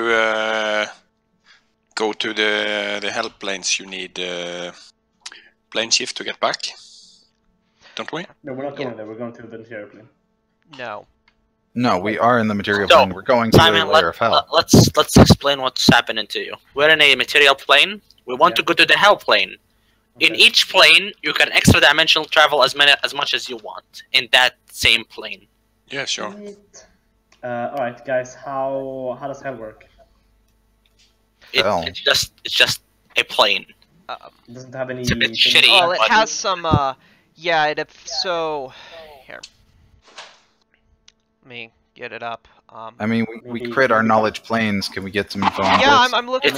go to the hell planes, you need plane shift to get back. Don't we? No, we're not going there. We're going to the material plane. No. No, we are in the material So, plane. We're going to Simon, the layer of hell. let's explain what's happening to you. We're in a material plane. We want to go to the hell plane. In Okay. each plane, you can extra dimensional travel as much as you want in that same plane. Yeah, sure. Sweet. Alright, guys, how does hell work? Hell. It's just a plane. It doesn't have any. It's a bit thing- shitty. Oh, it but- has some. Yeah. So here. Let me get it up. I mean, we Maybe- crit our knowledge planes. Can we get some info on Yeah, this? I'm looking.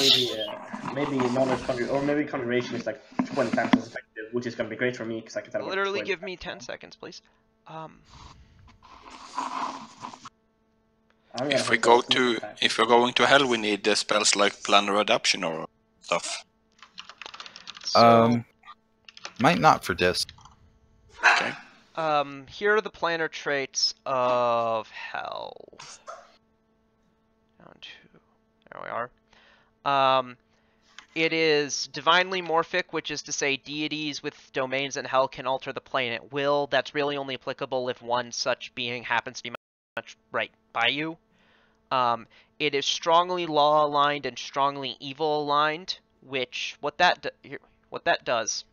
Maybe knowledge or maybe conjuration is like 20 times as effective, which is gonna be great for me because I can tell. Literally, give me 10 seconds, please. If we're going to hell, we need spells like planar adaption or stuff. So, Might not for this. Okay. here are the planar traits of hell. Down to, there we are. It is divinely morphic, which is to say deities with domains in hell can alter the plane at will. That's really only applicable if one such being happens to be much right by you. It is strongly law aligned and strongly evil aligned, which what that does.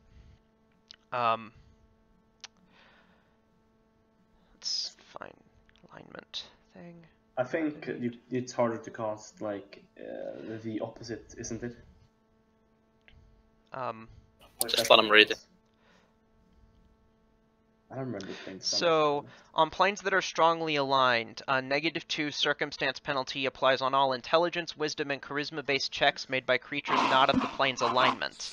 Let's find alignment thing. I think it's harder to cast like the opposite, isn't it? Just let him read it. I don't remember things. So, on planes that are strongly aligned, a -2 circumstance penalty applies on all intelligence, wisdom, and charisma-based checks made by creatures not of the plane's alignment.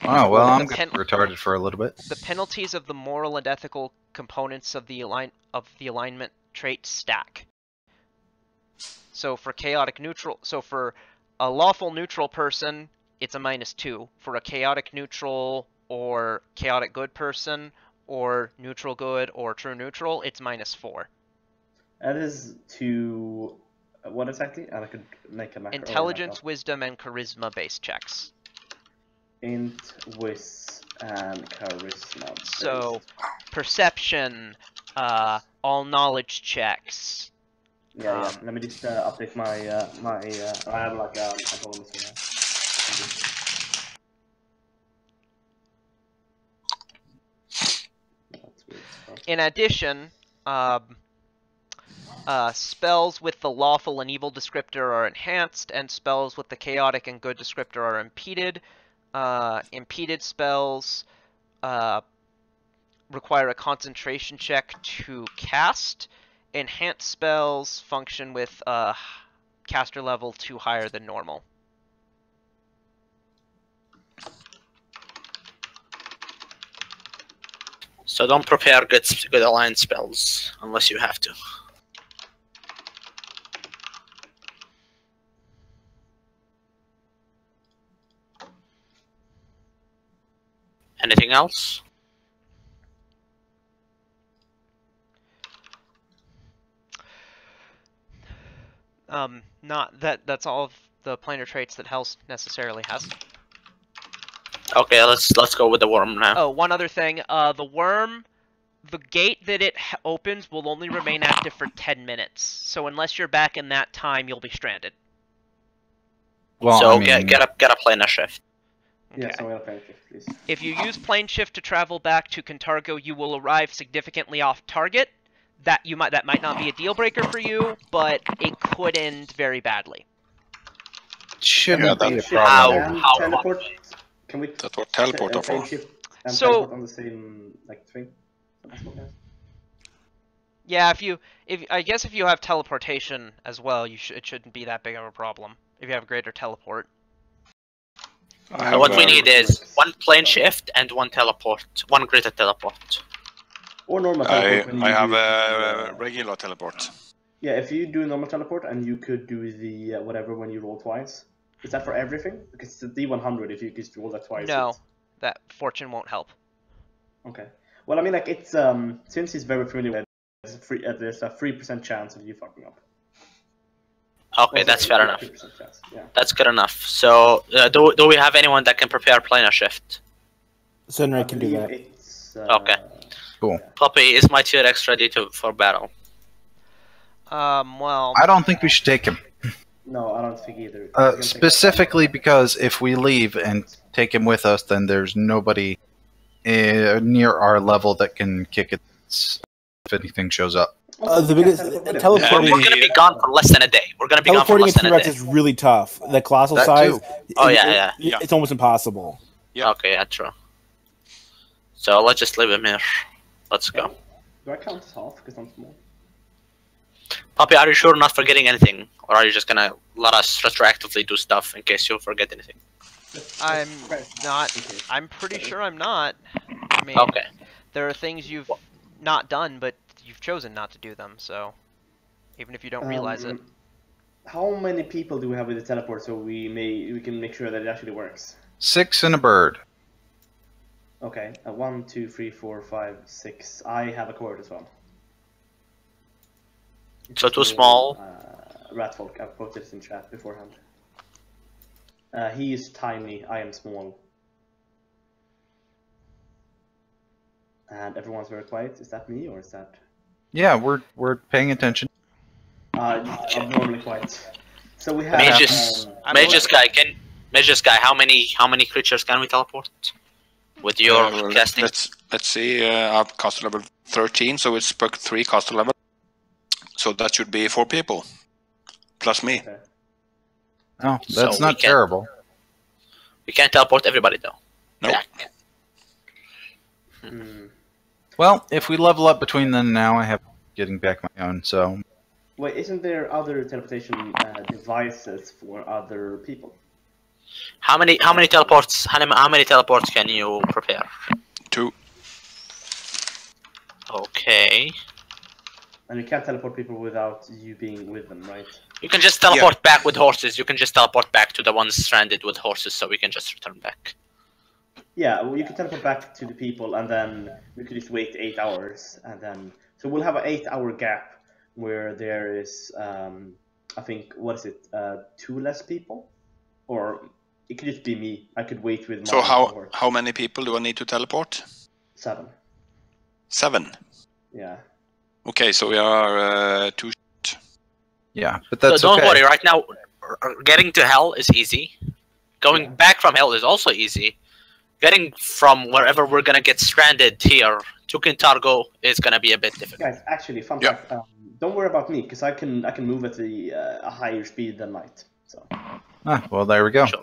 Oh, well, I'm The retarded for a little bit. The penalties of the moral and ethical components of the alignment trait stack. So for for a lawful neutral person, it's a -2. For a chaotic neutral or chaotic good person, or neutral good or true neutral, it's -4. That is to what exactly? And I could make a macro. Intelligence, wisdom, and charisma-based checks. Int, wis, and charisma. So, perception, all knowledge checks. Yeah. Let me just update my I have like a bonus here. In addition, spells with the lawful and evil descriptor are enhanced, and spells with the chaotic and good descriptor are impeded. Impeded spells require a concentration check to cast. Enhanced spells function with caster level 2 higher than normal. So don't prepare good alliance spells unless you have to. Anything else? Not that. That's all of the planar traits that Hell necessarily has. Okay, let's go with the worm now. Oh, one other thing. The worm, the gate that it opens will only remain active for 10 minutes. So unless you're back in that time, you'll be stranded. Well, so I mean, get a planar shift. Yeah, so I'll plane shift, please. If you use plane shift to travel back to Cantargo, you will arrive significantly off target. That might not be a deal breaker for you, but it could end very badly. Shouldn't be a Shift problem. and How- teleport. Can we? That's what teleport are plane for. shift and So- teleport on the same thing. That's what it is. Yeah, I guess if you have teleportation as well, it shouldn't be that big of a problem. If you have greater teleport. I have, What we need is one plane shift and one teleport, one greater teleport. Or normal teleport. when I you have do a the- regular teleport. Yeah, if you do normal teleport and you could do the whatever when you roll twice. Is that for everything? Because it's a D100 if you just roll that twice. No, it's- that fortune won't help. Okay. Well, I mean, like it's since he's very familiar with it, there's a 3% chance of you fucking up. Okay, Also, that's fair yeah, enough. 3% chance. Yeah. That's good enough. So, do we have anyone that can prepare planar shift? Sunray I can do believe that. It's, Okay. Cool. Poppy, is my T-Rex ready for battle? Well, I don't think we should take him. No, I don't think either. He's gonna take Specifically because if we leave and take him with us, then there's nobody near our level that can kick it if anything shows up. Also, The we biggest can't teleport him. teleporting. We're gonna be gone for less than a day. We're gonna be gone for Teleporting a less than a T-Rex day. is really tough. The colossal That size. too. Oh, yeah. It's almost impossible. Yeah. Okay, yeah, true. So let's just leave him here. Let's go. Do I count as half because I'm small? Poppy, are you sure not forgetting anything? Or are you just gonna let us retroactively do stuff in case you forget anything? I'm Right. not. Okay. I'm pretty sure I'm not. I mean, Okay. there are things you've not done, but you've chosen not to do them. So, even if you don't realize it, How many people do we have with the teleport so we can make sure that it actually works? 6 and a bird. Okay, 1, 2, 3, 4, 5, 6. I have a cord as well. So too small. Ratfolk, I've put this in chat beforehand. He is tiny, I am small. And everyone's very quiet. Is that me or is that? Yeah, we're paying attention. Abnormally quiet. So we have. Magus, I'm Magus guy, how many creatures can we teleport? With your Well, casting? let's see. I've caster level 13, so it's perk 3 caster level. So that should be 4 people, plus me. Okay. Oh, So that's we not can- terrible. We can't teleport everybody though. Nope. Back. Hmm. Well, if we level up between then and now, I have getting back my own. So Wait, isn't there other teleportation devices for other people? How many teleports? How many teleports can you prepare? 2. Okay. And you can't teleport people without you being with them, right? You can just teleport back with horses. You can just teleport back to the ones stranded with horses, so we can just return back. Yeah, well, you can teleport back to the people, and then we could just wait 8 hours, and then so we'll have an 8-hour gap where there is, I think, what is it, 2 less people, or it could just be me. I could wait with my So cohort. how many people do I need to teleport? 7. 7. Yeah. Okay, so we are 2. yeah, but that's So don't okay. worry. Right now, getting to hell is easy. Going back from hell is also easy. Getting from wherever we're gonna get stranded here to Kintargo is gonna be a bit difficult. Guys, actually, fun fact. Don't worry about me, because I can move at a higher speed than light. So. Ah, well, there we go. Sure.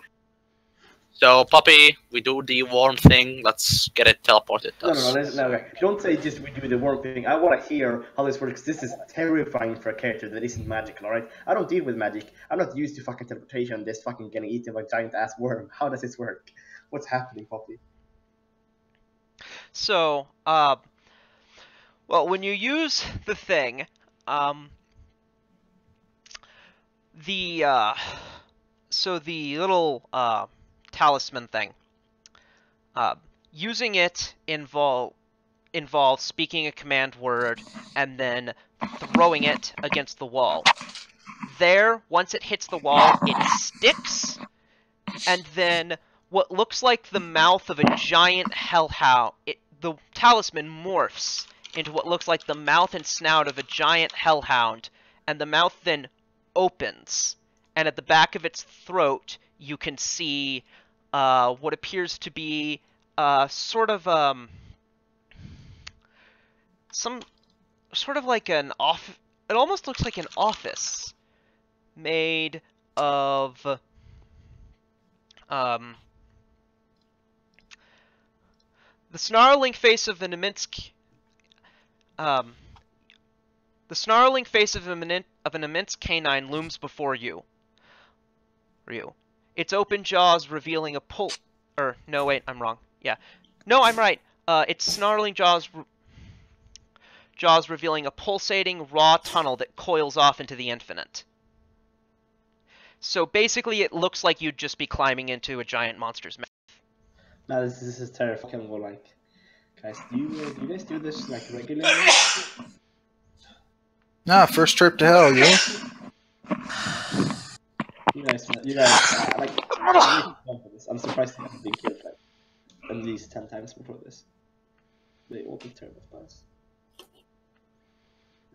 So, Puppy, we do the worm thing. Let's get it teleported. No. Okay. Don't say just we do the worm thing. I want to hear how this works. This is terrifying for a character that isn't magical, alright? I don't deal with magic. I'm not used to fucking teleportation. This fucking getting eaten by a giant ass worm. How does this work? What's happening, Poppy? So, well, when you use the thing, so the little talisman thing, using it involves speaking a command word and then throwing it against the wall. There, once it hits the wall, it sticks, and then what looks like the mouth of a giant hellhound, the talisman morphs into what looks like the mouth and snout of a giant hellhound, and the mouth then opens, and at the back of its throat you can see what appears to be sort of some sort of like an off. It almost looks like an office made of the snarling face of an immense the snarling face of an immense canine looms before you. Its open jaws revealing a no, wait, I'm wrong. Yeah. No, I'm right. Its snarling jaws revealing a pulsating, raw tunnel that coils off into the infinite. So basically, it looks like you'd just be climbing into a giant monster's mouth. Now this is terrifying. Go like, guys, do you guys do this like regularly? Nah, first trip to hell, yeah. You guys, like, I'm surprised you haven't been killed like at least 10 times before this. They all be terrible spies.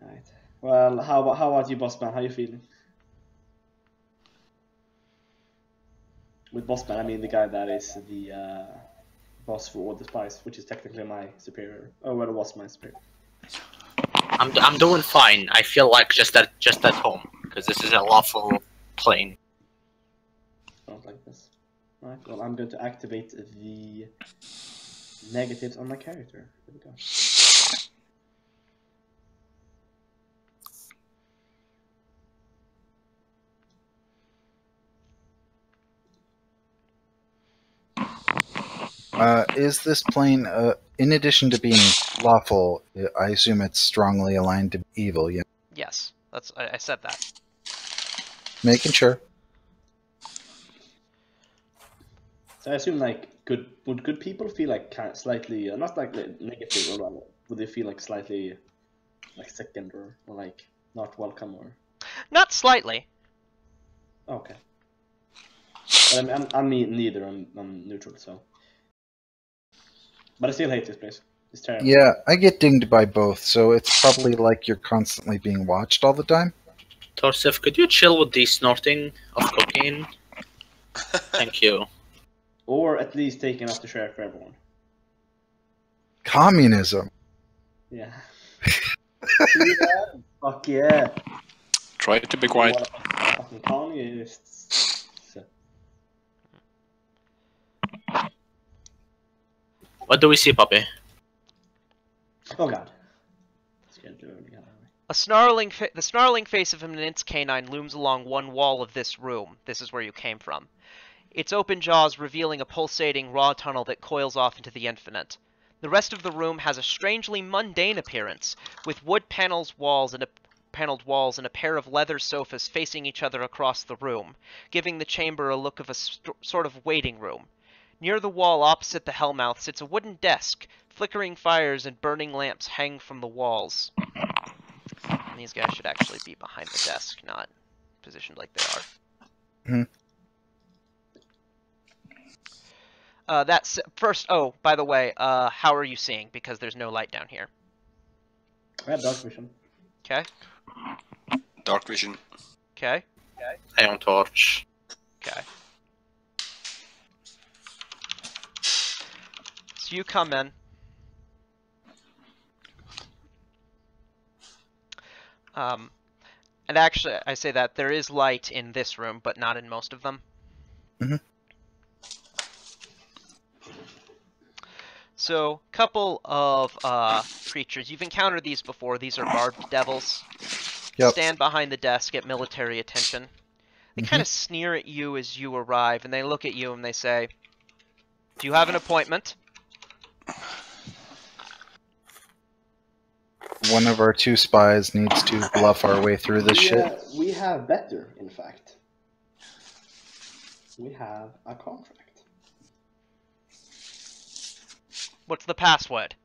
Alright. Well, how about you, boss man? How you feeling? With boss man, I mean the guy that is the boss for all the spies, which is technically my superior. Oh, well, it was my superior. I'm doing fine. I feel like just at home because this is a lawful plane. I don't like this. Alright, well, I'm going to activate the negatives on my character. There we go. Is this plane, in addition to being lawful, I assume it's strongly aligned to evil, yeah? Yes, I said that. Making sure. So I assume like would good people feel like kind of slightly not like negative or would they feel like slightly like sickened or like not welcome or Not slightly. okay. But I'm neither. I'm neutral. So, but I still hate this place. It's terrible. Yeah, I get dinged by both, so it's probably like you're constantly being watched all the time. Torsif, could you chill with the snorting of cocaine? Thank you. Or at least take enough to share for everyone. Communism. Yeah. Yeah. Fuck yeah. Try to be quiet. What a fucking communists. What do we see, Puppy? Oh god. The snarling face of an immense canine looms along one wall of this room. This is where you came from. Its open jaws revealing a pulsating, raw tunnel that coils off into the infinite. The rest of the room has a strangely mundane appearance, with wood paneled walls and a pair of leather sofas facing each other across the room, giving the chamber a look of a sort of waiting room. Near the wall opposite the hellmouth sits a wooden desk. Flickering fires and burning lamps hang from the walls. And these guys should actually be behind the desk, not positioned like they are. That's first. Oh, by the way, how are you seeing? Because there's no light down here. I have dark vision. Okay. Dark vision. Okay. I on torch. Okay. So you come in. And actually, I say that there is light in this room, but not in most of them. Mhm. So, couple of creatures. You've encountered these before. These are barbed devils. Yep. Stand behind the desk at military attention. They kind of sneer at you as you arrive, and they look at you and they say, "Do you have an appointment?" One of our 2 spies needs to bluff our way through this shit. We have better, in fact. We have a contract. What's the password?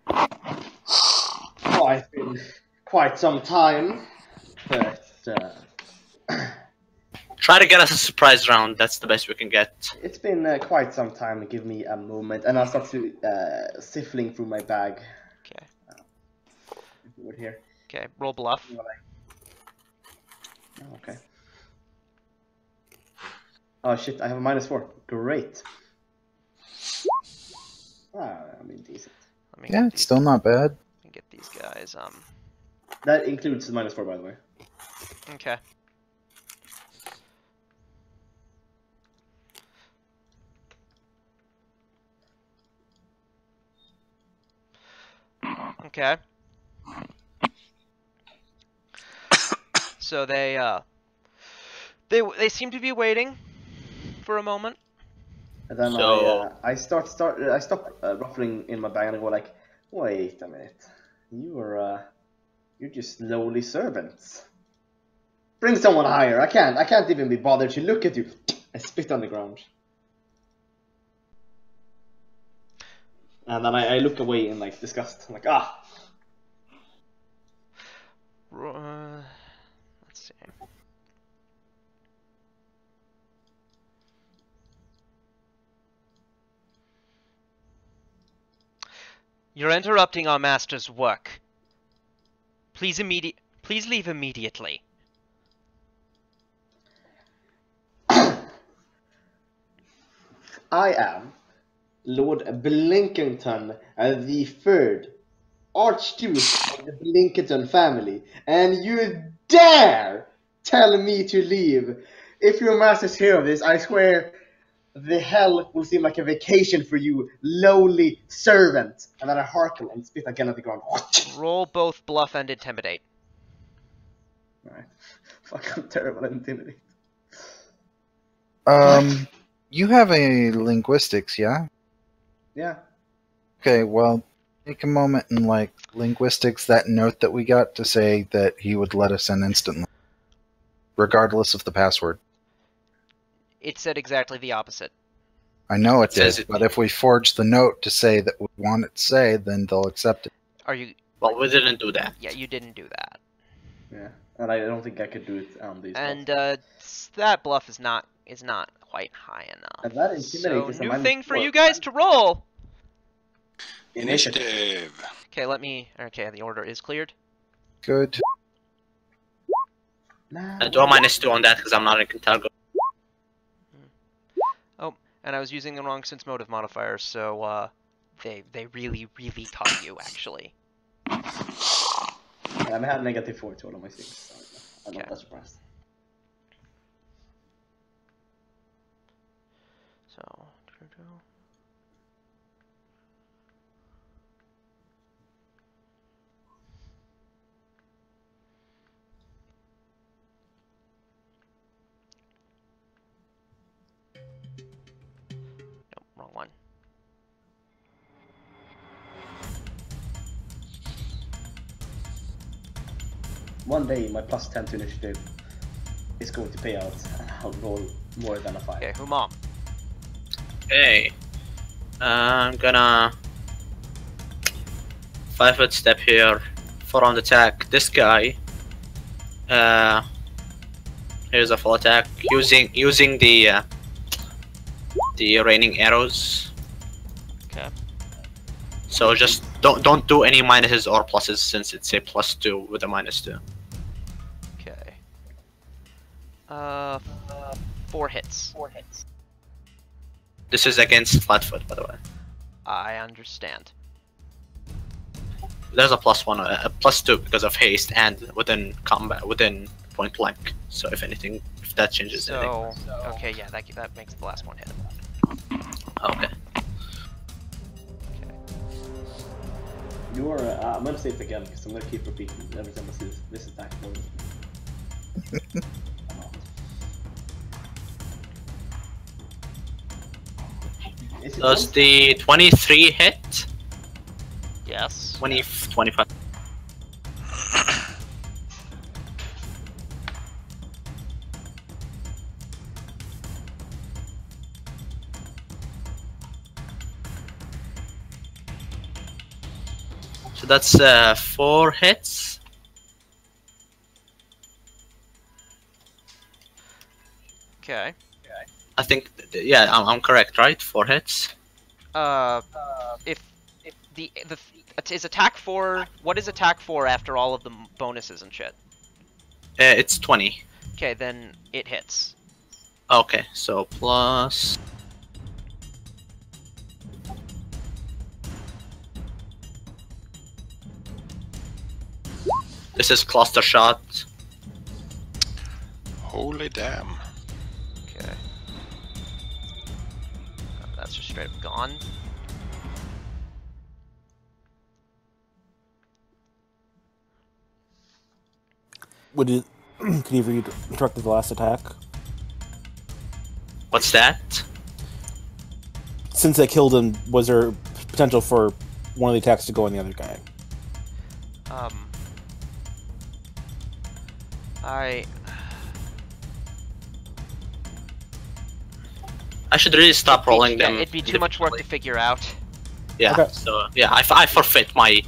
Oh, it's been quite some time, but Try to get us a surprise round. That's the best we can get. it's been quite some time. Give me a moment, and I'll start to sifting through my bag. Okay. Over here. Okay, roll bluff. Oh, okay. Oh shit! I have a -4. Great. I mean, decent. Let me Yeah, get it's these, still not bad. let me get these guys. That includes the -4, by the way. Okay. Okay. So they seem to be waiting for a moment. And then So- I stop ruffling in my bag and I go like, wait a minute, you're just lowly servants. Bring someone higher. I can't even be bothered to look at you. I spit on the ground. And then I look away in like disgust. I'm like, ah. Let's see. You're interrupting our master's work. Please leave immediately. I am Lord Blinkington, the third Archduke of the Blinkington family, and you dare tell me to leave. If your master's hear of this, I swear the hell will seem like a vacation for you, lowly servant. And then I hearken and spit again at the ground. Roll both bluff and intimidate. Alright. Fuck, I'm terrible at intimidate. You have a linguistics, yeah? Yeah. Okay, well, take a moment and, like, linguistics that note that we got to say that he would let us in instantly, regardless of the password. It said exactly the opposite. I know it Says did, it- but if we forge the note to say that we want it to say, then they'll accept it. Are you? Well, we didn't do that. Yeah, you didn't do that. Yeah. And I don't think I could do it on these. And that bluff is not quite high enough. And that intimidate So is a new minus thing for 4. you guys to roll. Initiative. Okay, the order is cleared. Good. Do a -2 on that because I'm not in Contargo. Oh, and I was using the wrong sense motive modifier, so they really caught you actually. I had -4 to all of my things. So I'm not Okay. that surprised. So one. One day, my plus 10 to initiative is going to pay out, and I'll roll more than a 5. Okay, Humam. Okay. I'm gonna 5-foot step here, 4-round attack. This guy. Here's a full attack using the raining arrows. Okay. So just don't do any minuses or pluses since it's a +2 with a -2. Okay. 4 hits. This is against Flatfoot, by the way. I understand. There's a +1, a +2 because of haste and within combat, within point blank. So if anything, if that changes anything. So okay, yeah, that makes the last one hit. Okay. You're, I'm gonna say it again because I'm gonna keep repeating every time I see this attack. Does the 23 hit? Yes. 25. So that's 4 hits. Okay. I think, yeah, I'm correct, right? 4 hits. If is attack 4, what is attack 4 after all of the bonuses and shit? It's 20. Okay, then it hits. Okay, so plus. This is cluster shot. Holy damn. Okay. That's just straight up gone. Would it? Could you reconstruct the last attack? What's that? Since I killed him, was there potential for one of the attacks to go on the other guy? I should really stop rolling them. It'd be too much work to figure out. Yeah. Okay. So yeah, I forfeit my.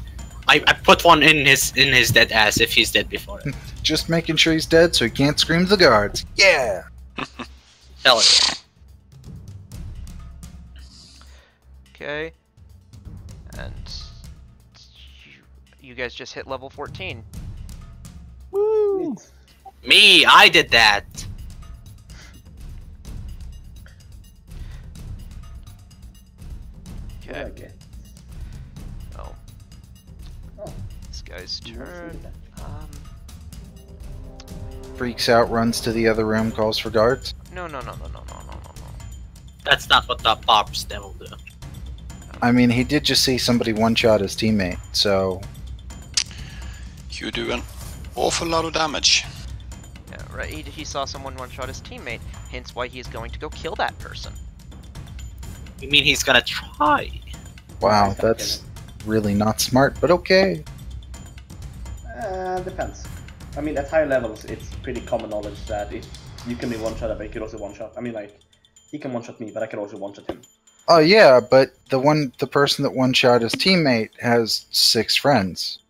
I put one in his dead ass if he's dead before it. Just making sure he's dead so he can't scream to the guards. Yeah! Hell yeah. Okay. And you guys just hit level 14. Woo! Me, I did that. Okay. Okay. Oh. This guy's turn. Freaks out, runs to the other room, calls for guards. No. That's not what the Bob's devil do. I mean, he did just see somebody one-shot his teammate, so... You do an awful lot of damage. Yeah, right. He saw someone one-shot his teammate, hence why he's going to go kill that person. You mean he's gonna try? Wow, that's really not smart, but okay. Depends. I mean, at higher levels, it's pretty common knowledge that if you can be one-shot, but you could also one-shot. I mean, like, he can one-shot me, but I can also one-shot him. Oh yeah, but the person that one-shot his teammate has 6 friends.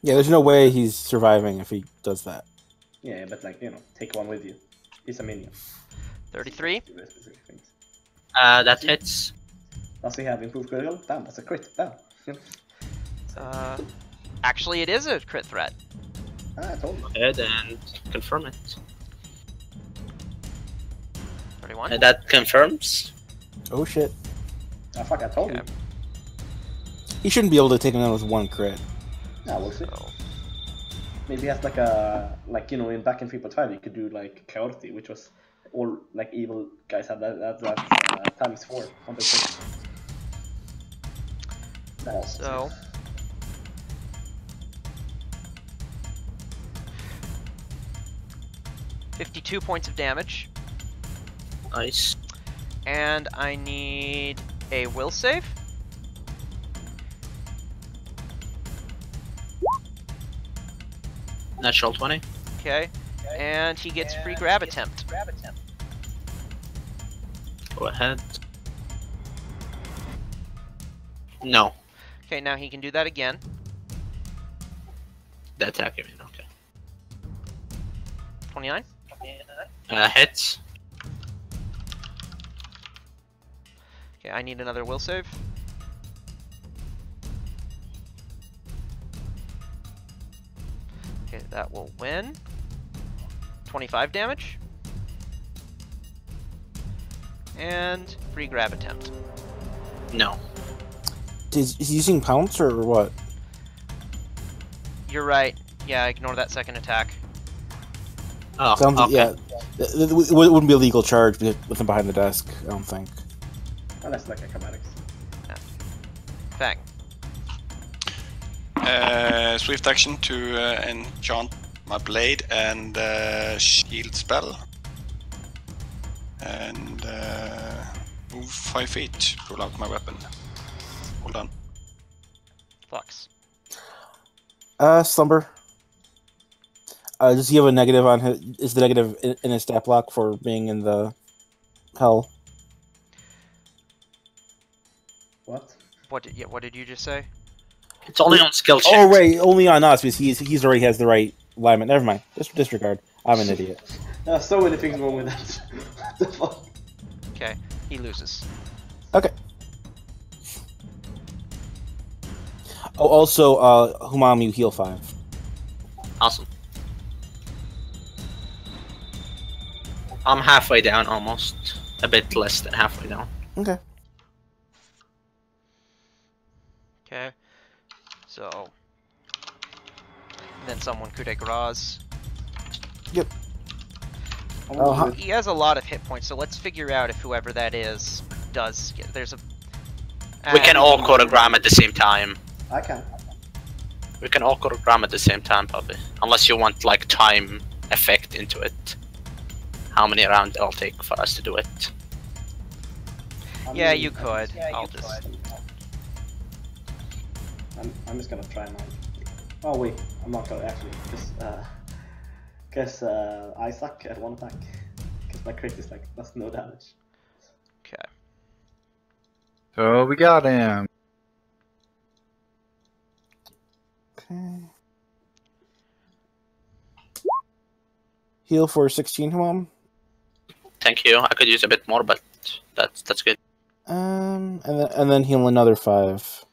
Yeah, there's no way he's surviving if he does that. Yeah, but like, you know, take one with you. He's a minion. 33. That hits. Does he have improved critical? Damn, that's a crit. Damn. Actually, it is a crit threat. I told you. Go ahead and confirm it. 31. And that confirms. Oh shit. Ah, fuck, I told Okay. you. He shouldn't be able to take him out with 1 crit. Yeah, we'll see. So, Maybe he has like a, like, you know, back in 3.5 you could do like Chaotic, which was all like evil guys had that times 4 on the thing. so 52 points of damage, Nice. And I need a will save. Natural 20. Okay. And he gets free grab attempt. Go ahead. No. Okay, now he can do that again. The attack, you mean, okay. 29. Hits. Okay, I need another will save. Okay, that will win. 25 damage. And free grab attempt. No. Is he using pounce or what? You're right. Yeah, ignore that second attack. Oh, Sounds, okay. yeah. It wouldn't be a legal charge with him behind the desk, I don't think. Unless like acrobatics. Fang. Swift action to enchant my blade and shield spell. And move 5 feet, pull out my weapon. Hold on. Flux. Slumber. Does he have a negative on his? Is the negative in his stat block for being in the hell? What? What did you just say? It's only on skill checks. Oh, right, only on us because he's already has the right alignment. Never mind. Just disregard. I'm an idiot. There are so many things wrong with that. What the fuck? Okay, he loses. Okay. Oh, also, Humam, you heal 5. Awesome. I'm halfway down almost. A bit less than halfway down. Okay. Okay. So then someone coup de grace. Yep. Oh, He has a lot of hit points, so let's figure out if whoever that is does get. There's a. We can all choreograph at the same time. I can. We can all choreograph at the same time, Puppy. Unless you want like time effect into it. How many rounds it'll take for us to do it? Yeah, you could. I'll just. I'm just gonna try mine. Oh wait, I'm not gonna actually. Guess I suck at one attack. Because my crit is like that's no damage. Okay. So we got him. Okay. Heal for 16, Humam. Thank you. I could use a bit more, but that's good. And then heal another 5.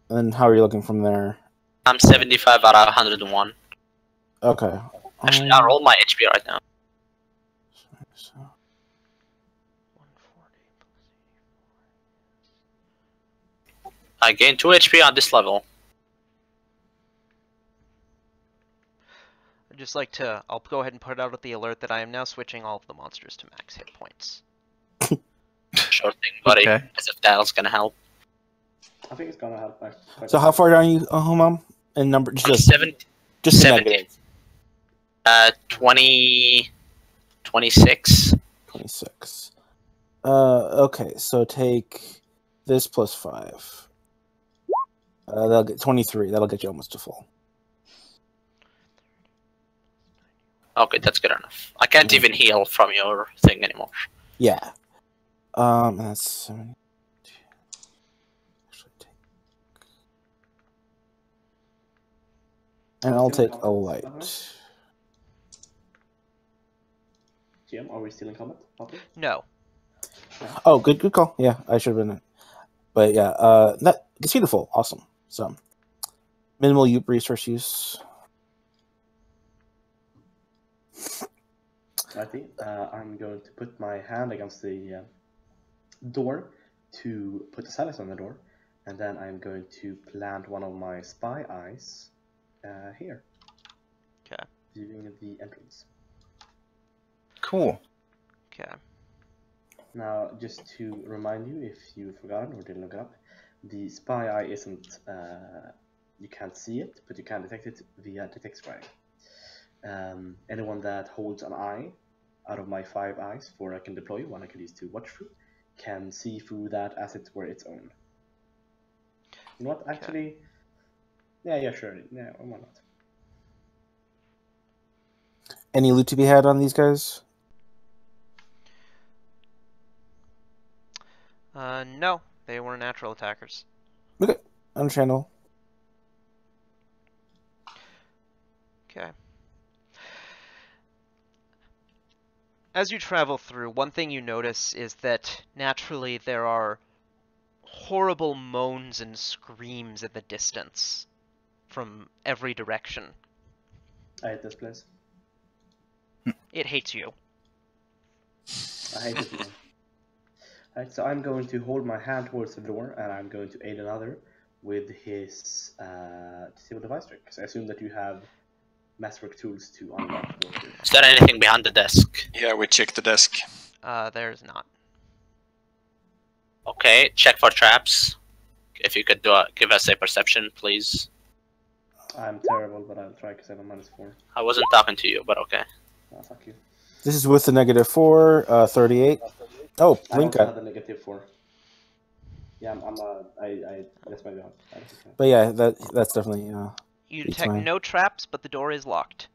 And then how are you looking from there? I'm 75 out of 101. Okay. Actually, I roll my HP right now. So, 140. I gain 2 HP on this level. I'd just like to. I'll go ahead and put out the alert that I am now switching all of the monsters to max hit points. Sure thing, buddy. Okay. As if that'll gonna help. I think it's gonna help. so how far down are you, Humam? In number, I'm just 70. the 70. negative. 20. 26. 26. Okay, so take this plus 5. That'll get 23. That'll get you almost to full. Okay, that's good enough. I can't even heal from your thing anymore. Yeah. And that's 70. Actually, and I'll take a light. GM, are we still in combat? Okay. No. Oh, good call. Yeah, I should have been. But yeah, that gets you to full. Awesome. So minimal resource use. I think I'm going to put my hand against the door to put the silence on the door, and then I'm going to plant one of my spy eyes here. Okay. Viewing the entrance. Cool. Okay. Now, just to remind you, if you've forgotten or didn't look it up, the spy eye isn't, you can't see it, but you can detect it via detect scrying. Anyone that holds an eye out of my 5 eyes, 4 I can deploy, 1 I can use to watch through, can see through that as it were its own. You know what? Actually, yeah, sure. Yeah, why not? Any loot to be had on these guys? No, they were natural attackers. Okay, understandable. Okay. As you travel through, one thing you notice is that naturally there are horrible moans and screams in the distance from every direction. I hate this place. It hates you. I hate it again. Alright, so I'm going to hold my hand towards the door, and I'm going to aid another with his disable device trick. Because I assume that you have masterwork tools to unlock the door. Is there anything behind the desk? Yeah, we checked the desk. There's not. Okay, check for traps. If you could give us a perception, please. I'm terrible, but I'll try because I have a -4. I wasn't talking to you, but okay. Oh, fuck you. This is with the -4, 38. Oh, I blink also had cut. the -4. Yeah, that's my bad. But yeah, that's definitely You It's detect fine. no traps, but the door is locked.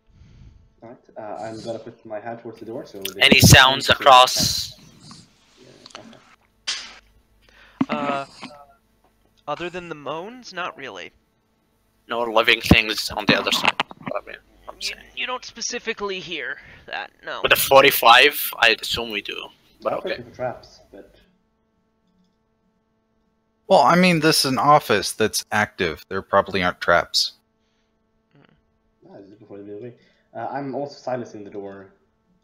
Alright, I'm gonna put my hand towards the door, so... Any sounds across? Other than the moans, not really. No living things on the other side. You don't specifically hear that, no. With a 45, I'd assume we do. But I'm okay. looking for traps, but... Well, I mean, this is an office that's active. There probably aren't traps. This is before the middle way. I'm also silencing the door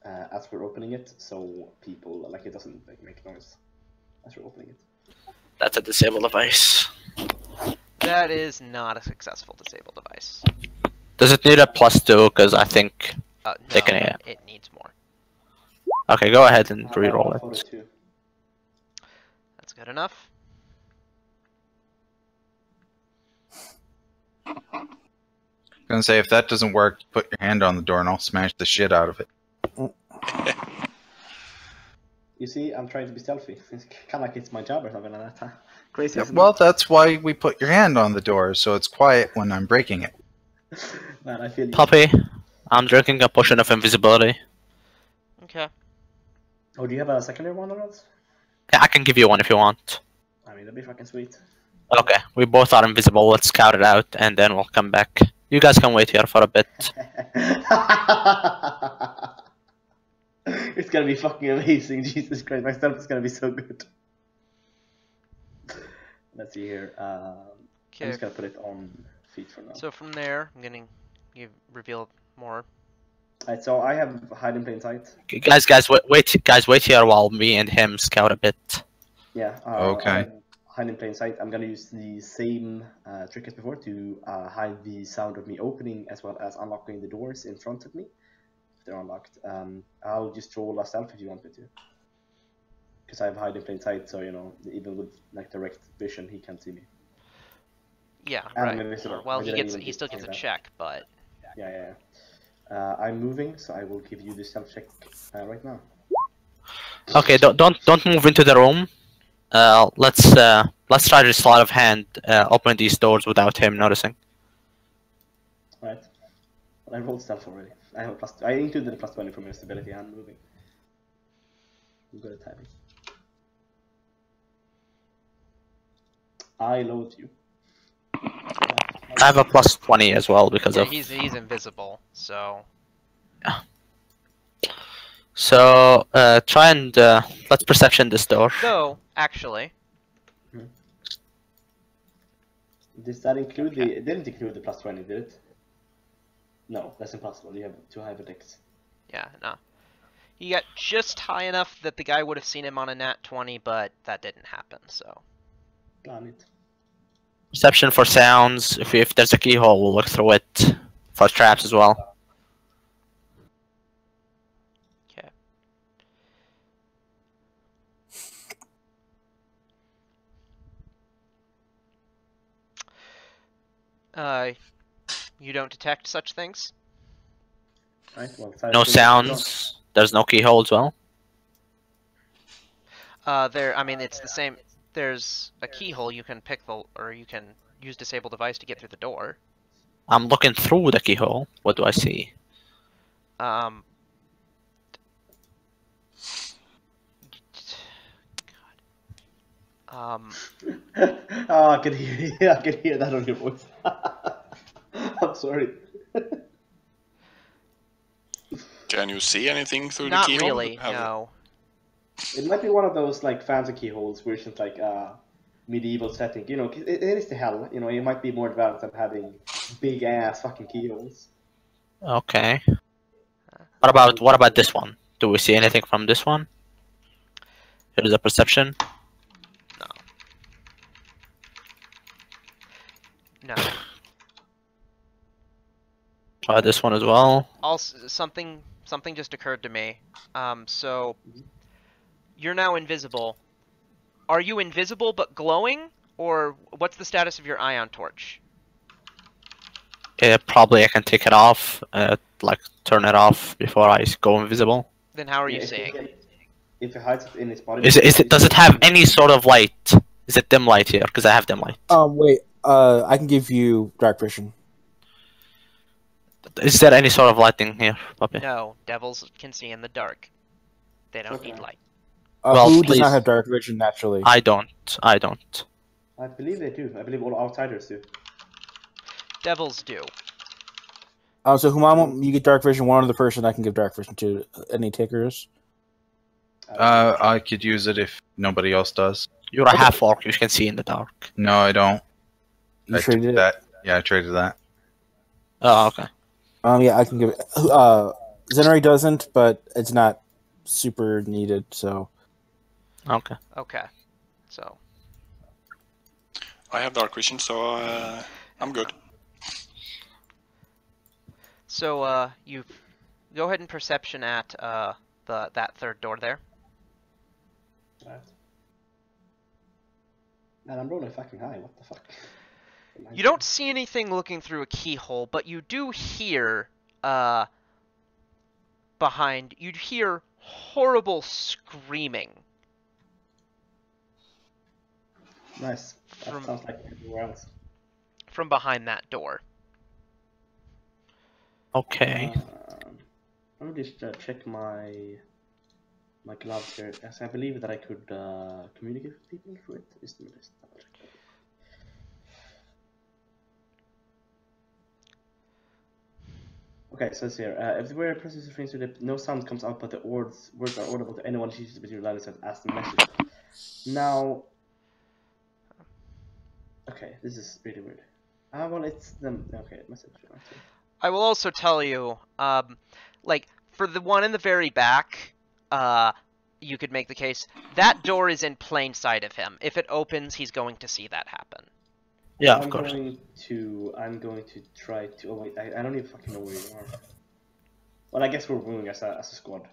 as we're opening it, so people, like, it doesn't make noise as we're opening it. That's a disable device. That is not a successful disable device. Does it need a +2? Because I think No, they can. Yeah. it needs more. Okay, go ahead and re-roll it. That's good enough. I'm gonna say, if that doesn't work, put your hand on the door and I'll smash the shit out of it. You see, I'm trying to be stealthy. It's kind of like it's my job or something like that, huh? Crazy. Yeah, well, that's why we put your hand on the door, so it's quiet when I'm breaking it. Man, I feel you. Puppy, I'm drinking a potion of invisibility. Okay. Oh, do you have a secondary one or not? Yeah, I can give you one if you want. I mean, that'd be fucking sweet. Okay, we both are invisible. Let's scout it out, and then we'll come back. You guys can wait here for a bit. It's gonna be fucking amazing. Jesus Christ, my stealth is gonna be so good. Let's see here. I'm just gonna put it on feet for now. So from there, I'm gonna reveal more. Alright, so I have hide in plain sight. Okay, guys, wait here while me and him scout a bit. Yeah. Okay. Hide in plain sight. I'm gonna use the same trick as before to hide the sound of me opening as well as unlocking the doors in front of me. If they're unlocked. I'll just roll a stealth if you want me to. Because I have hide in plain sight, so you know, even with like direct vision, he can't see me. Yeah, And right. I'm invisible. Well, I he didn't even still gets a say that. check, but Yeah. I'm moving, so I will give you the stealth check right now. Okay, don't move into the room. Let's try to sleight of hand open these doors without him noticing. Right. Well, I rolled stealth already. I included the +20 from your stability and moving. I'm good at timing. I load you. I have a +20 as well because yeah, of. he's invisible, so. So try and let's perception this door. Though, actually, Does that include the? It didn't include the +20, did it? No, that's impossible. You have too high of a dex. yeah, no. He got just high enough that the guy would have seen him on a nat 20, but that didn't happen, so. Damn it. Perception for sounds. If there's a keyhole, we'll look through it. For traps as well. You don't detect such things? Right. Well, No sounds. There's no keyhole as well. I mean, it's the same. There's a keyhole you can pick or you can use disable device to get through the door. I'm looking through the keyhole. What do I see? God. Oh, I can hear. I can hear that on your voice. I'm sorry. Can you see anything through Not the keyhole? really. No. It might be one of those like fancy keyholes where it's just like medieval setting. You know, it is the hell. You know, it might be more advanced than having big ass fucking keyholes. Okay. What about this one? Do we see anything from this one? Here's a perception. No. Try this one as well. Also, something just occurred to me. So you're now invisible. Are you invisible but glowing, or what's the status of your ion torch? Probably I can take it off, like turn it off before I go invisible. Then how are you seeing? If it hides it in its body. Does it have any sort of light? Is it dim light here? Because I have dim light. Wait. I can give you dark vision. Is there any sort of lighting here, Puppy? No, devils can see in the dark. They don't need light. Well, who does please. not have dark vision naturally? I don't. I believe they do. I believe all outsiders do. Devils do. So Humam, you get dark vision. One other person I can give dark vision to. Any takers? I could use it if nobody else does. You're a half orc. You can see in the dark. No, I don't. You I traded took it? that. Yeah, I traded that. Oh, okay. Yeah, I can give it. Zenari doesn't, but it's not super needed. So. Okay. Okay. So. I have dark vision, so I'm good. So you go ahead and perception at that third door there. Right. Man, I'm rolling fucking high. What the fuck? You don't see anything looking through a keyhole, but you do hear behind. You hear horrible screaming. Nice. That sounds like everywhere else. From behind that door. Okay. Let me just check my gloves here. Yes, I believe that I could communicate with people through it. Just double check. Okay, so it's here. If the wearer presses refrains to lip, no sound comes out, but the words are audible to anyone who uses between lines as the message. Now, okay, this is really weird. Well, it's the okay message. I will also tell you, like for the one in the very back, you could make the case that door is in plain sight of him. If it opens, he's going to see that happen. Yeah, of course. I'm going to try to. Oh wait, I don't even fucking know where you are. Well, I guess we're moving as a squad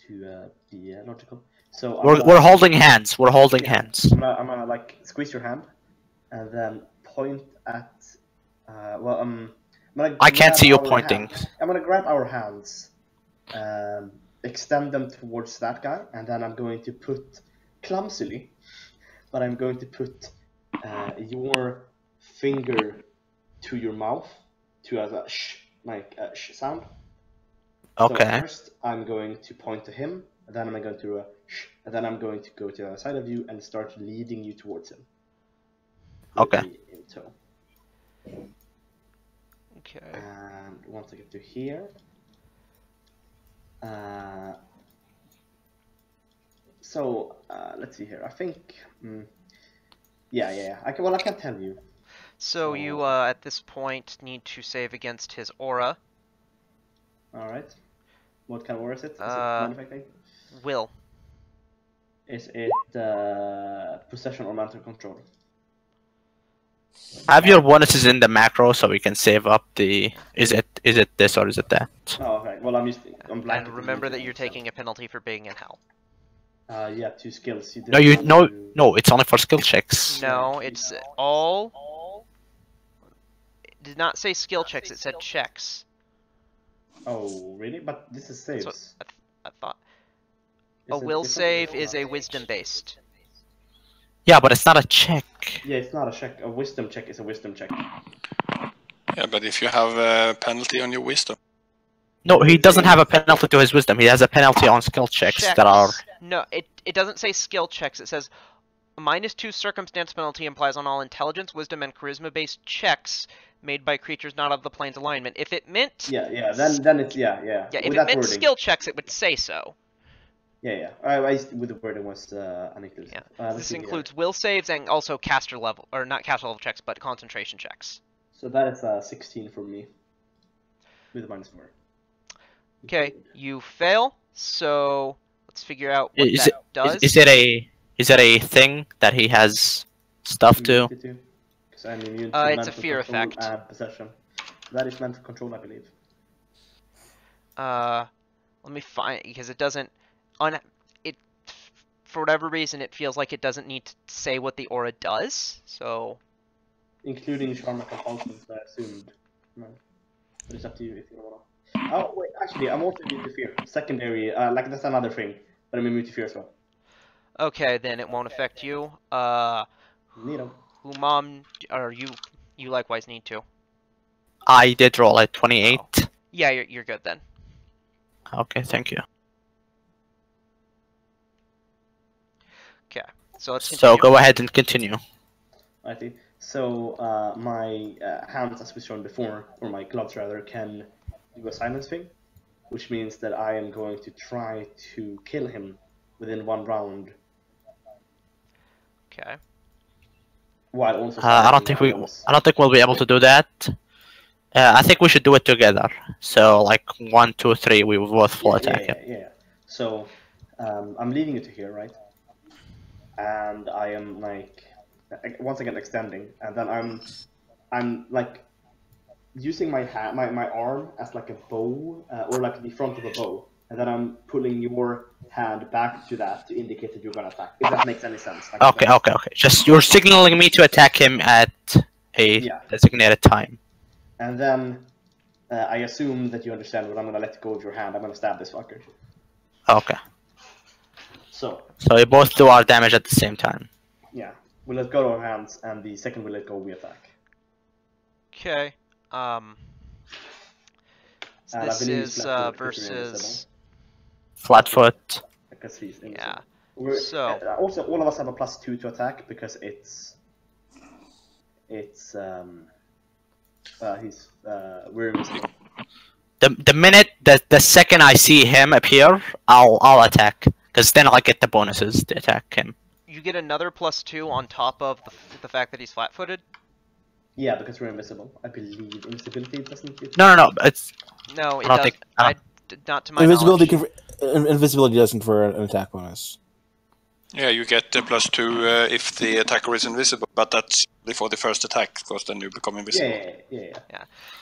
to be logical. So We're holding hands. We're holding hands. I'm gonna like squeeze your hand, and then point at. I can't see you pointing. I'm gonna grab our hands, extend them towards that guy, and then I'm going to put clumsily, but I'm going to put your finger to your mouth to as a sh sound. Okay. So first, I'm going to point to him, and then I'm going to do a sh, and then I'm going to go to the other side of you and start leading you towards him. Okay. In tow. Okay. And once I get to here, so let's see here. I think, yeah. I can tell you. So you at this point need to save against his aura. All right. What kind of aura is it? Is it manifesting? Will. Is it possession or mental control? Have your bonuses in the macro so we can save up the. Is it this or is it that? Oh, okay. Well, I'm black. And remember that you're taking a penalty for being in hell. Yeah, 2 skills. No, it's only for skill checks. No, it's all. It did not say skill checks. It said checks. Oh, really? But this is saves. So, I thought Is a it will different? save is a wisdom based. Yeah, but it's not a check. Yeah, it's not a check. A wisdom check is a wisdom check. Yeah, but if you have a penalty on your wisdom, No, he doesn't have a penalty to his wisdom. He has a penalty on skill checks that are. No, it doesn't say skill checks. It says a -2 circumstance penalty implies on all intelligence, wisdom, and charisma based checks made by creatures not of the plane's alignment. If it meant Yeah. Then it's yeah. yeah, if With it that meant wording. skill checks, it would say so. Yeah. I with the wording was unclear. Yeah. This includes will saves and also caster level, or not caster level checks, but concentration checks. So that is 16 for me. With a -4. Okay, you fail. So let's figure out what Is that it does. is it a thing that he has stuff to? Because I'm immune to It's a mental fear control effect. and possession. That is mental control, I believe. Let me find, because it doesn't on it for whatever reason it feels like it doesn't need to say what the aura does. So Including charm and compulsion, so I assumed. No. But it's up to you if you wanna. Oh wait, actually, I'm also immune to fear. Secondary, like that's another thing, but I'm immune to fear as well. okay, then it won't affect you. Neato. Who mom or you likewise need to. I did roll a 28. Yeah, you're good then. Okay, thank you. Okay, so let's So continue. go ahead and continue. I see. So my hands, as we shown before, or my gloves rather, can do a silence thing, which means that I am going to try to kill him within 1 round, Okay. while also. I don't think we'll be able to do that. I think we should do it together. So like 1, 2, 3, we will both full attack him. Yeah. So I'm leaving you to here, right? And I am like once again extending, and then I'm like using my hand, my arm as like a bow, or like the front of a bow, and then I'm pulling your hand back to that to indicate that you're gonna attack. If that makes any sense. Like Okay. Just you're signaling me to attack him at a designated time. And then I assume that you understand what I'm gonna let go of your hand. I'm gonna stab this fucker. Okay. So we both do our damage at the same time. yeah, we let go of our hands, and the second we let go, we attack. Okay. So And I this believe is Flatfoot is versus. Flatfoot. Because he's invisible. Yeah. We're, So- also, all of us have a +2 to attack because we're invisible. The minute the second I see him appear, I'll attack, because then I'll get the bonuses to attack him. You get another +2 on top of the fact that he's flat-footed. Yeah, because we're invisible. I believe invisibility doesn't get. No. It's No, it I don't doesn't. think- Not to my Invisibility knowledge. invisibility doesn't for an attack bonus. yeah, you get a +2 if the attacker is invisible, but that's before the first attack, because then you become invisible. Yeah.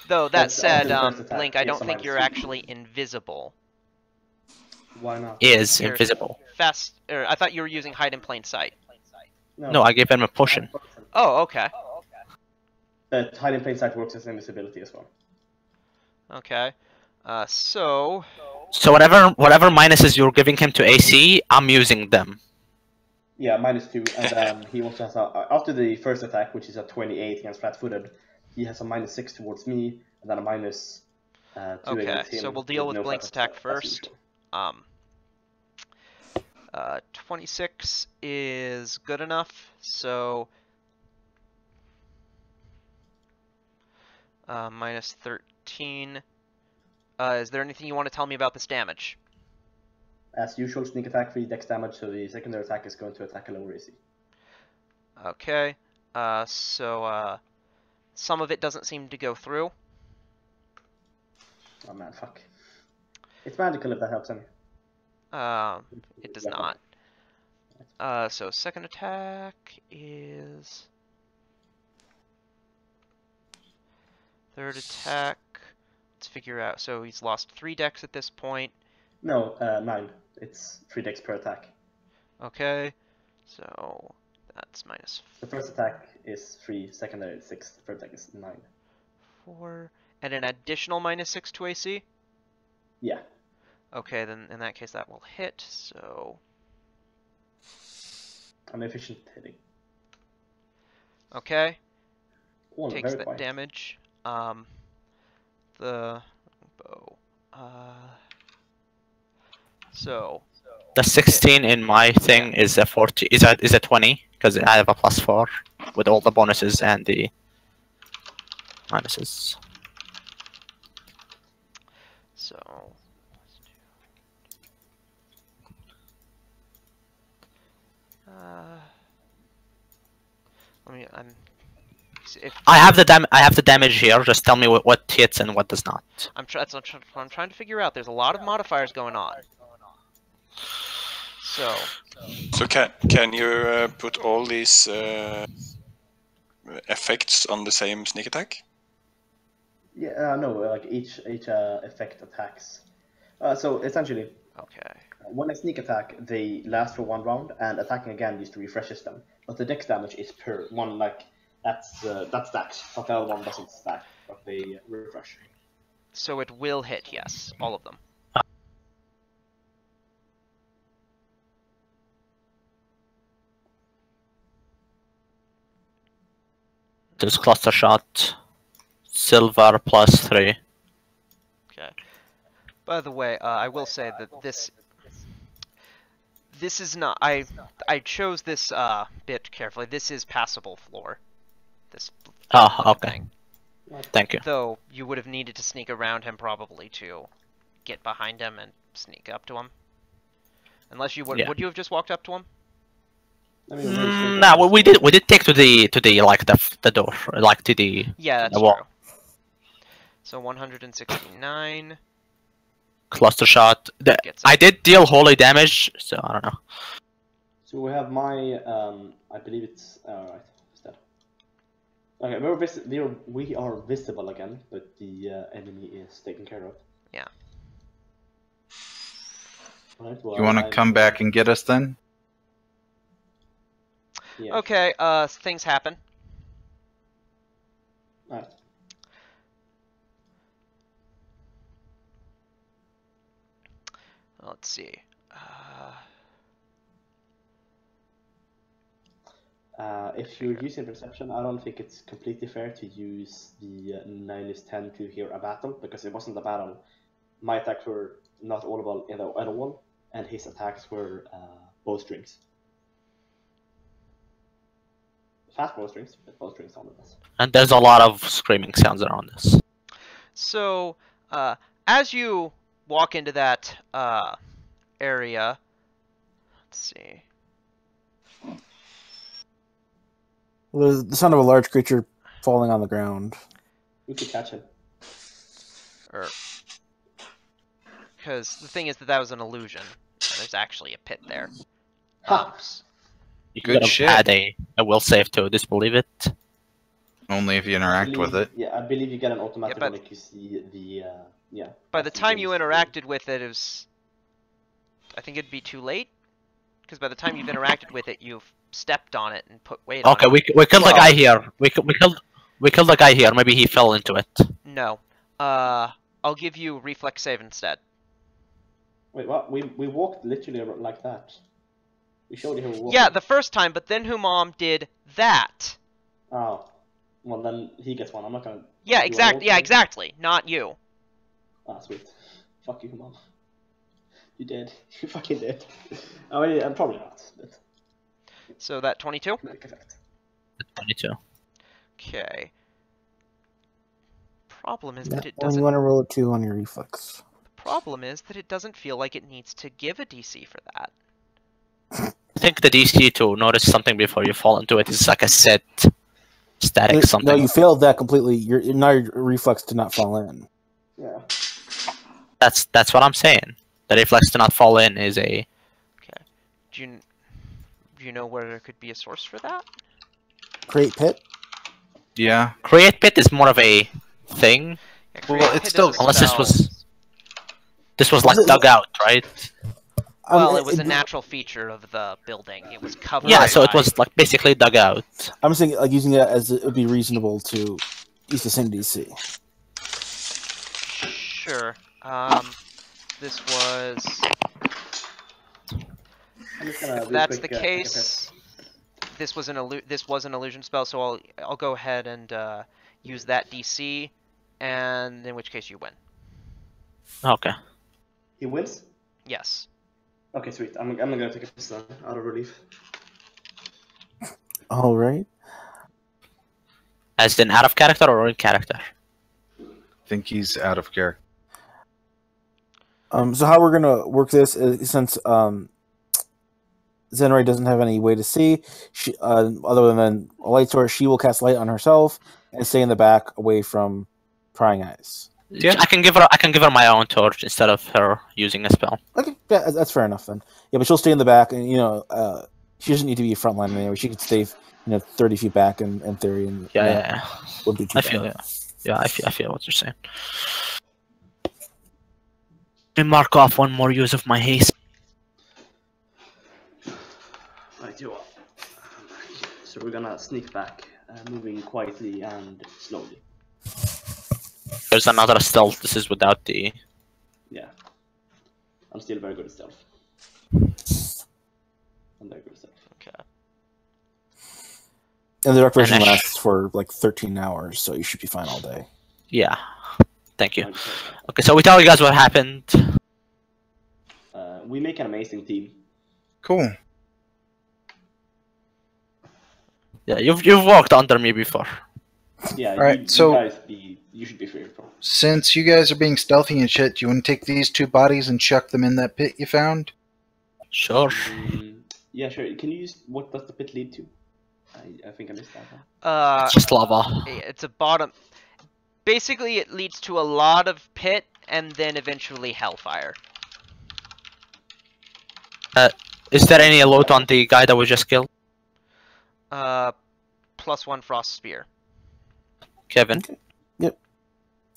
Though that That's said, after the first attack, Blink, I it's don't a think you're -2. actually invisible. Why not? is You're invisible. Fast. Or I thought you were using hide in plain sight. No, I gave him a potion. Oh, okay. Hide in plain sight works as invisibility as well. Okay. So So whatever minuses you're giving him to AC, I'm using them. Yeah, -2, and then he also has after the first attack, which is a 28 against flat-footed, he has a -6 towards me, and then a -2 okay, against him. so we'll deal with no Blink's flat attack as first. usual. 26 is good enough. So -13. Is there anything you want to tell me about this damage? As usual, sneak attack, 3 dex damage, so the secondary attack is going to attack a lower AC. Okay. So some of it doesn't seem to go through. Oh man, fuck. It's magical if that helps any. It does not. So second attack is... Third attack... Let's figure out. So he's lost 3 dex at this point. No, 9. It's 3 dex per attack. Okay. So that's -4. The first attack is 3, secondary is 6, the third attack is 9. And an additional -6 to AC? Yeah. Okay, then in that case that will hit, so... I'm efficient hitting. Okay, Oh, takes very that quiet. damage. The bow. So... The 16 in my thing is a 40. Is a 20 because I have a +4 with all the bonuses and the minuses. So... let me... if I have the damage here. Just tell me what hits and what does not. that's what I'm trying to figure out. There's a lot of modifiers going on. So can you put all these effects on the same sneak attack? Yeah, no, like each effect attacks. So essentially, okay. when I sneak attack, they last for 1 round, and attacking again just refreshes them. But the dex damage is per one, like that's stacks. But the other one doesn't stack, but they refresh. So it will hit, yes, all of them. There's cluster shot, silver +3. Okay. By the way, I will say that this is not. I chose this bit carefully. This is passable floor. This. Oh, okay. Thing. Thank you. Though you would have needed to sneak around him probably to get behind him and sneak up to him. Unless you would. Yeah. Would you have just walked up to him? No, we did take to the like the door, like to the Yeah, that's the wall. true. So 169. Cluster shot. Gets I did deal holy damage, so I don't know. So we have my, I believe it's right. It's dead. Okay, we are visible again, but the enemy is taken care of. Yeah. Right, well, You want to come back and get us then? Yeah. Okay. Things happen. Right. Let's see. If you're using perception, I don't think it's completely fair to use the -10 to hear a battle, because it wasn't a battle. My attacks were not audible at all, and his attacks were bowstrings. Fast bowstrings, but bowstrings on this. And there's a lot of screaming sounds around this. So, as you walk into that area, let's see. Well, there's the sound of a large creature falling on the ground. We could catch him. Because the thing is that was an illusion. There's actually a pit there. Ha! You Good could have shit. had a will save to disbelieve it. Only if you interact with it. Yeah, I believe you get an automatic Yeah, but- when you see the yeah. By the that's time you game's- interacted with it, I think it'd be too late. Because by the time you've interacted with it, you've stepped on it and put weight Okay, on it. we killed the guy here. We killed the guy here. Maybe he fell into it. No. I'll give you reflex save instead. Wait, what? We walked literally like that. We showed you how we walked. Yeah, the first time, but then Humam did that. Oh. Well, then he gets one. I'm not gonna. Yeah, Do exactly. I Yeah, roll? exactly. Not you. Ah, sweet. Fuck you, Mom. You did. You fucking did. I mean, I'm probably not, but So that 22. make effect. 22. Okay. Problem is that it When you doesn't. want to roll a 2 on your reflex. Problem is that it doesn't feel like it needs to give a DC for that. I think the DC to notice something before you fall into it is like a set static something. No, you failed that completely. Now your reflex to not fall in. Yeah. That's what I'm saying. The reflex to not fall in is a. Okay. Do you know where there could be a source for that? Create pit. Yeah. Create pit is more of a thing. Yeah, Well, create it's pit is still- a Unless this spell. was. This was like dug out, right? Well, it was a natural feature of the building. It was covered. Yeah, so it by- was like basically dug out. I'm saying like using it as it would be reasonable to use the same DC. Sure. this was. I'm just gonna If do a that's quick, the case, this was an illusion spell, so I'll go ahead and use that DC, and in which case you win. Okay. He wins? Yes. Okay, sweet. I'm gonna take a piss then, out of relief. All right. As in out of character or in character? I think he's out of character. So how we're gonna work this is since Zenray doesn't have any way to see, she other than a light source, she will cast light on herself and stay in the back away from prying eyes. Yeah. I can give her my own torch instead of her using a spell. Okay, yeah, that's fair enough then. Yeah, but she'll stay in the back, and she doesn't need to be frontline anyway. She could stay 30 feet back in theory, and Yeah. wouldn't be too I bad. feel I feel what you're saying. Let me mark off one more use of my haste. Right, you are. So we're gonna sneak back, moving quietly and slowly. There's another stealth. This is without the. Yeah. I'm still very good at stealth. I'm very good at stealth. Okay. And the dark vision And lasts for like 13 hours, so you should be fine all day. Yeah. Thank you. Okay. Okay, so we tell you guys what happened. We make an amazing team. Cool. Yeah, you've walked under me before. Yeah, Alright, so- you should be fearful. Since you guys are being stealthy and shit, do you want to take these 2 bodies and chuck them in that pit you found? Sure. Yeah, sure. Can you use what does the pit lead to? I think I missed that one. It's just lava. It's a bottom. Basically, it leads to a lot of pit and then eventually hellfire. Is there any loot on the guy that we just killed? +1 frost spear. Kevin?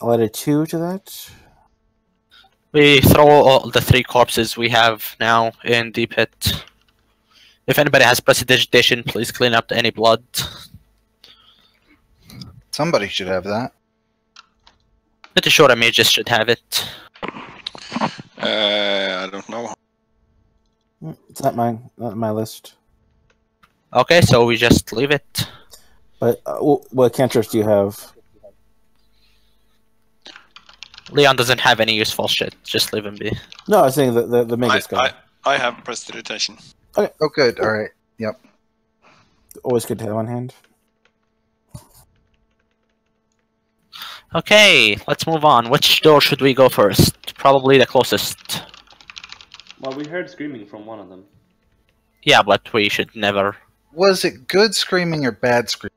I'll add a 2 to that. We throw all the 3 corpses we have now in the pit. If anybody has prestidigitation, please clean up any blood. Somebody should have that. Pretty sure a mage should have it. I don't know. It's not not my list. Okay, so we just leave it. But what cantrips do you have? Leon doesn't have any useful shit. Just leave him be. No, I was saying the Magus guy. I have prestidigitation. Oh, good. All right. Yep. Always good to have on hand. Okay, let's move on. Which door should we go first? Probably the closest. Well, we heard screaming from one of them. Yeah, but we should never. Was it good screaming or bad screaming?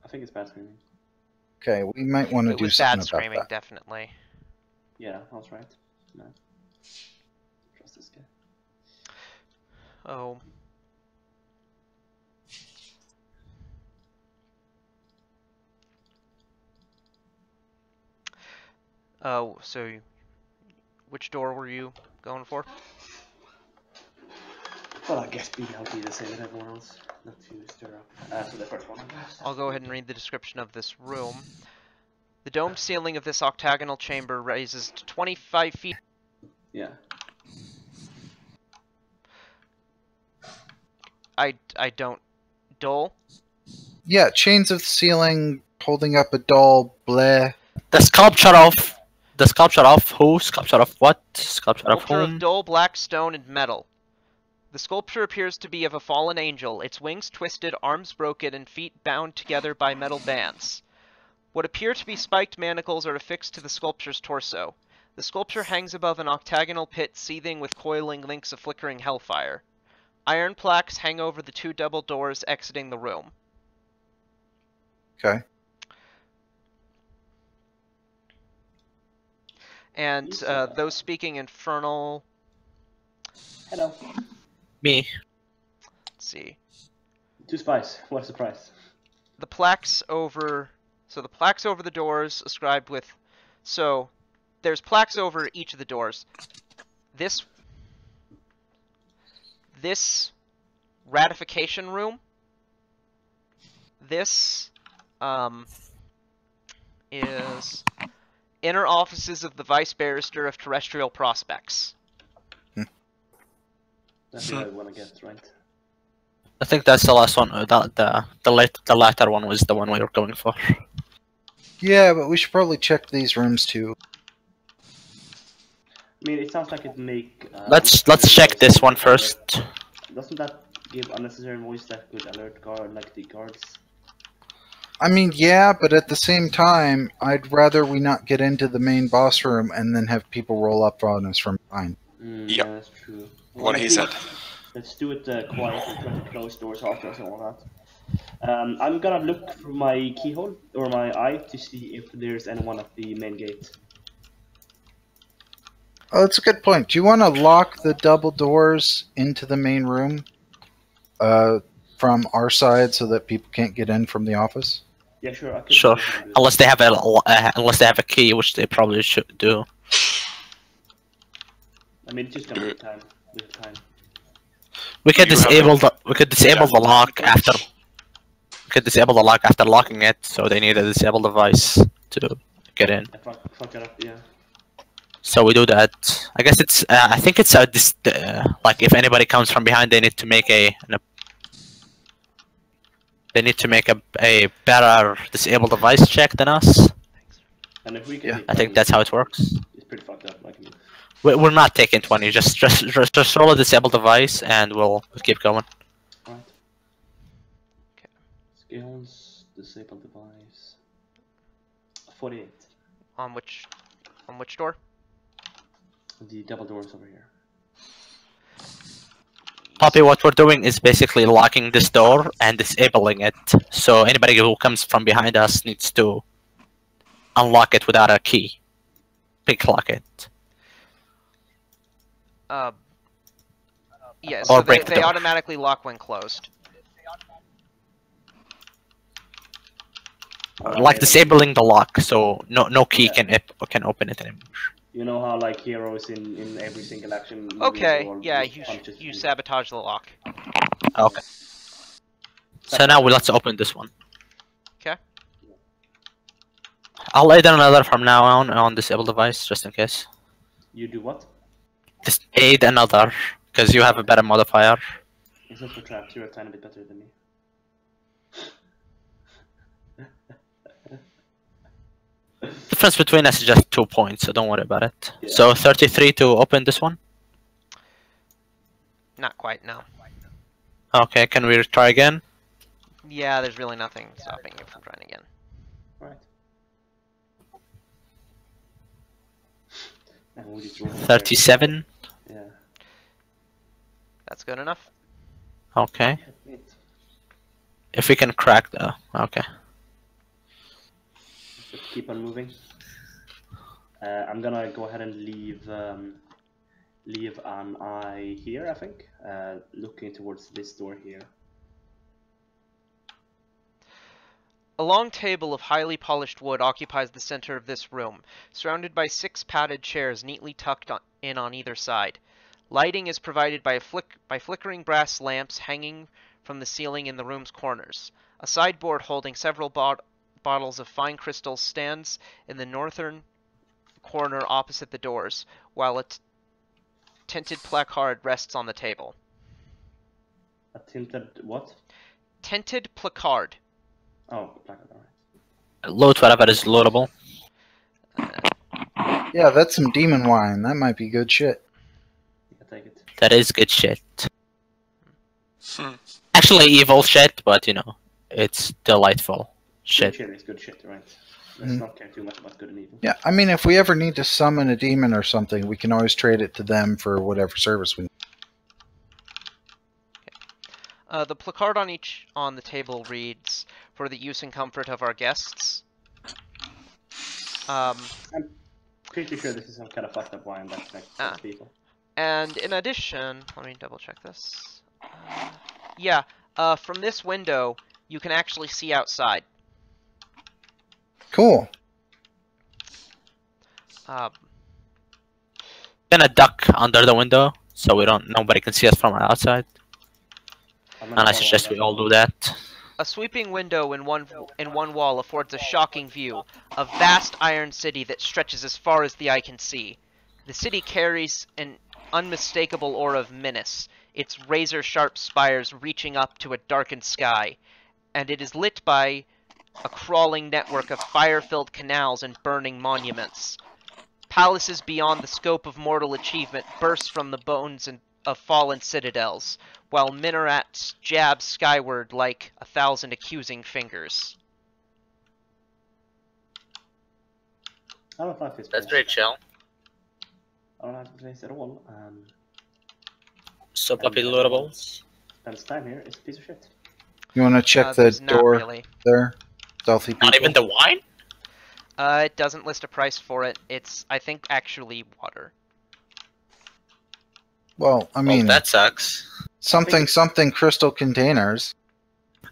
I think it's bad screaming. Okay, we might want to It do was something bad about screaming, that. definitely. Yeah, I was right. No. Trust this guy. Oh. Oh, so which door were you going for? Well, I guess I'll be the same with everyone else. Not to stir up. So the first one. I'll go ahead and read the description of this room. The domed ceiling of this octagonal chamber raises to 25 feet. Yeah. I don't. Dole? Yeah, chains of the ceiling, holding up a doll, bleh. The sculpture of who? Sculpture of what? Sculpture of Sculpture whom? of dull black stone and metal. The sculpture appears to be of a fallen angel, its wings twisted, arms broken, and feet bound together by metal bands. What appear to be spiked manacles are affixed to the sculpture's torso. The sculpture hangs above an octagonal pit seething with coiling links of flickering hellfire. Iron plaques hang over the 2 double doors exiting the room. Okay. And those speaking Infernal... Hello. Me. Let's see. 2 spies. What's the price? The plaques over... So the plaques over the doors ascribed with... So, there's plaques over each of the doors. This ratification room, this is Inner offices of the Vice Barrister of Terrestrial Prospects. That's the I want to get, right? I think that's the last one. The latter one was the one we were going for. Yeah, but we should probably check these rooms too. I mean, it sounds like it make. Let's unnecessary check noise this like one the first. alert. Doesn't that give unnecessary voice that could alert guard like the guards? I mean, yeah, but at the same time, I'd rather we not get into the main boss room and then have people roll up on us from behind. Yep. Yeah, that's true. What he said. Let's do it quietly, try to close doors after us and all that. I'm gonna look through my keyhole or my eye to see if there's anyone at the main gate. Oh, that's a good point. Do you want to lock the double doors into the main room from our side so that people can't get in from the office? Yeah, sure. I could Sure. do that. Unless they have a key, which they probably should do. I mean, it's just gonna take time. We have time. We could You have disable a- the lock after. We could disable the lock after locking it, so they need a disable device to get in. I fuck it up, yeah. So we do that. I guess it's. I think it's like if anybody comes from behind, they need to make they need to make a better disable device check than us. And if we can Yeah, hit I think 20, that's how it works. It's pretty fucked up. Like, I mean, We're not taking 20. Just roll a disable device, and we'll keep going. right. Okay. Skills, disable device. 48. On which door? The double doors over here. Poppy, what we're doing is basically locking this door and disabling it. So anybody who comes from behind us needs to unlock it without a key. Pick lock it. Yeah, Or so break the they door. automatically lock when closed. Like disabling the lock, so no key can open it anymore. You know how like heroes in every single action. movie Okay, or yeah, punches you people. sabotage the lock. Okay. So now let's open this one. Okay. I'll add another from now on disable device just in case. You do what? Just add another because you have a better modifier. Except for traps, you're a tiny bit better than me. Difference between us is just 2 points, so don't worry about it. Yeah. So 33 to open this one. Not quite, no. Okay, can we try again? Yeah, there's really nothing stopping you from trying again. Right. And we just roll 37. Yeah. That's good enough. Okay. Wait. If we can crack the okay. Just keep on moving. I'm gonna go ahead and leave an eye here, I think. Looking towards this door here. A long table of highly polished wood occupies the center of this room, surrounded by 6 padded chairs neatly tucked in on either side. Lighting is provided by flickering brass lamps hanging from the ceiling in the room's corners. A sideboard holding several bottles of fine crystal stands in the northern corner opposite the doors, while a tinted placard rests on the table. A tinted what? Tinted placard. Oh, placard, alright. Load whatever is loadable. Yeah, that's some demon wine. That might be good shit. You can take it. That is good shit. Hmm. Actually evil shit, but you know, it's delightful shit. Good shit is good shit, right? Let's not care too much about good and evil. Yeah, I mean, if we ever need to summon a demon or something, we can always trade it to them for whatever service we need. The placard on the table reads, "For the use and comfort of our guests." I'm pretty sure this is some kind of fucked up wine that's like Ah. people. And in addition, let me double check this. Yeah, from this window, you can actually see outside. Cool. Gonna duck under the window so nobody can see us from outside. I'm And gonna I suggest we all do that. A sweeping window in one wall affords a shocking view, a vast iron city that stretches as far as the eye can see. The city carries an unmistakable aura of menace, its razor-sharp spires reaching up to a darkened sky, and it is lit by a crawling network of fire-filled canals and burning monuments. Palaces beyond the scope of mortal achievement burst from the bones of fallen citadels, while minarets jab skyward like 1,000 accusing fingers. I don't like this That's place. pretty chill. I don't like the place at all. So puppy lootables. Spends time here. It's a piece of shit. You want to check the There's not door really. there? Stealthy people? Not even the wine? It doesn't list a price for it. It's, I think, actually water. Well, I mean, That sucks. something crystal containers.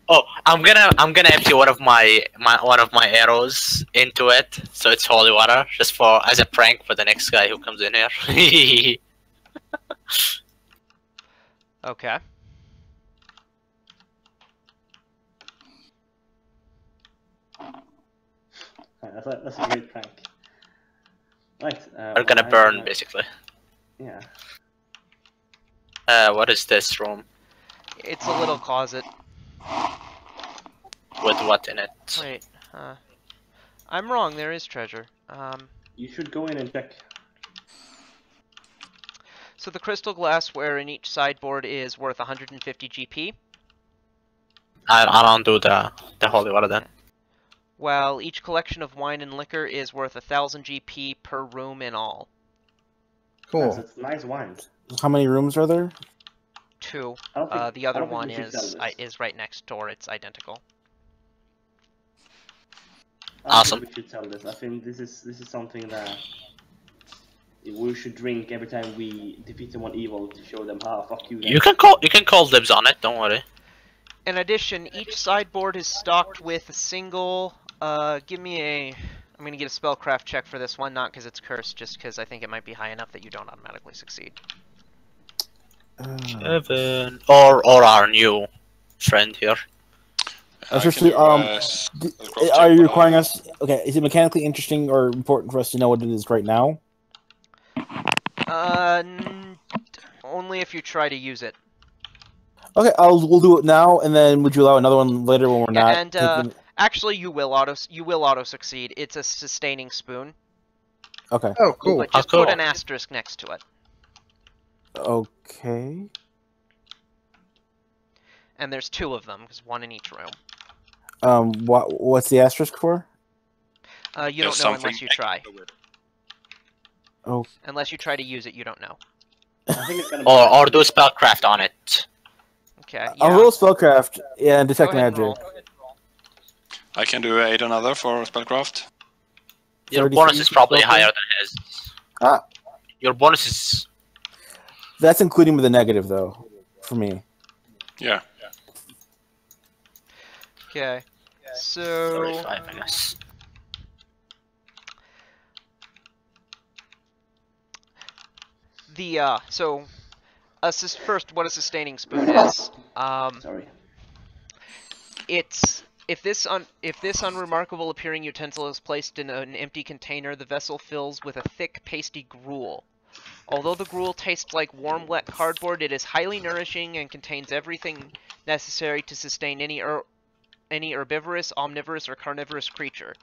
Oh, I'm gonna empty one of my arrows into it, so it's holy water, just for as a prank for the next guy who comes in here. Okay. That's a great prank. Right. We're gonna burn, basically. Yeah. What is this room? It's a little closet. With what in it? Wait, I'm wrong, there is treasure. You should go in and check. So the crystal glassware in each sideboard is worth 150 GP, I don't do the holy water then. while each collection of wine and liquor is worth 1,000 GP per room in all. Cool. It's nice wines. How many rooms are there? 2. I don't think, The other I don't think one we should sell this. is right next door, it's identical. I don't Awesome. think we should sell this. I think this is something that we should drink every time we defeat someone evil to show them how fuck you. You can call dibs on it, don't worry. In addition, each sideboard is stocked with a single, give me a... I'm gonna get a spellcraft check for this one, not because it's cursed, just because I think it might be high enough that you don't automatically succeed. Evan. Or our new friend here. Especially, are you requiring us? Okay, is it mechanically interesting or important for us to know what it is right now? Only if you try to use it. Okay, we'll do it now, and then would you allow another one later when we're not? And actually, you will auto succeed. It's a sustaining spoon. Okay. Oh, cool. But just cool. put an asterisk next to it. Okay. And there's 2 of them, because 1 in each room. What's the asterisk for? You don't know unless you try. Oh. Unless you try to use it, you don't know. I think it's gonna be Or do spellcraft on it. Okay. I'll roll spellcraft and detect Go ahead and magic. roll. I can do aid another for spellcraft. Your 33 bonus is probably spellcraft? higher than his. Ah. Your bonus is... That's including with the negative, though, for me. Yeah. Okay. So 35, I guess. first, what a sustaining spoon is. Sorry. It's if this unremarkable appearing utensil is placed in an empty container, the vessel fills with a thick, pasty gruel. Although the gruel tastes like warm, wet cardboard, it is highly nourishing and contains everything necessary to sustain any herbivorous, omnivorous, or carnivorous creature.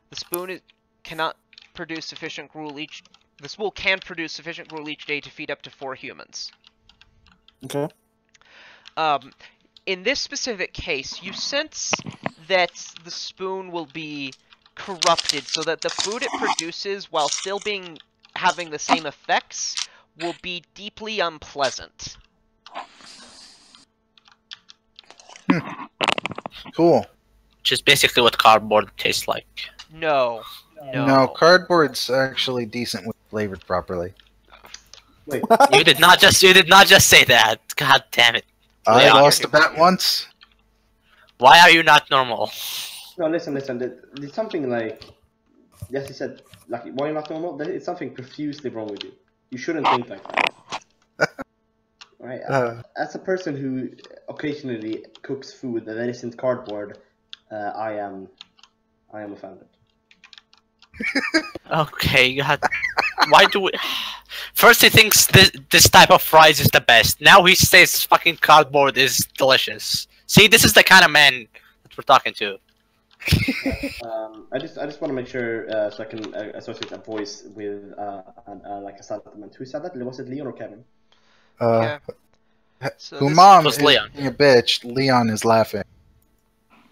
The spoon cannot produce sufficient gruel each. The spool can produce sufficient gruel each day to feed up to 4 humans. Okay. In this specific case, you sense that the spoon will be corrupted, so that the food it produces, while still having the same effects, will be deeply unpleasant. Cool. Which is basically what cardboard tastes like. No. No, cardboard's actually decent when flavored properly. Wait. You did not just say that. God damn it. I Yeah. lost a bet once. Why are you not normal? No, listen. There's something like, yes, you said, like, why you're not normal? It's something profusely wrong with you. You shouldn't think like that. Right. As a person who occasionally cooks food that isn't cardboard, I am offended. Okay, God. Why do we? First he thinks this type of fries is the best. Now he says fucking cardboard is delicious. See, this is the kind of man that we're talking to. I just want to make sure so I can associate a voice with like a sentiment. Who said that? Was it Leon or Kevin? Okay. So this- Humam was is Leon. being a bitch. Leon is laughing.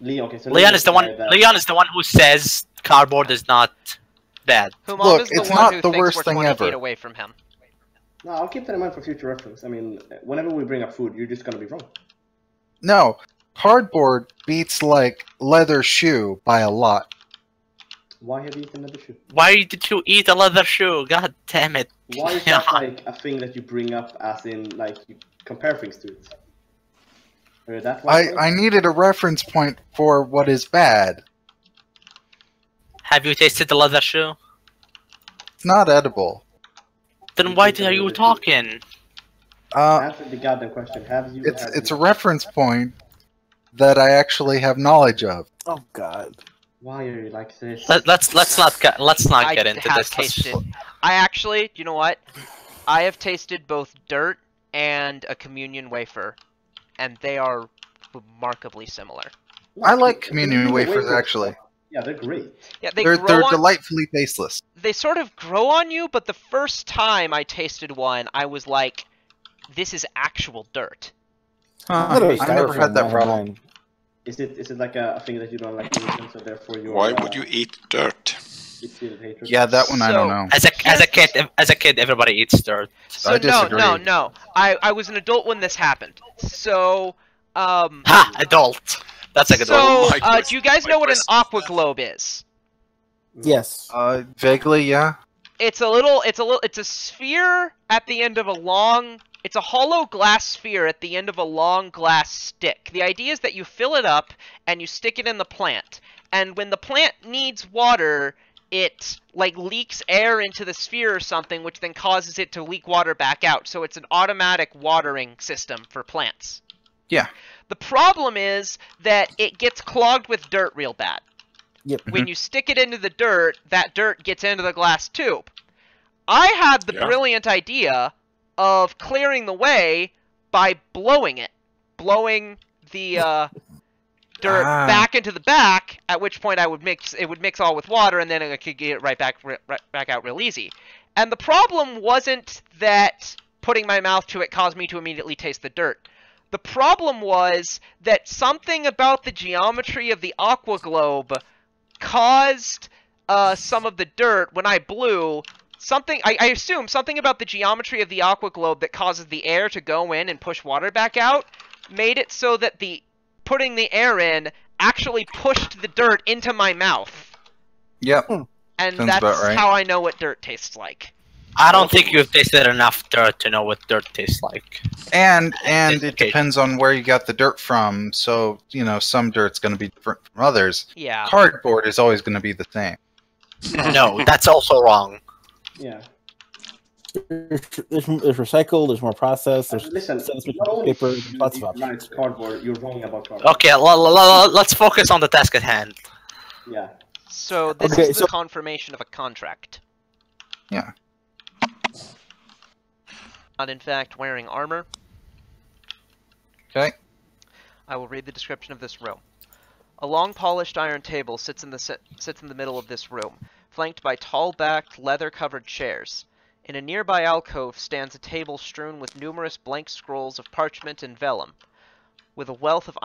Leon. Okay, so Leon is the one. that- Leon is the one who says cardboard is not bad. Humam Look, is the it's one not who the thinks worst we're thing 20 ever. feet away from him. No, I'll keep that in mind for future reference. I mean, whenever we bring up food, you're just gonna be wrong. No, cardboard beats like leather shoe by a lot. Why have you eaten leather shoe? Why did you eat a leather shoe? God damn it! Why is that like a thing that you bring up as in like you compare things to it? Or that one? I needed a reference point for what is bad. Have you tasted the leather shoe? It's not edible. Then why are you talking? Answer the goddamn question. Have you? It's a reference point that I actually have knowledge of. Oh God. Why are you like this? Let's not get into have this. tasted. I actually, you know what? I have tasted both dirt and a communion wafer, and they are remarkably similar. I like communion wafers actually. Yeah, they're great. Yeah, They're grow on, delightfully tasteless. They sort of grow on you, but the first time I tasted one, I was like, "This is actual dirt." I never had that problem. Is it like a thing that you don't like to eat, so therefore you're? Why would you eat dirt? You feel hatred? Yeah, that one I don't know. As a kid, everybody eats dirt. So I disagree. no. I was an adult when this happened. So Ha! Adult. That's a good one. so My do you guys know what an question. aqua globe is? Yes. Vaguely, yeah. It's a sphere at the end of a long. It's a hollow glass sphere at the end of a long glass stick. The idea is that you fill it up and you stick it in the plant. And when the plant needs water, it like leaks air into the sphere or something, which then causes it to leak water back out. So it's an automatic watering system for plants. Yeah. The problem is that it gets clogged with dirt real bad. Yep. When you stick it into the dirt, that dirt gets into the glass tube. I had the brilliant idea of clearing the way by blowing it. Blowing the dirt back into the back, at which point it would mix all with water, and then I could get it right back out real easy. And the problem wasn't that putting my mouth to it caused me to immediately taste the dirt. The problem was that something about the geometry of the aqua globe caused some of the dirt, when I blew, I assume something about the geometry of the aqua globe that causes the air to go in and push water back out, made it so that putting the air in actually pushed the dirt into my mouth. Yep. And Sounds that's about right. how I know what dirt tastes like. I don't think you've tasted enough dirt to know what dirt tastes like. And it depends on where you got the dirt from. So, some dirt's going to be different from others. Yeah. Cardboard is always going to be the same. No, that's also wrong. Yeah. There's recycled. There's more processed. There's Listen, not only paper. There's lots of like options. cardboard, you're wrong about cardboard. Okay, let's focus on the task at hand. Yeah. So this Okay, is the confirmation of a contract. Yeah. Not in fact wearing armor. Okay. I will read the description of this room. A long polished iron table sits in the middle of this room, flanked by tall-backed, leather-covered chairs. In a nearby alcove stands a table strewn with numerous blank scrolls of parchment and vellum, with a wealth of